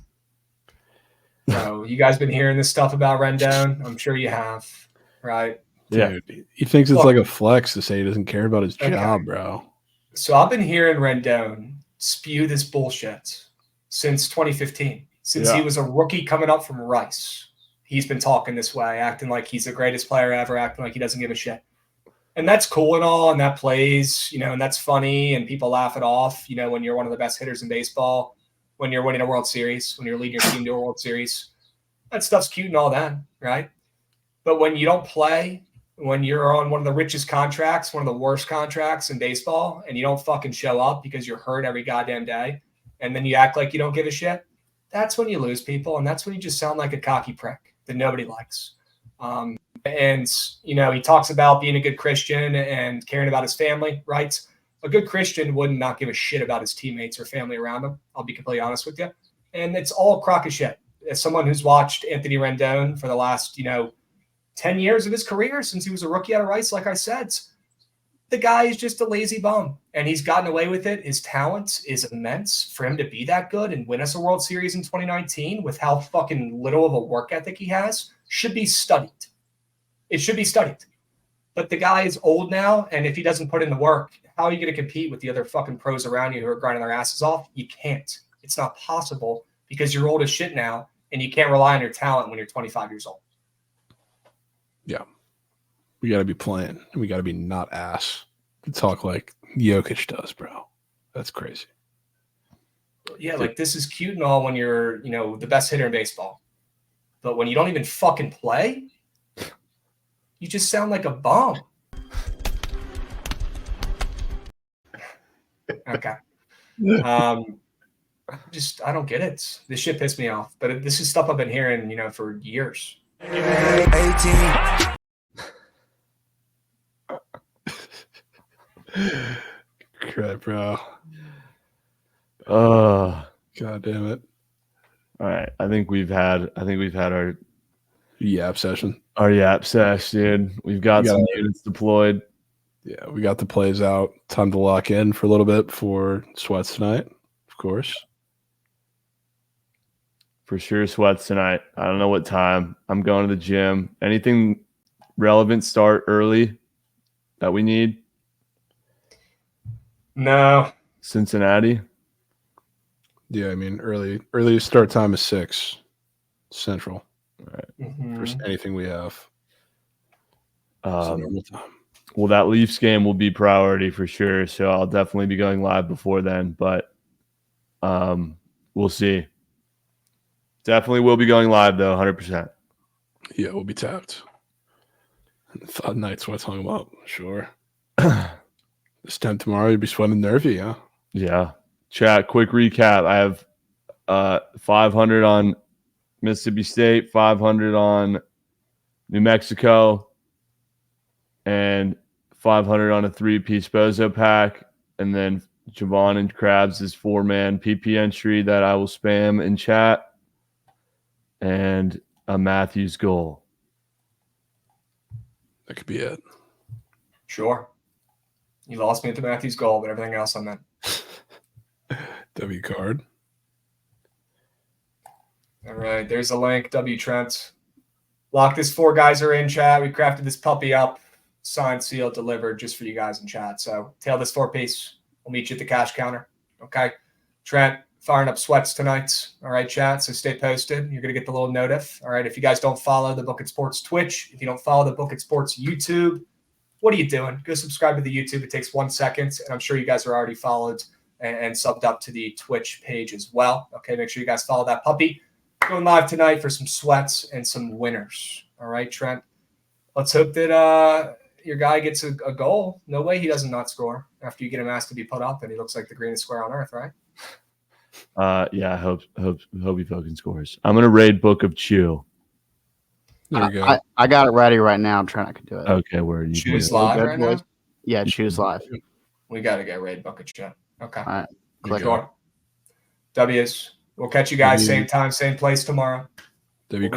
No, you guys been hearing this stuff about Rendon? I'm sure you have, right? Yeah. Dude, he thinks it's Look. like a flex to say he doesn't care about his Okay. job, bro. So I've been hearing Rendon spew this bullshit since 2015, since he Yeah. was a rookie coming up from Rice. He's been talking this way, acting like he's the greatest player ever, acting like he doesn't give a shit. And that's cool and all, and that plays, and that's funny, and people laugh it off, when you're one of the best hitters in baseball, when you're winning a World Series, when you're leading your team to a World Series. That stuff's cute and all that, right? But when you don't play, when you're on one of the richest contracts, one of the worst contracts in baseball, and you don't fucking show up because you're hurt every goddamn day, and then you act like you don't give a shit, that's when you lose people, and that's when you just sound like a cocky prick that nobody likes. And he talks about being a good Christian and caring about his family, right? A good Christian would not give a shit about his teammates or family around him. I'll be completely honest with you. And it's all crock of shit. As someone who's watched Anthony Rendon for the last, 10 years of his career since he was a rookie out of Rice, like I said, the guy is just a lazy bum, and he's gotten away with it. His talent is immense for him to be that good and win us a World Series in 2019 with how fucking little of a work ethic he has should be studied. It should be studied. But the guy is old now, and if he doesn't put in the work, how are you going to compete with the other fucking pros around you who are grinding their asses off? You can't. It's not possible because you're old as shit now, and you can't rely on your talent when you're 25 years old. Yeah. We got to be playing. And we got to be not ass to talk like Jokic does, bro. That's crazy. Yeah, like this is cute and all when you're, the best hitter in baseball. But when you don't even fucking play, you just sound like a bum. Okay. I don't get it. This shit pissed me off. But this is stuff I've been hearing, for years. 18. Crap, bro. God God damn it. All right. I think we've had our Yap session. yap sesh, dude. We've got We got some it. units deployed. Yeah, we got the plays out. Time to lock in for a little bit before sweats tonight, of course. For sure, sweats tonight. I don't know what time. I'm going to the gym. Anything relevant start early that we need? No. Cincinnati. Yeah, I mean early start time is 6 Central. Mhm. For anything we have. So normal time. Well, that Leafs game will be priority for sure. So I'll definitely be going live before then, but we'll see. Definitely will be going live though, 100%. Yeah, we'll be tapped. Thought Night Sweats hung him up. Sure. This time tomorrow, you'd be sweating nervy, huh? Yeah. Chat, quick recap. I have 500 on Mississippi State, 500 on New Mexico, and 500 on a 3-piece Bozo pack. And then Javon and Krabs' 4-man PP entry that I will spam in chat. And a Matthews goal. That could be it. Sure. You lost me at the Matthews goal, but everything else I'm in. W card. All right, there's a link. W Trent. Lock this 4 guys are in chat. We crafted this puppy up, signed, sealed, delivered just for you guys in chat. So tail this 4-piece. We'll meet you at the cash counter. Okay. Trent, firing up sweats tonight. All right, chat. So stay posted. You're going to get the little notif. All right. If you guys don't follow the Book It Sports Twitch, if you don't follow the Book It Sports YouTube, what are you doing? Go subscribe to the YouTube. It takes 1 second. And I'm sure you guys are already followed and subbed up to the Twitch page as well. Okay. Make sure you guys follow that puppy. Going live tonight for some sweats and some winners. All right, Trent. Let's hope that your guy gets a goal. No way he doesn't not score after you get him asked to be put up, and he looks like the greenest square on earth, right? Yeah, I hope he fucking scores. I'm gonna raid Book of Chew. There you go. I got it ready right now. I'm trying. I can do it. Okay, where are you? Choose doing it? live Good, right boys. now. Yeah, choose live. We got to get raid bucket chat. Okay. All right. Click Sure. W's. We'll catch you guys W. same time, same place tomorrow. W.